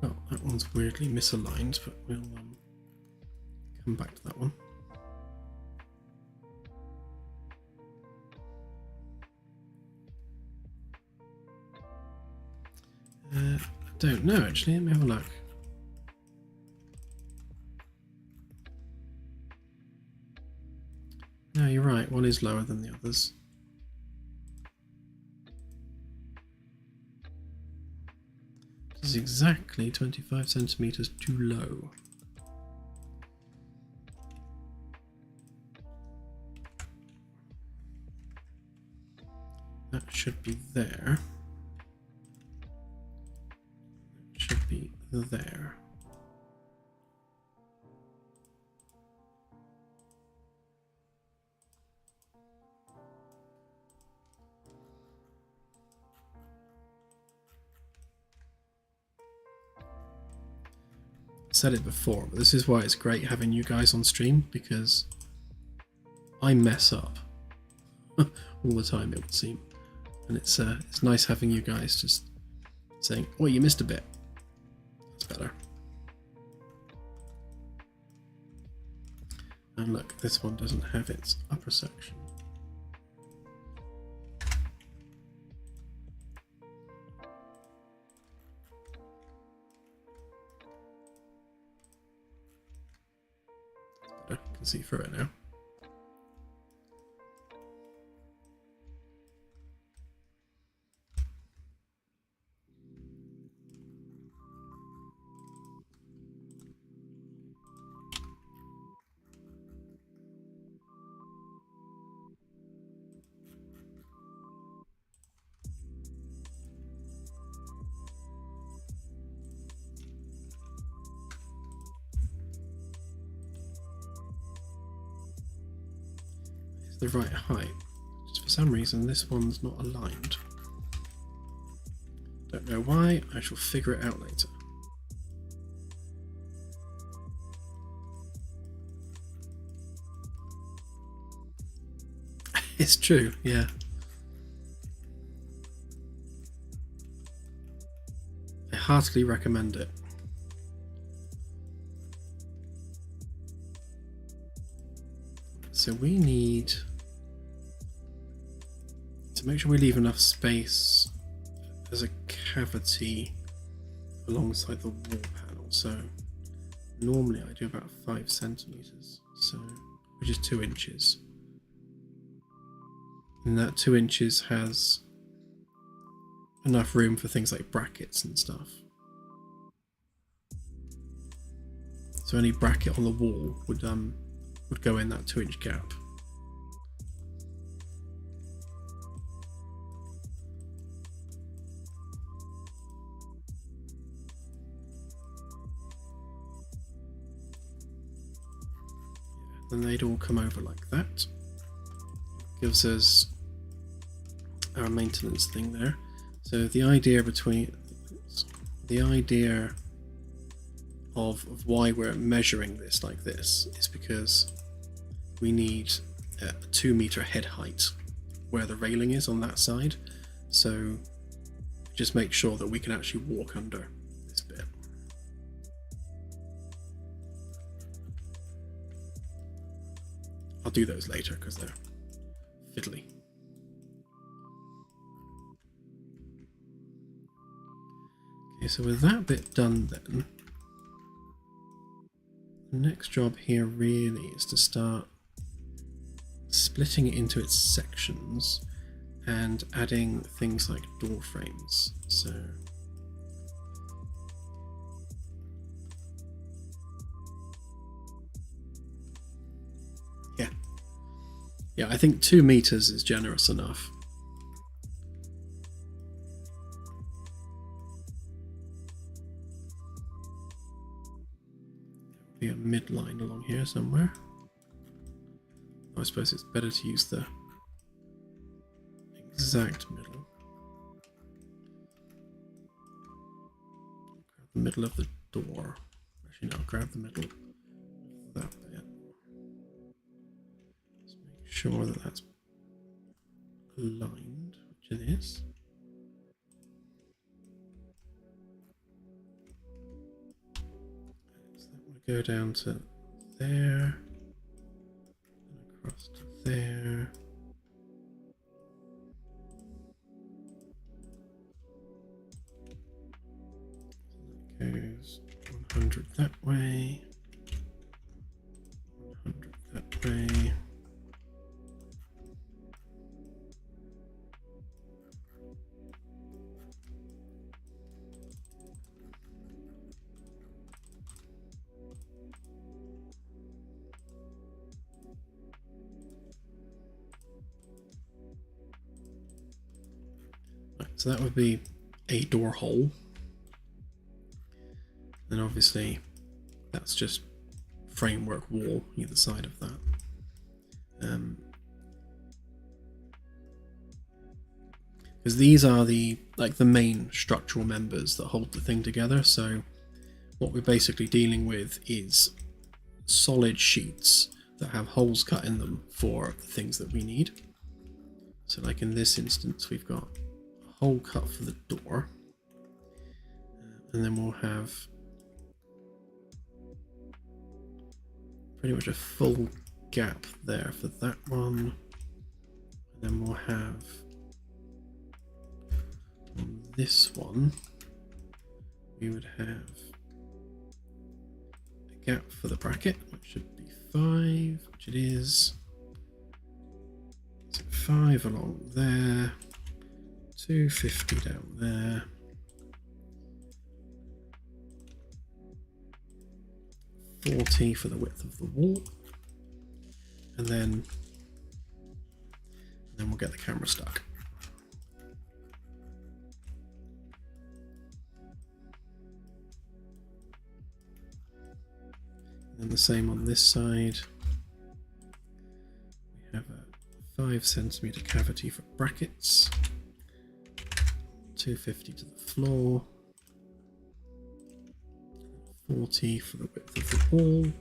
Oh, that one's weirdly misaligned, but we'll come back to that one. don't know actually. Let me have a look. No, you're right. One is lower than the others. This is exactly 25 centimeters too low. That should be there. That should be there. I said it before, but this is why it's great having you guys on stream, because I mess up all the time, it would seem. And it's nice having you guys just saying, "Oh, you missed a bit." That's better. And look, this one doesn't have its upper section. That's better. I can see through it now. The right height. Just for some reason this one's not aligned. Don't know why. I shall figure it out later. It's true, yeah. I heartily recommend it. So we need to make sure we leave enough space as a cavity alongside the wall panel. So normally I do about 5 centimeters, so which is 2 inches. And that 2 inches has enough room for things like brackets and stuff. So any bracket on the wall would go in that 2-inch gap. Then they'd all come over like that. Gives us our maintenance thing there. So the idea of why we're measuring this like this is because we need a 2-meter head height where the railing is on that side. So just make sure that we can actually walk under this bit. I'll do those later because they're fiddly. Okay, so with that bit done then, the next job here really is to start splitting it into its sections and adding things like door frames. So yeah, I think 2 meters is generous enough. There will be a midline along here somewhere. I suppose it's better to use the exact middle. Grab the middle of the door. Actually, no, grab the middle of that bit. Just make sure that that's aligned, which it is. So that will go down to there. Across to there. goes 100 that way, 100 that way. So that would be a door hole. And obviously that's just framework wall either side of that. Because these are the main structural members that hold the thing together. So what we're basically dealing with is solid sheets that have holes cut in them for the things that we need. So like in this instance, we've got a hole cut for the door, and then we'll have pretty much a full gap there for that one. And then we'll have on this one, we would have a gap for the bracket, which should be 5, which it is. So 5 along there, 250 down there. 40 for the width of the wall, and then we'll get the camera stuck. And then the same on this side. We have a 5 centimeter cavity for brackets, 250 to the floor, 40 for the width of the wall, and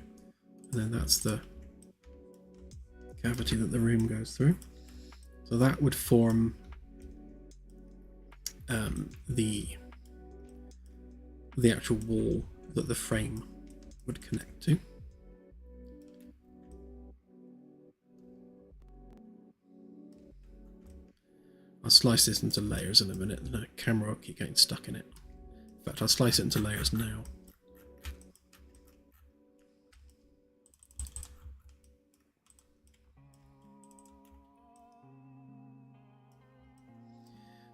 then that's the cavity that the room goes through. So that would form the actual wall that the frame would connect to. I'll slice this into layers in a minute, and the camera will keep getting stuck in it. In fact, I'll slice it into layers now.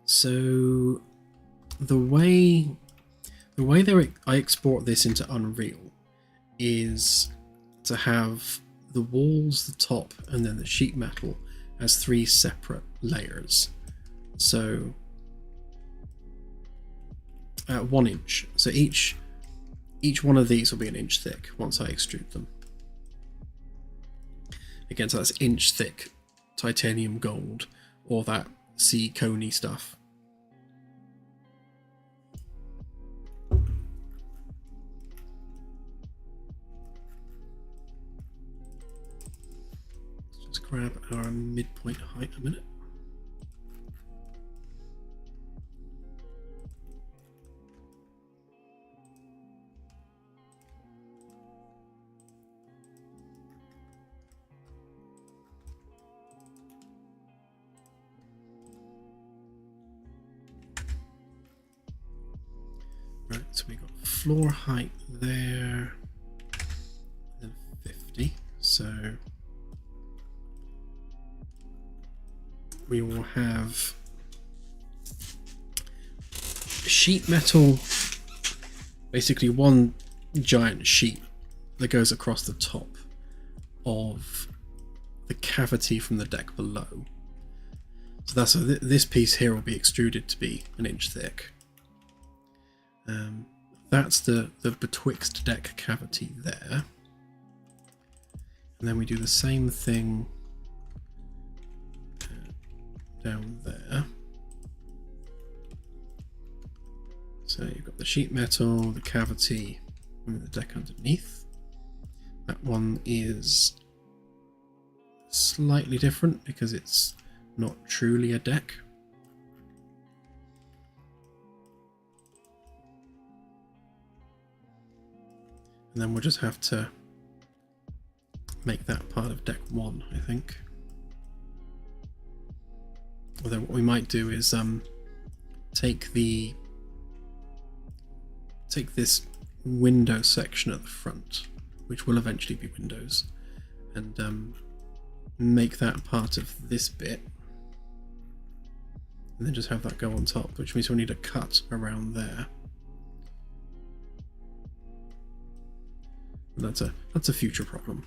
So the way I export this into Unreal is to have the walls, the top, and then the sheet metal as 3 separate layers. So at 1 inch. So each one of these will be 1 inch thick once I extrude them. Again, so that's inch thick titanium gold, or that sea coney stuff. Let's just grab our midpoint height a minute. Right, so we got floor height there, and then 50. So we will have sheet metal, basically one giant sheet that goes across the top of the cavity from the deck below. So that's this piece here will be extruded to be 1 inch thick. That's the betwixt deck cavity there, and then we do the same thing down there. So you've got the sheet metal, the cavity, and the deck underneath. That one is slightly different because it's not truly a deck. And then we'll just have to make that part of deck 1, I think. Although what we might do is take the take this window section at the front, which will eventually be windows, and make that part of this bit, and then just have that go on top, which means we'll need a cut around there. And that's a future problem.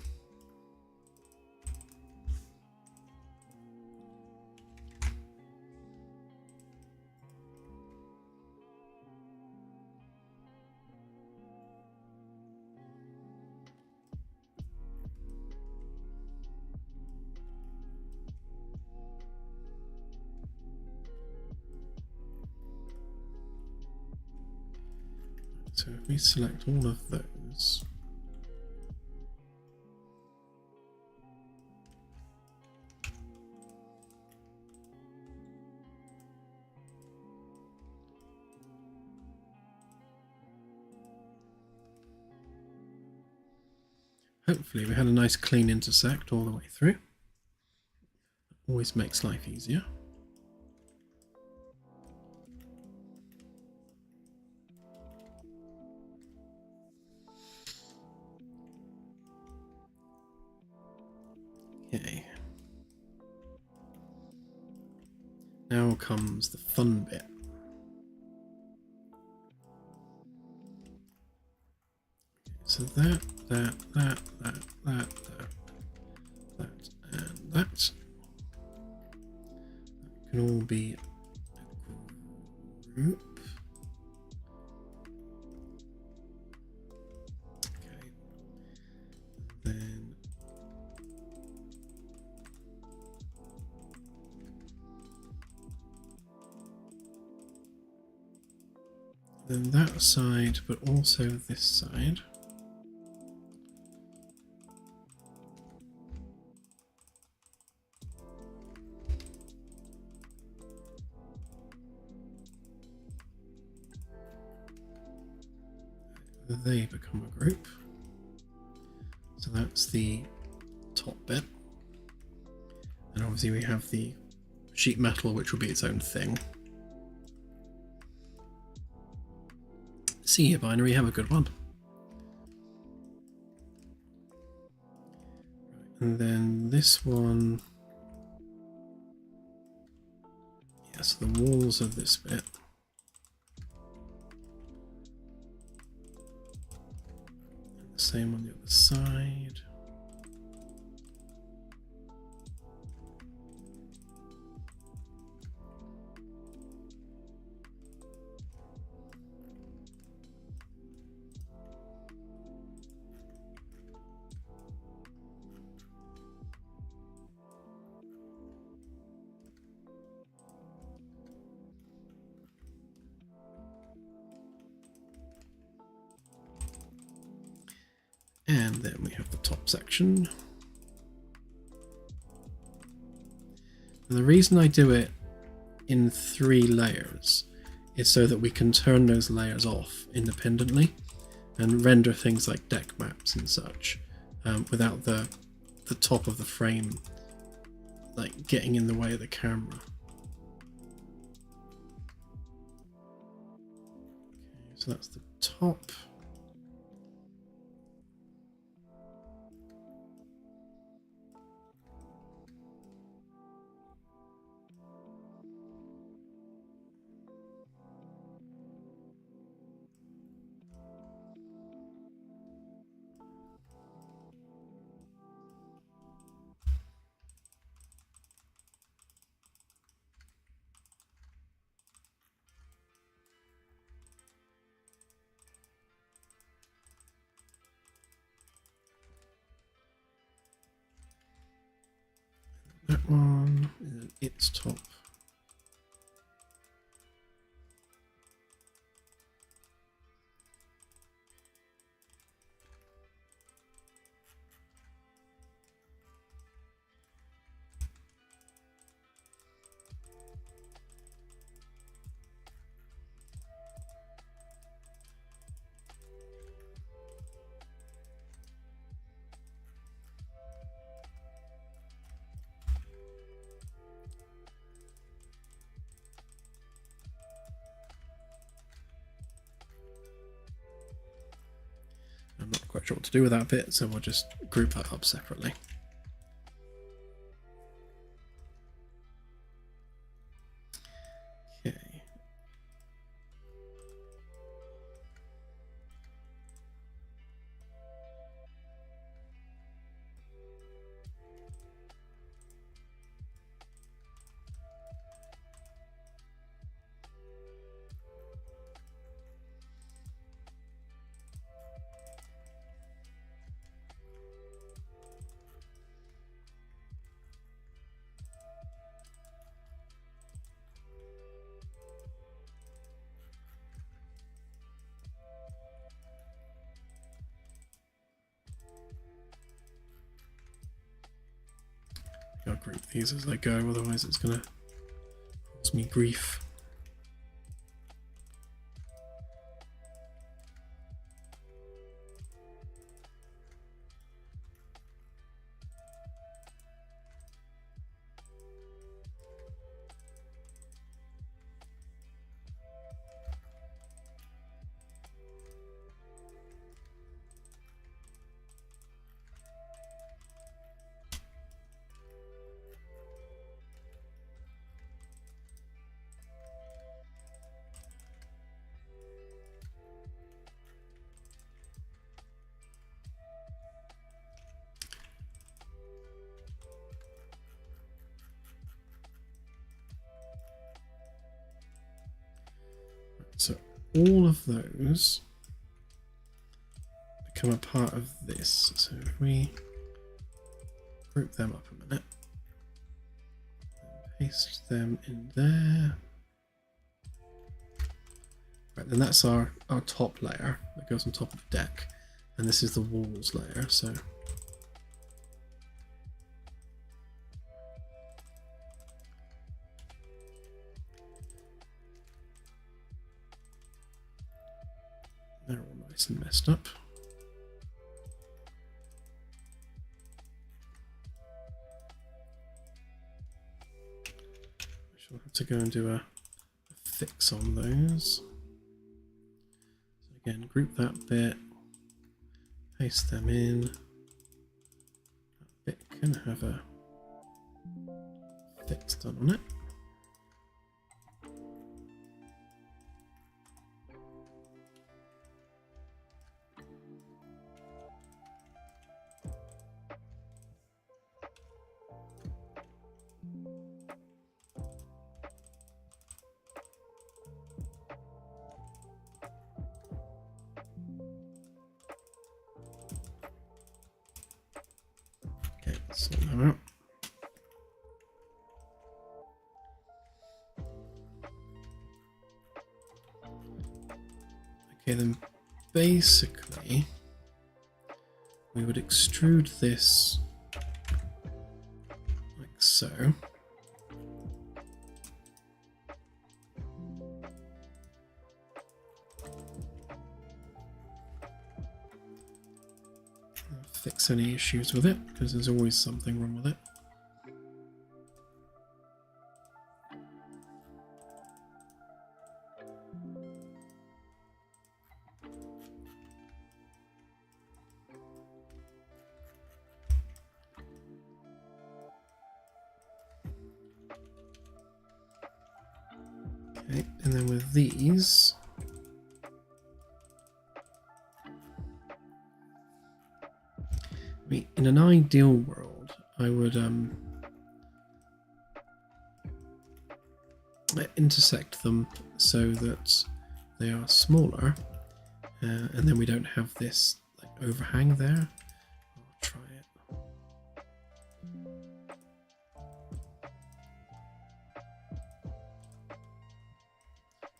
So if we select all of those, hopefully we had a nice clean intersect all the way through. Always makes life easier. Okay. Now comes the fun bit. So that, and that can all be a group. Okay. Then that side, but also this side. They become a group. So that's the top bit. And obviously we have the sheet metal, which will be its own thing. See you, binary, have a good one. And then this one, yes, the walls of this bit. And the same on the other side. And then we have the top section. And the reason I do it in 3 layers is so that we can turn those layers off independently and render things like deck maps and such without the top of the frame like getting in the way of the camera. Okay, so that's the top. That one, and its top. I'm not quite sure what to do with that bit, so we'll just group that up separately. Okay. I'll group these as I go, otherwise it's going to cause me grief. So all of those become a part of this. So if we group them up a minute, paste them in there. Right, then that's our top layer that goes on top of the deck. And this is the walls layer. So they're all nice and messed up. I shall have to go and do a fix on those. So again, group that bit, paste them in. That bit can have a fix done on it. Sort that out. Okay, then basically we would extrude this like so. Fix any issues with it, because there's always something wrong with it. Okay, and then with these, in an ideal world, I would intersect them so that they are smaller, and then we don't have this like overhang there. I'll try it.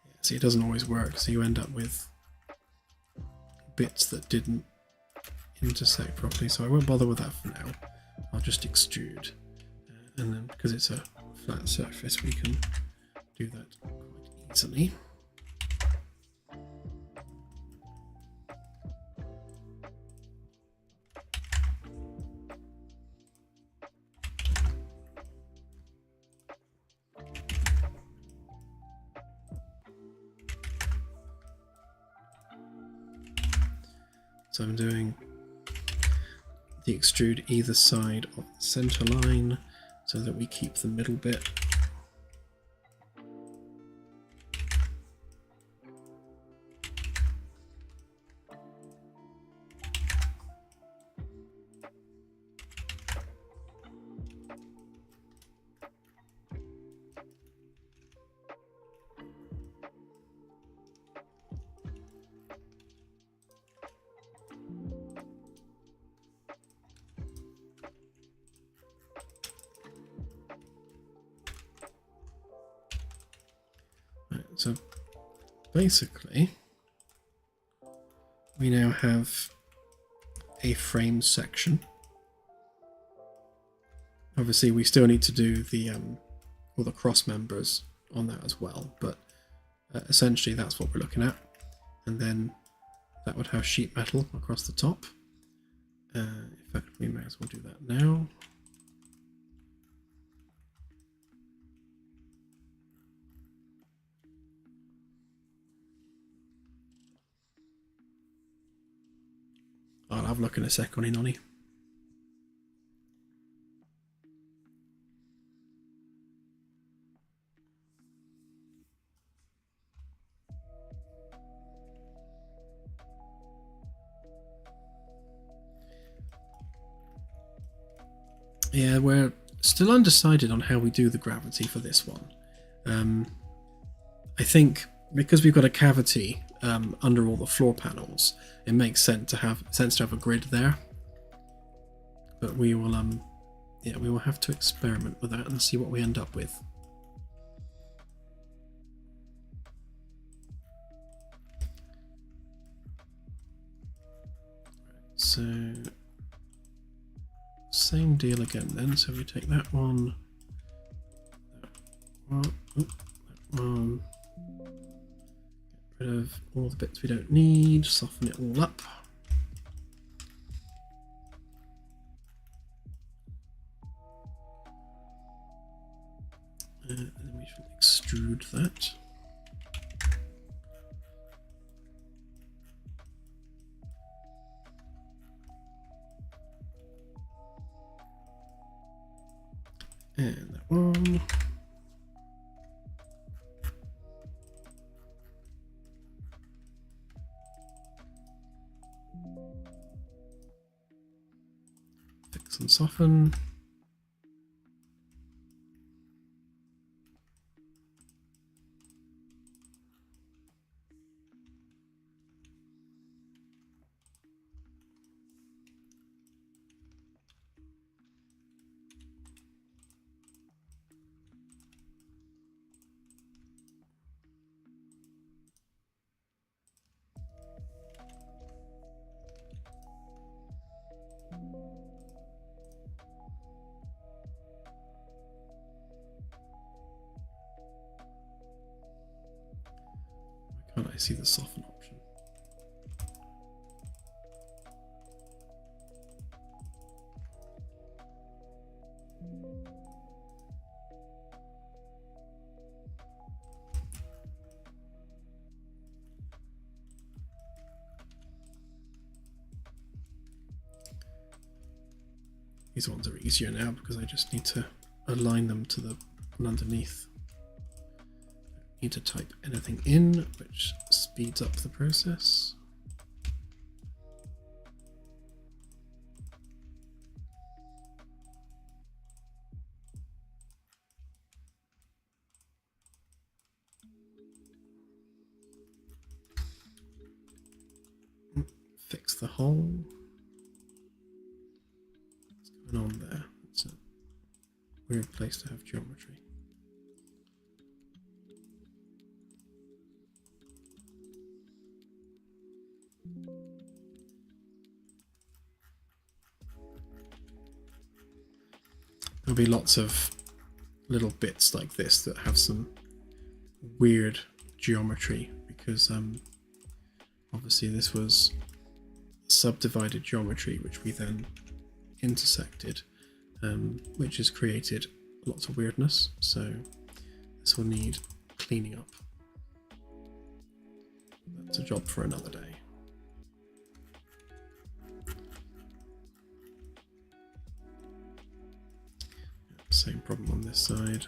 Yeah, see, it doesn't always work, so you end up with bits that didn't intersect properly, so I won't bother with that for now. I'll just extrude, and then because it's a flat surface we can do that quite easily. So I'm doing the extrude either side of the center line so that we keep the middle bit. So basically, we now have a frame section. Obviously, we still need to do the all the cross members on that as well, but essentially that's what we're looking at. And then that would have sheet metal across the top. In fact, we may as well do that now. I'll have a look in a sec on Inoni. Yeah, we're still undecided on how we do the gravity for this one. I think because we've got a cavity under all the floor panels, it makes sense to have a grid there. But we will yeah, we will have to experiment with that and see what we end up with. So same deal again then. So we take that one, that one, get rid of all the bits we don't need, soften it all up. And then we should extrude that. And that one. Fix and soften. Why can't I see the soften option? These ones are easier now because I just need to align them to the one underneath. Need to type anything in, which speeds up the process. Fix the hole. What's going on there? It's a weird place to have geometry. There'll be lots of little bits like this that have some weird geometry because obviously this was subdivided geometry which we then intersected, which has created lots of weirdness, so this will need cleaning up. That's a job for another day. problem on this side.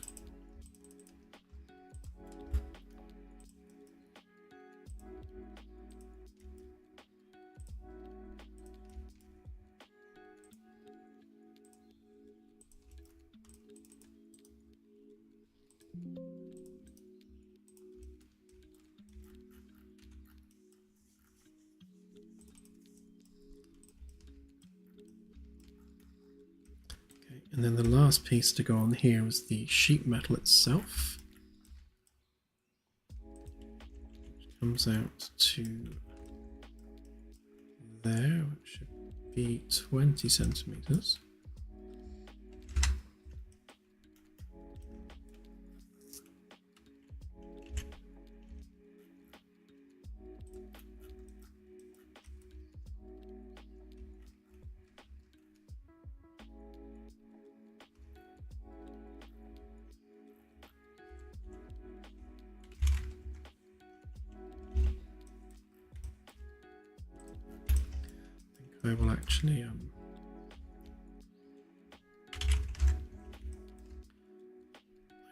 And then the last piece to go on here is the sheet metal itself, which comes out to there, which should be 20 centimeters. I will actually I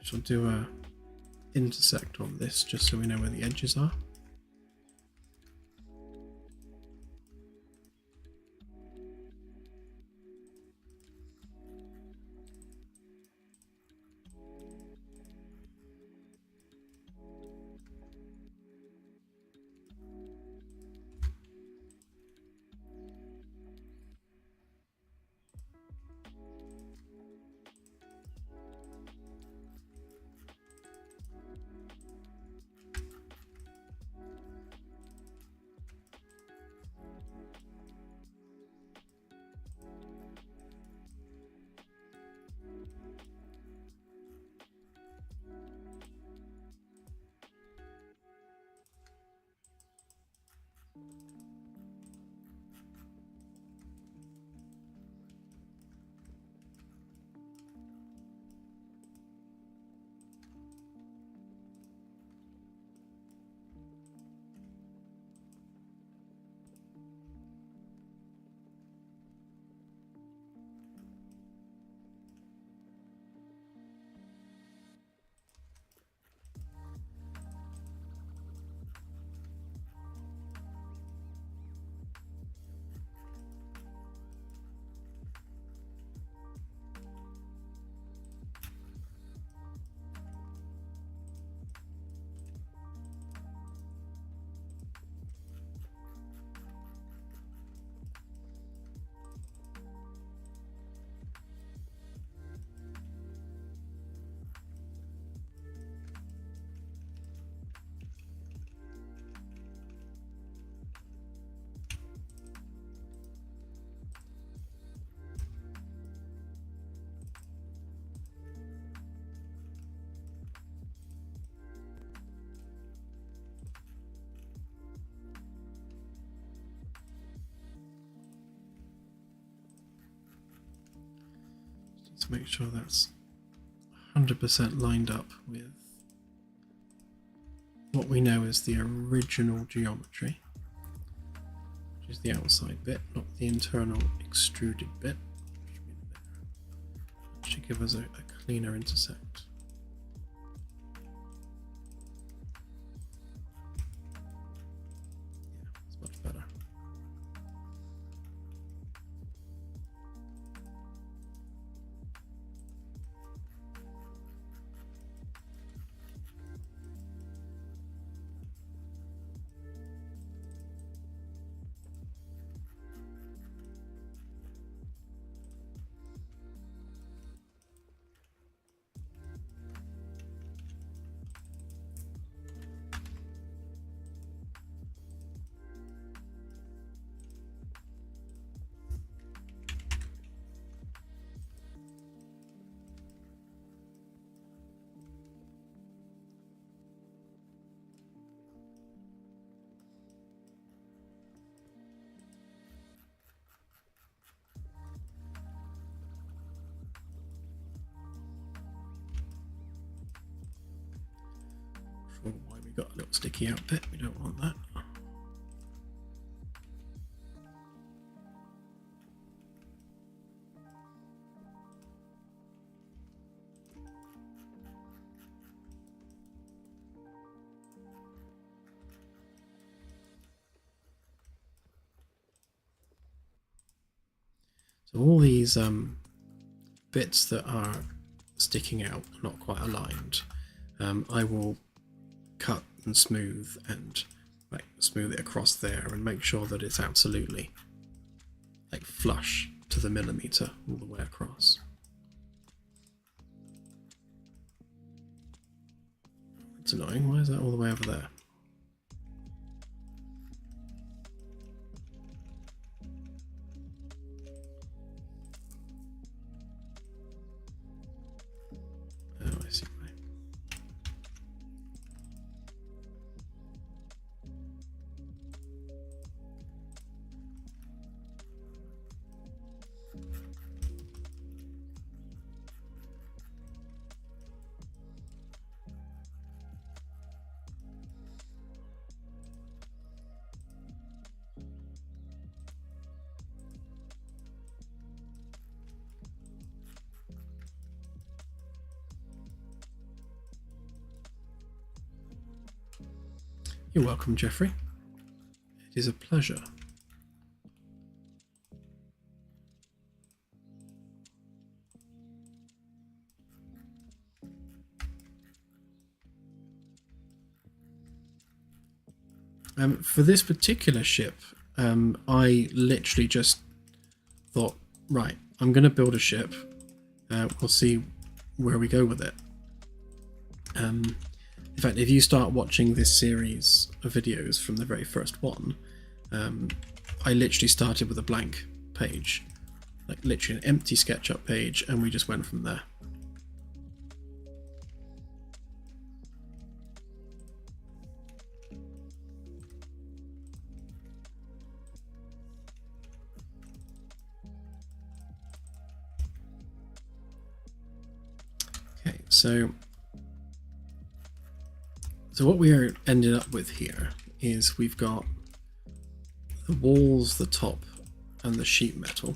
shall do a intersect on this just so we know where the edges are. To make sure that's 100% lined up with what we know is the original geometry, which is the outside bit, not the internal extruded bit. That should give us a cleaner intersect. Yeah, it's much better. Why we got a little sticky out bit, we don't want that. So all these bits that are sticking out, not quite aligned, I will cut and smooth and like smooth it across there and make sure that it's absolutely like flush to the millimeter all the way across. It's annoying. Why is that all the way over there? Oh, I see why. You're welcome, Jeffrey. It is a pleasure. For this particular ship, I literally just thought, right, I'm going to build a ship. We'll see where we go with it. In fact, if you start watching this series of videos from the very first one, I literally started with a blank page, like literally an empty SketchUp page, and we just went from there. Okay, so what we are ended up with here is we've got the walls, the top, and the sheet metal.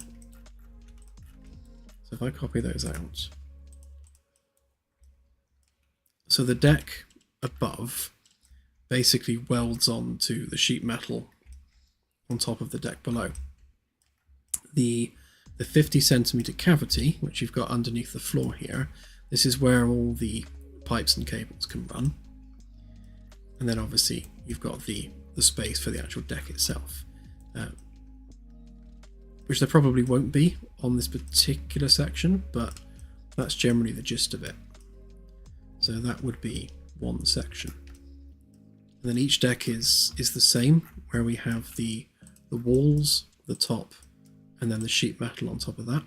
So if I copy those out, so the deck above basically welds onto the sheet metal on top of the deck below. The 50 centimeter cavity, which you've got underneath the floor here, this is where all the pipes and cables can run. And then obviously you've got the space for the actual deck itself, which there probably won't be on this particular section, but that's generally the gist of it. So that would be one section. And then each deck is the same, where we have the walls, the top, and then the sheet metal on top of that.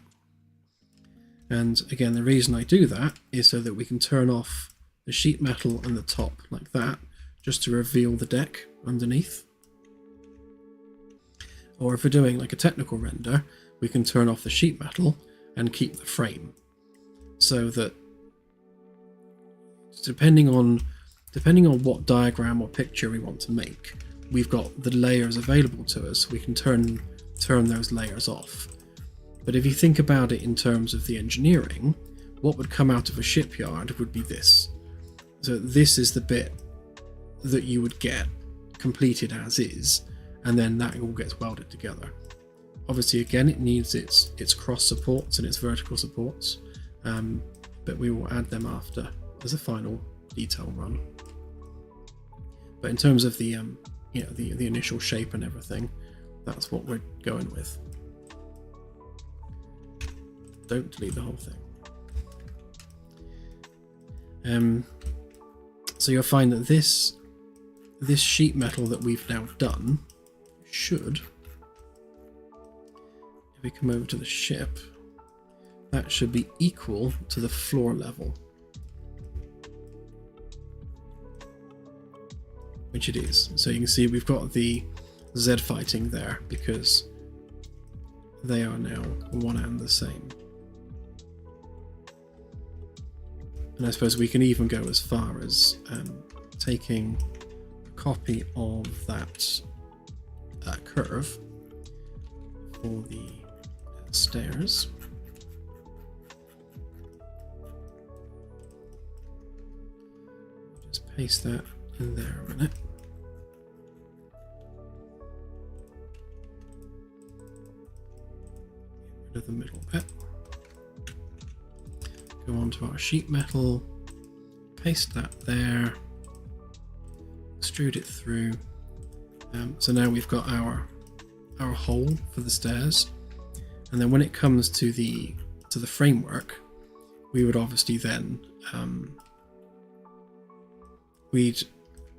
And again, the reason I do that is so that we can turn off the sheet metal and the top like that, just to reveal the deck underneath. Or if we're doing like a technical render, we can turn off the sheet metal and keep the frame. So that depending on what diagram or picture we want to make, we've got the layers available to us. We can turn those layers off. But if you think about it in terms of the engineering, what would come out of a shipyard would be this. So this is the bit that you would get completed as is, and then that all gets welded together. Obviously, again, it needs its cross supports and its vertical supports, but we will add them after as a final detail run. But in terms of the the initial shape and everything, that's what we're going with. Don't delete the whole thing. So you'll find that this sheet metal that we've now done should, if we come over to the ship, that should be equal to the floor level, which it is. So you can see we've got the Z fighting there because they are now one and the same. And I suppose we can even go as far as taking a copy of that curve for the stairs. Just paste that in there a minute. Get rid of the middle bit. Go on to our sheet metal, paste that there, extrude it through. So now we've got our hole for the stairs, and then when it comes to the framework, we would obviously then we'd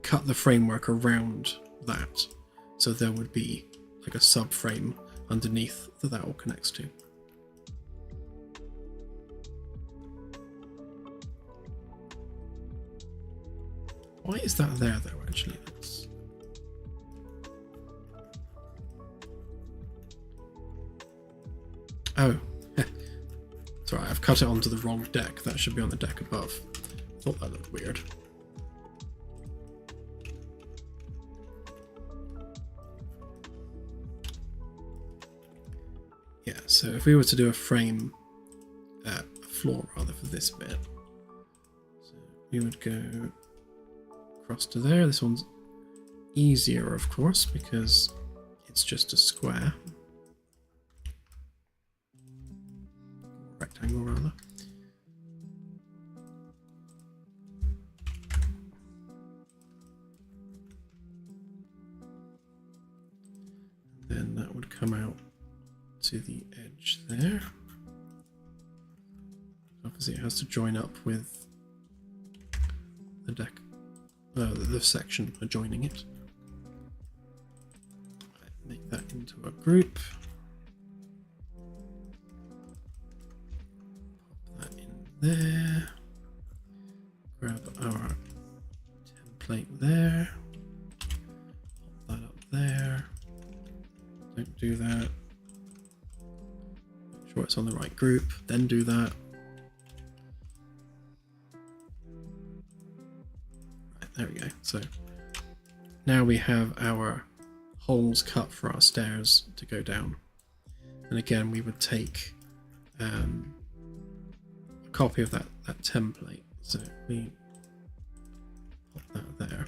cut the framework around that, so there would be like a subframe underneath that all connects to. Why is that there though, actually? That's... Oh, sorry, I've cut it onto the wrong deck. That should be on the deck above. Thought that looked weird. Yeah, so if we were to do a frame, a floor rather, for this bit, so we would go across to there. This one's easier, of course, because it's just a square. Rectangle, rather. And then that would come out to the edge there. Obviously it has to join up with the deck, the section adjoining it. Make that into a group. Pop that in there. Grab our template there. Pop that up there. Don't do that. Make sure it's on the right group, then do that. Right, there we go. So now we have our holes cut for our stairs to go down. And again, we would take a copy of that template. So we pop that there.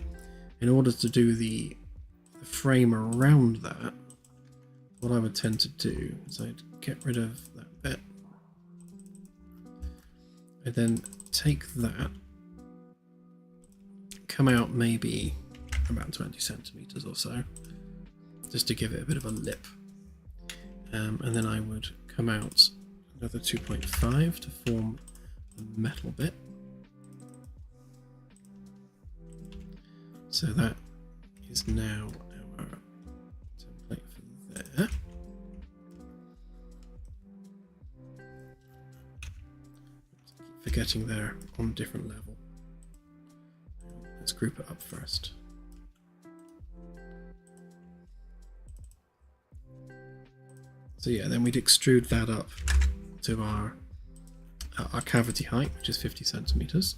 In order to do the frame around that, what I would tend to do is I'd get rid of that bit. I'd then take that, come out maybe about 20 centimeters or so, just to give it a bit of a lip. And then I would come out another 2.5 to form the metal bit. So that is now our template for there. Keep forgetting they're on a different level. Let's group it up first. So yeah, then we'd extrude that up to our cavity height, which is 50 centimeters.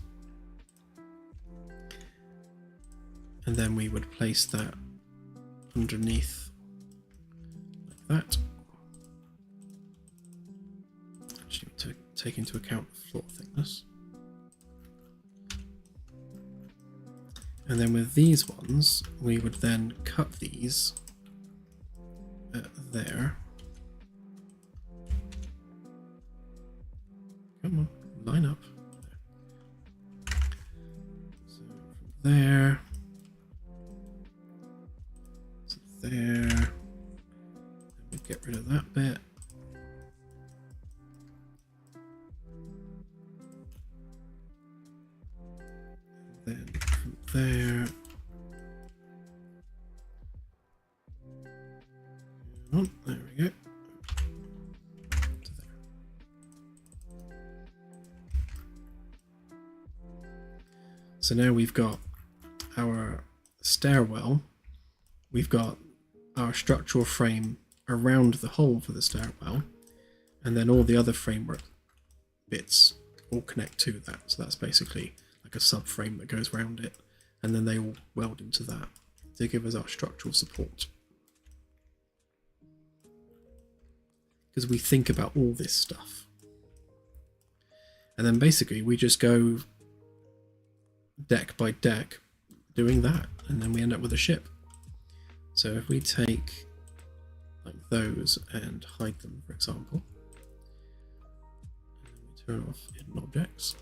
And then we would place that underneath like that. Actually, to take into account the floor thickness. And then with these ones, we would then cut these there. Come on, line up. So from there to there, then we get rid of that bit. And then from there, oh, there we go. So now we've got our stairwell, we've got our structural frame around the hole for the stairwell, and then all the other framework bits all connect to that. So that's basically like a subframe that goes around it, and then they all weld into that to give us our structural support. Because we think about all this stuff. And then basically we just go deck by deck doing that, and then we end up with a ship. So if we take like those and hide them, for example, Turn off hidden objects.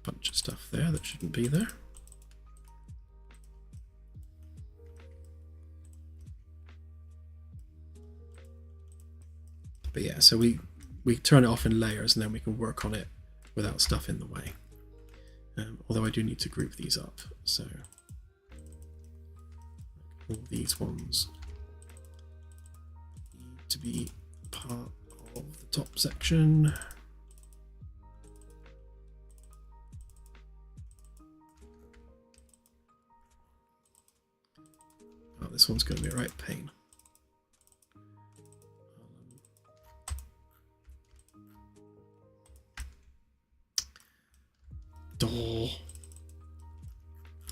Bunch of stuff there that shouldn't be there. But yeah, so we turn it off in layers and then we can work on it without stuff in the way. Although I do need to group these up, so all these ones need to be part of the top section. Oh, this one's going to be a right pain. Door.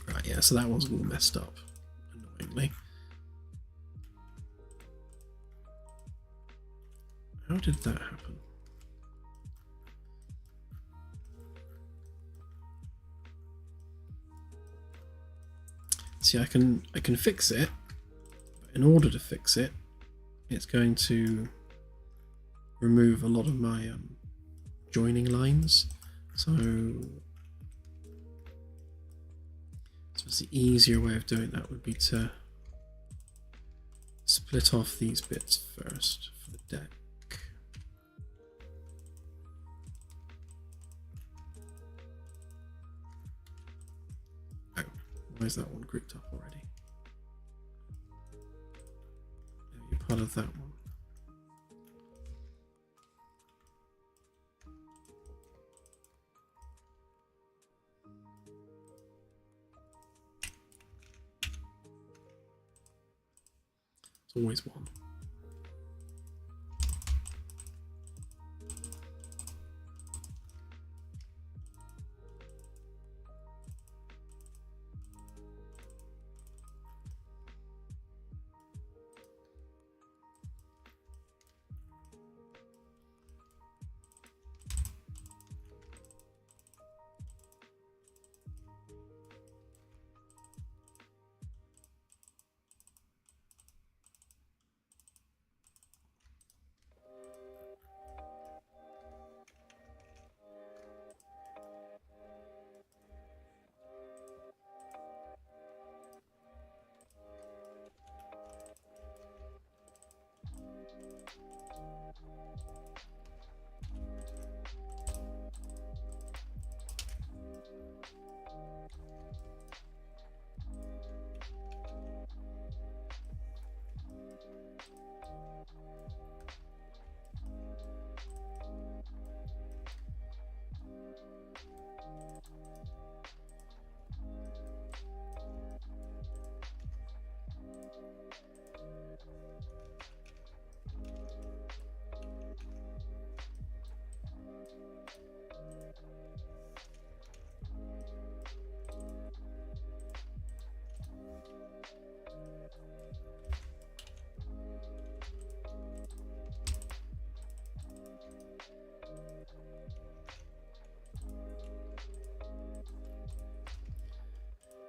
Right, yeah, so that one's all messed up, annoyingly. How did that happen? See, I can fix it, but in order to fix it, it's going to remove a lot of my joining lines. So the easier way of doing that would be to split off these bits first for the deck. Oh, why is that one grouped up already? No, you're part of that one. Always one.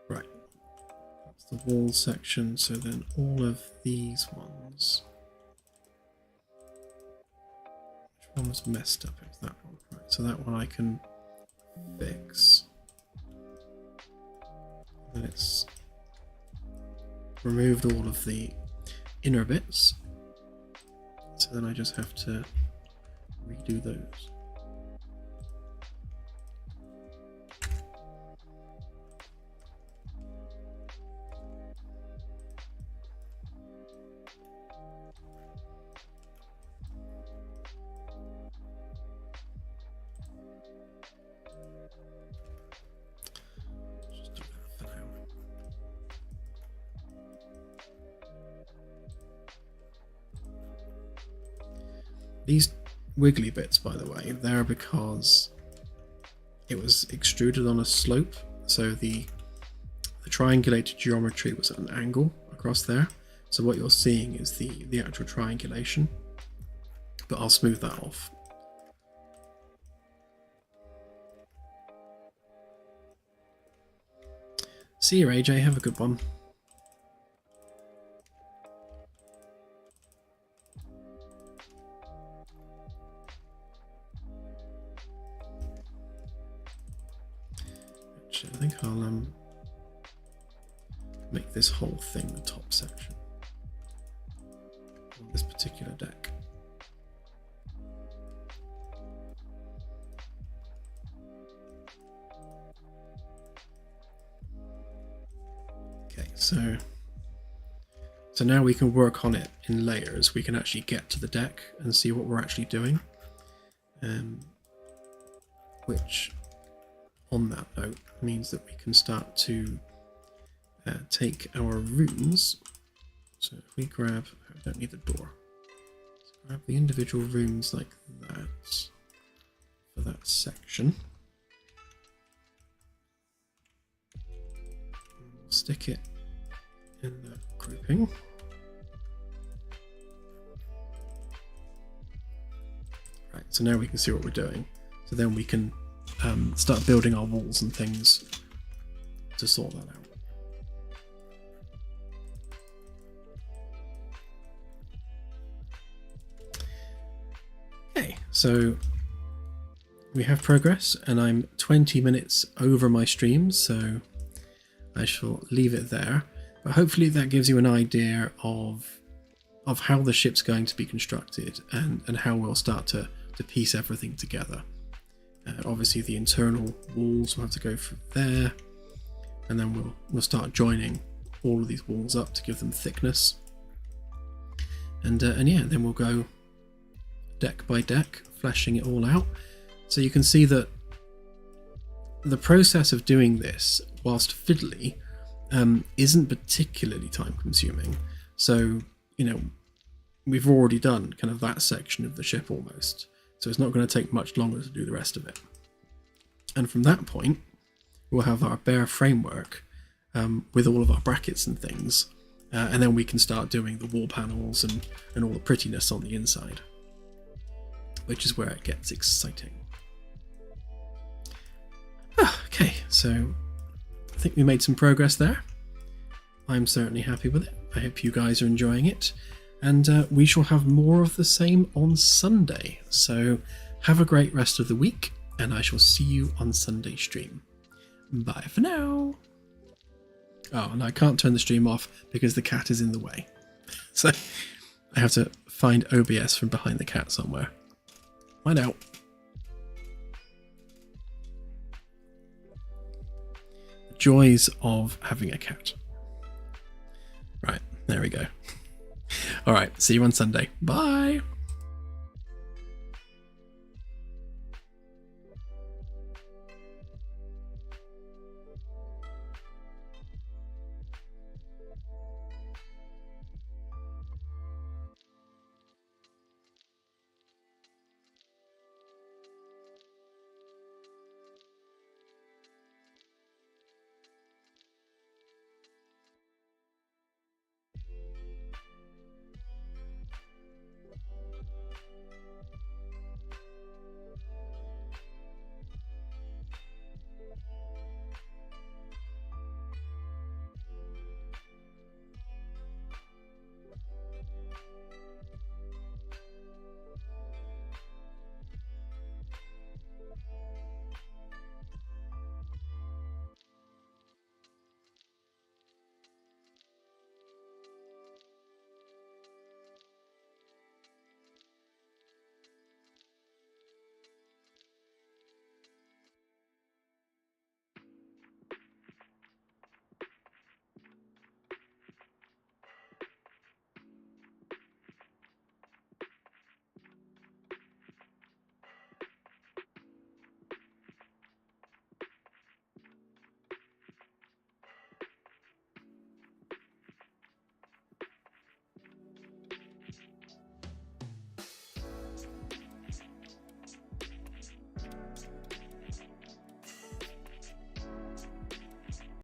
Right, that's the wall section, so then all of these ones. Which one was messed up? It was that one. Right, so that one I can fix. And it's removed all of the inner bits. So then I just have to redo those. These wiggly bits, by the way, they're because it was extruded on a slope, so the triangulated geometry was at an angle across there. So what you're seeing is the actual triangulation, but I'll smooth that off. See you, AJ. Have a good one. Actually, I think I'll make this whole thing the top section on this particular deck. Okay, so now we can work on it in layers. We can actually get to the deck and see what we're actually doing, which on that note means that we can start to take our rooms. So if we grab, I don't need the door, let's grab the individual rooms like that for that section. We'll stick it in that grouping. Right, so now we can see what we're doing. So then we can start building our walls and things to sort that out. Okay, so we have progress, and I'm 20 minutes over my stream, so I shall leave it there. But hopefully that gives you an idea of how the ship's going to be constructed and how we'll start to piece everything together. Obviously the internal walls will have to go through there, and then we'll start joining all of these walls up to give them thickness. And yeah, then we'll go deck by deck, fleshing it all out. So you can see that the process of doing this, whilst fiddly, isn't particularly time consuming. So, you know, we've already done kind of that section of the ship almost. So it's not going to take much longer to do the rest of it. And from that point, we'll have our bare framework with all of our brackets and things. And then we can start doing the wall panels and all the prettiness on the inside, which is where it gets exciting. Okay, so I think we made some progress there. I'm certainly happy with it. I hope you guys are enjoying it. And we shall have more of the same on Sunday. So have a great rest of the week, and I shall see you on Sunday stream. Bye for now. Oh, and I can't turn the stream off because the cat is in the way. So I have to find OBS from behind the cat somewhere. Bye now. The joys of having a cat. Right, there we go. All right, see you on Sunday. Bye.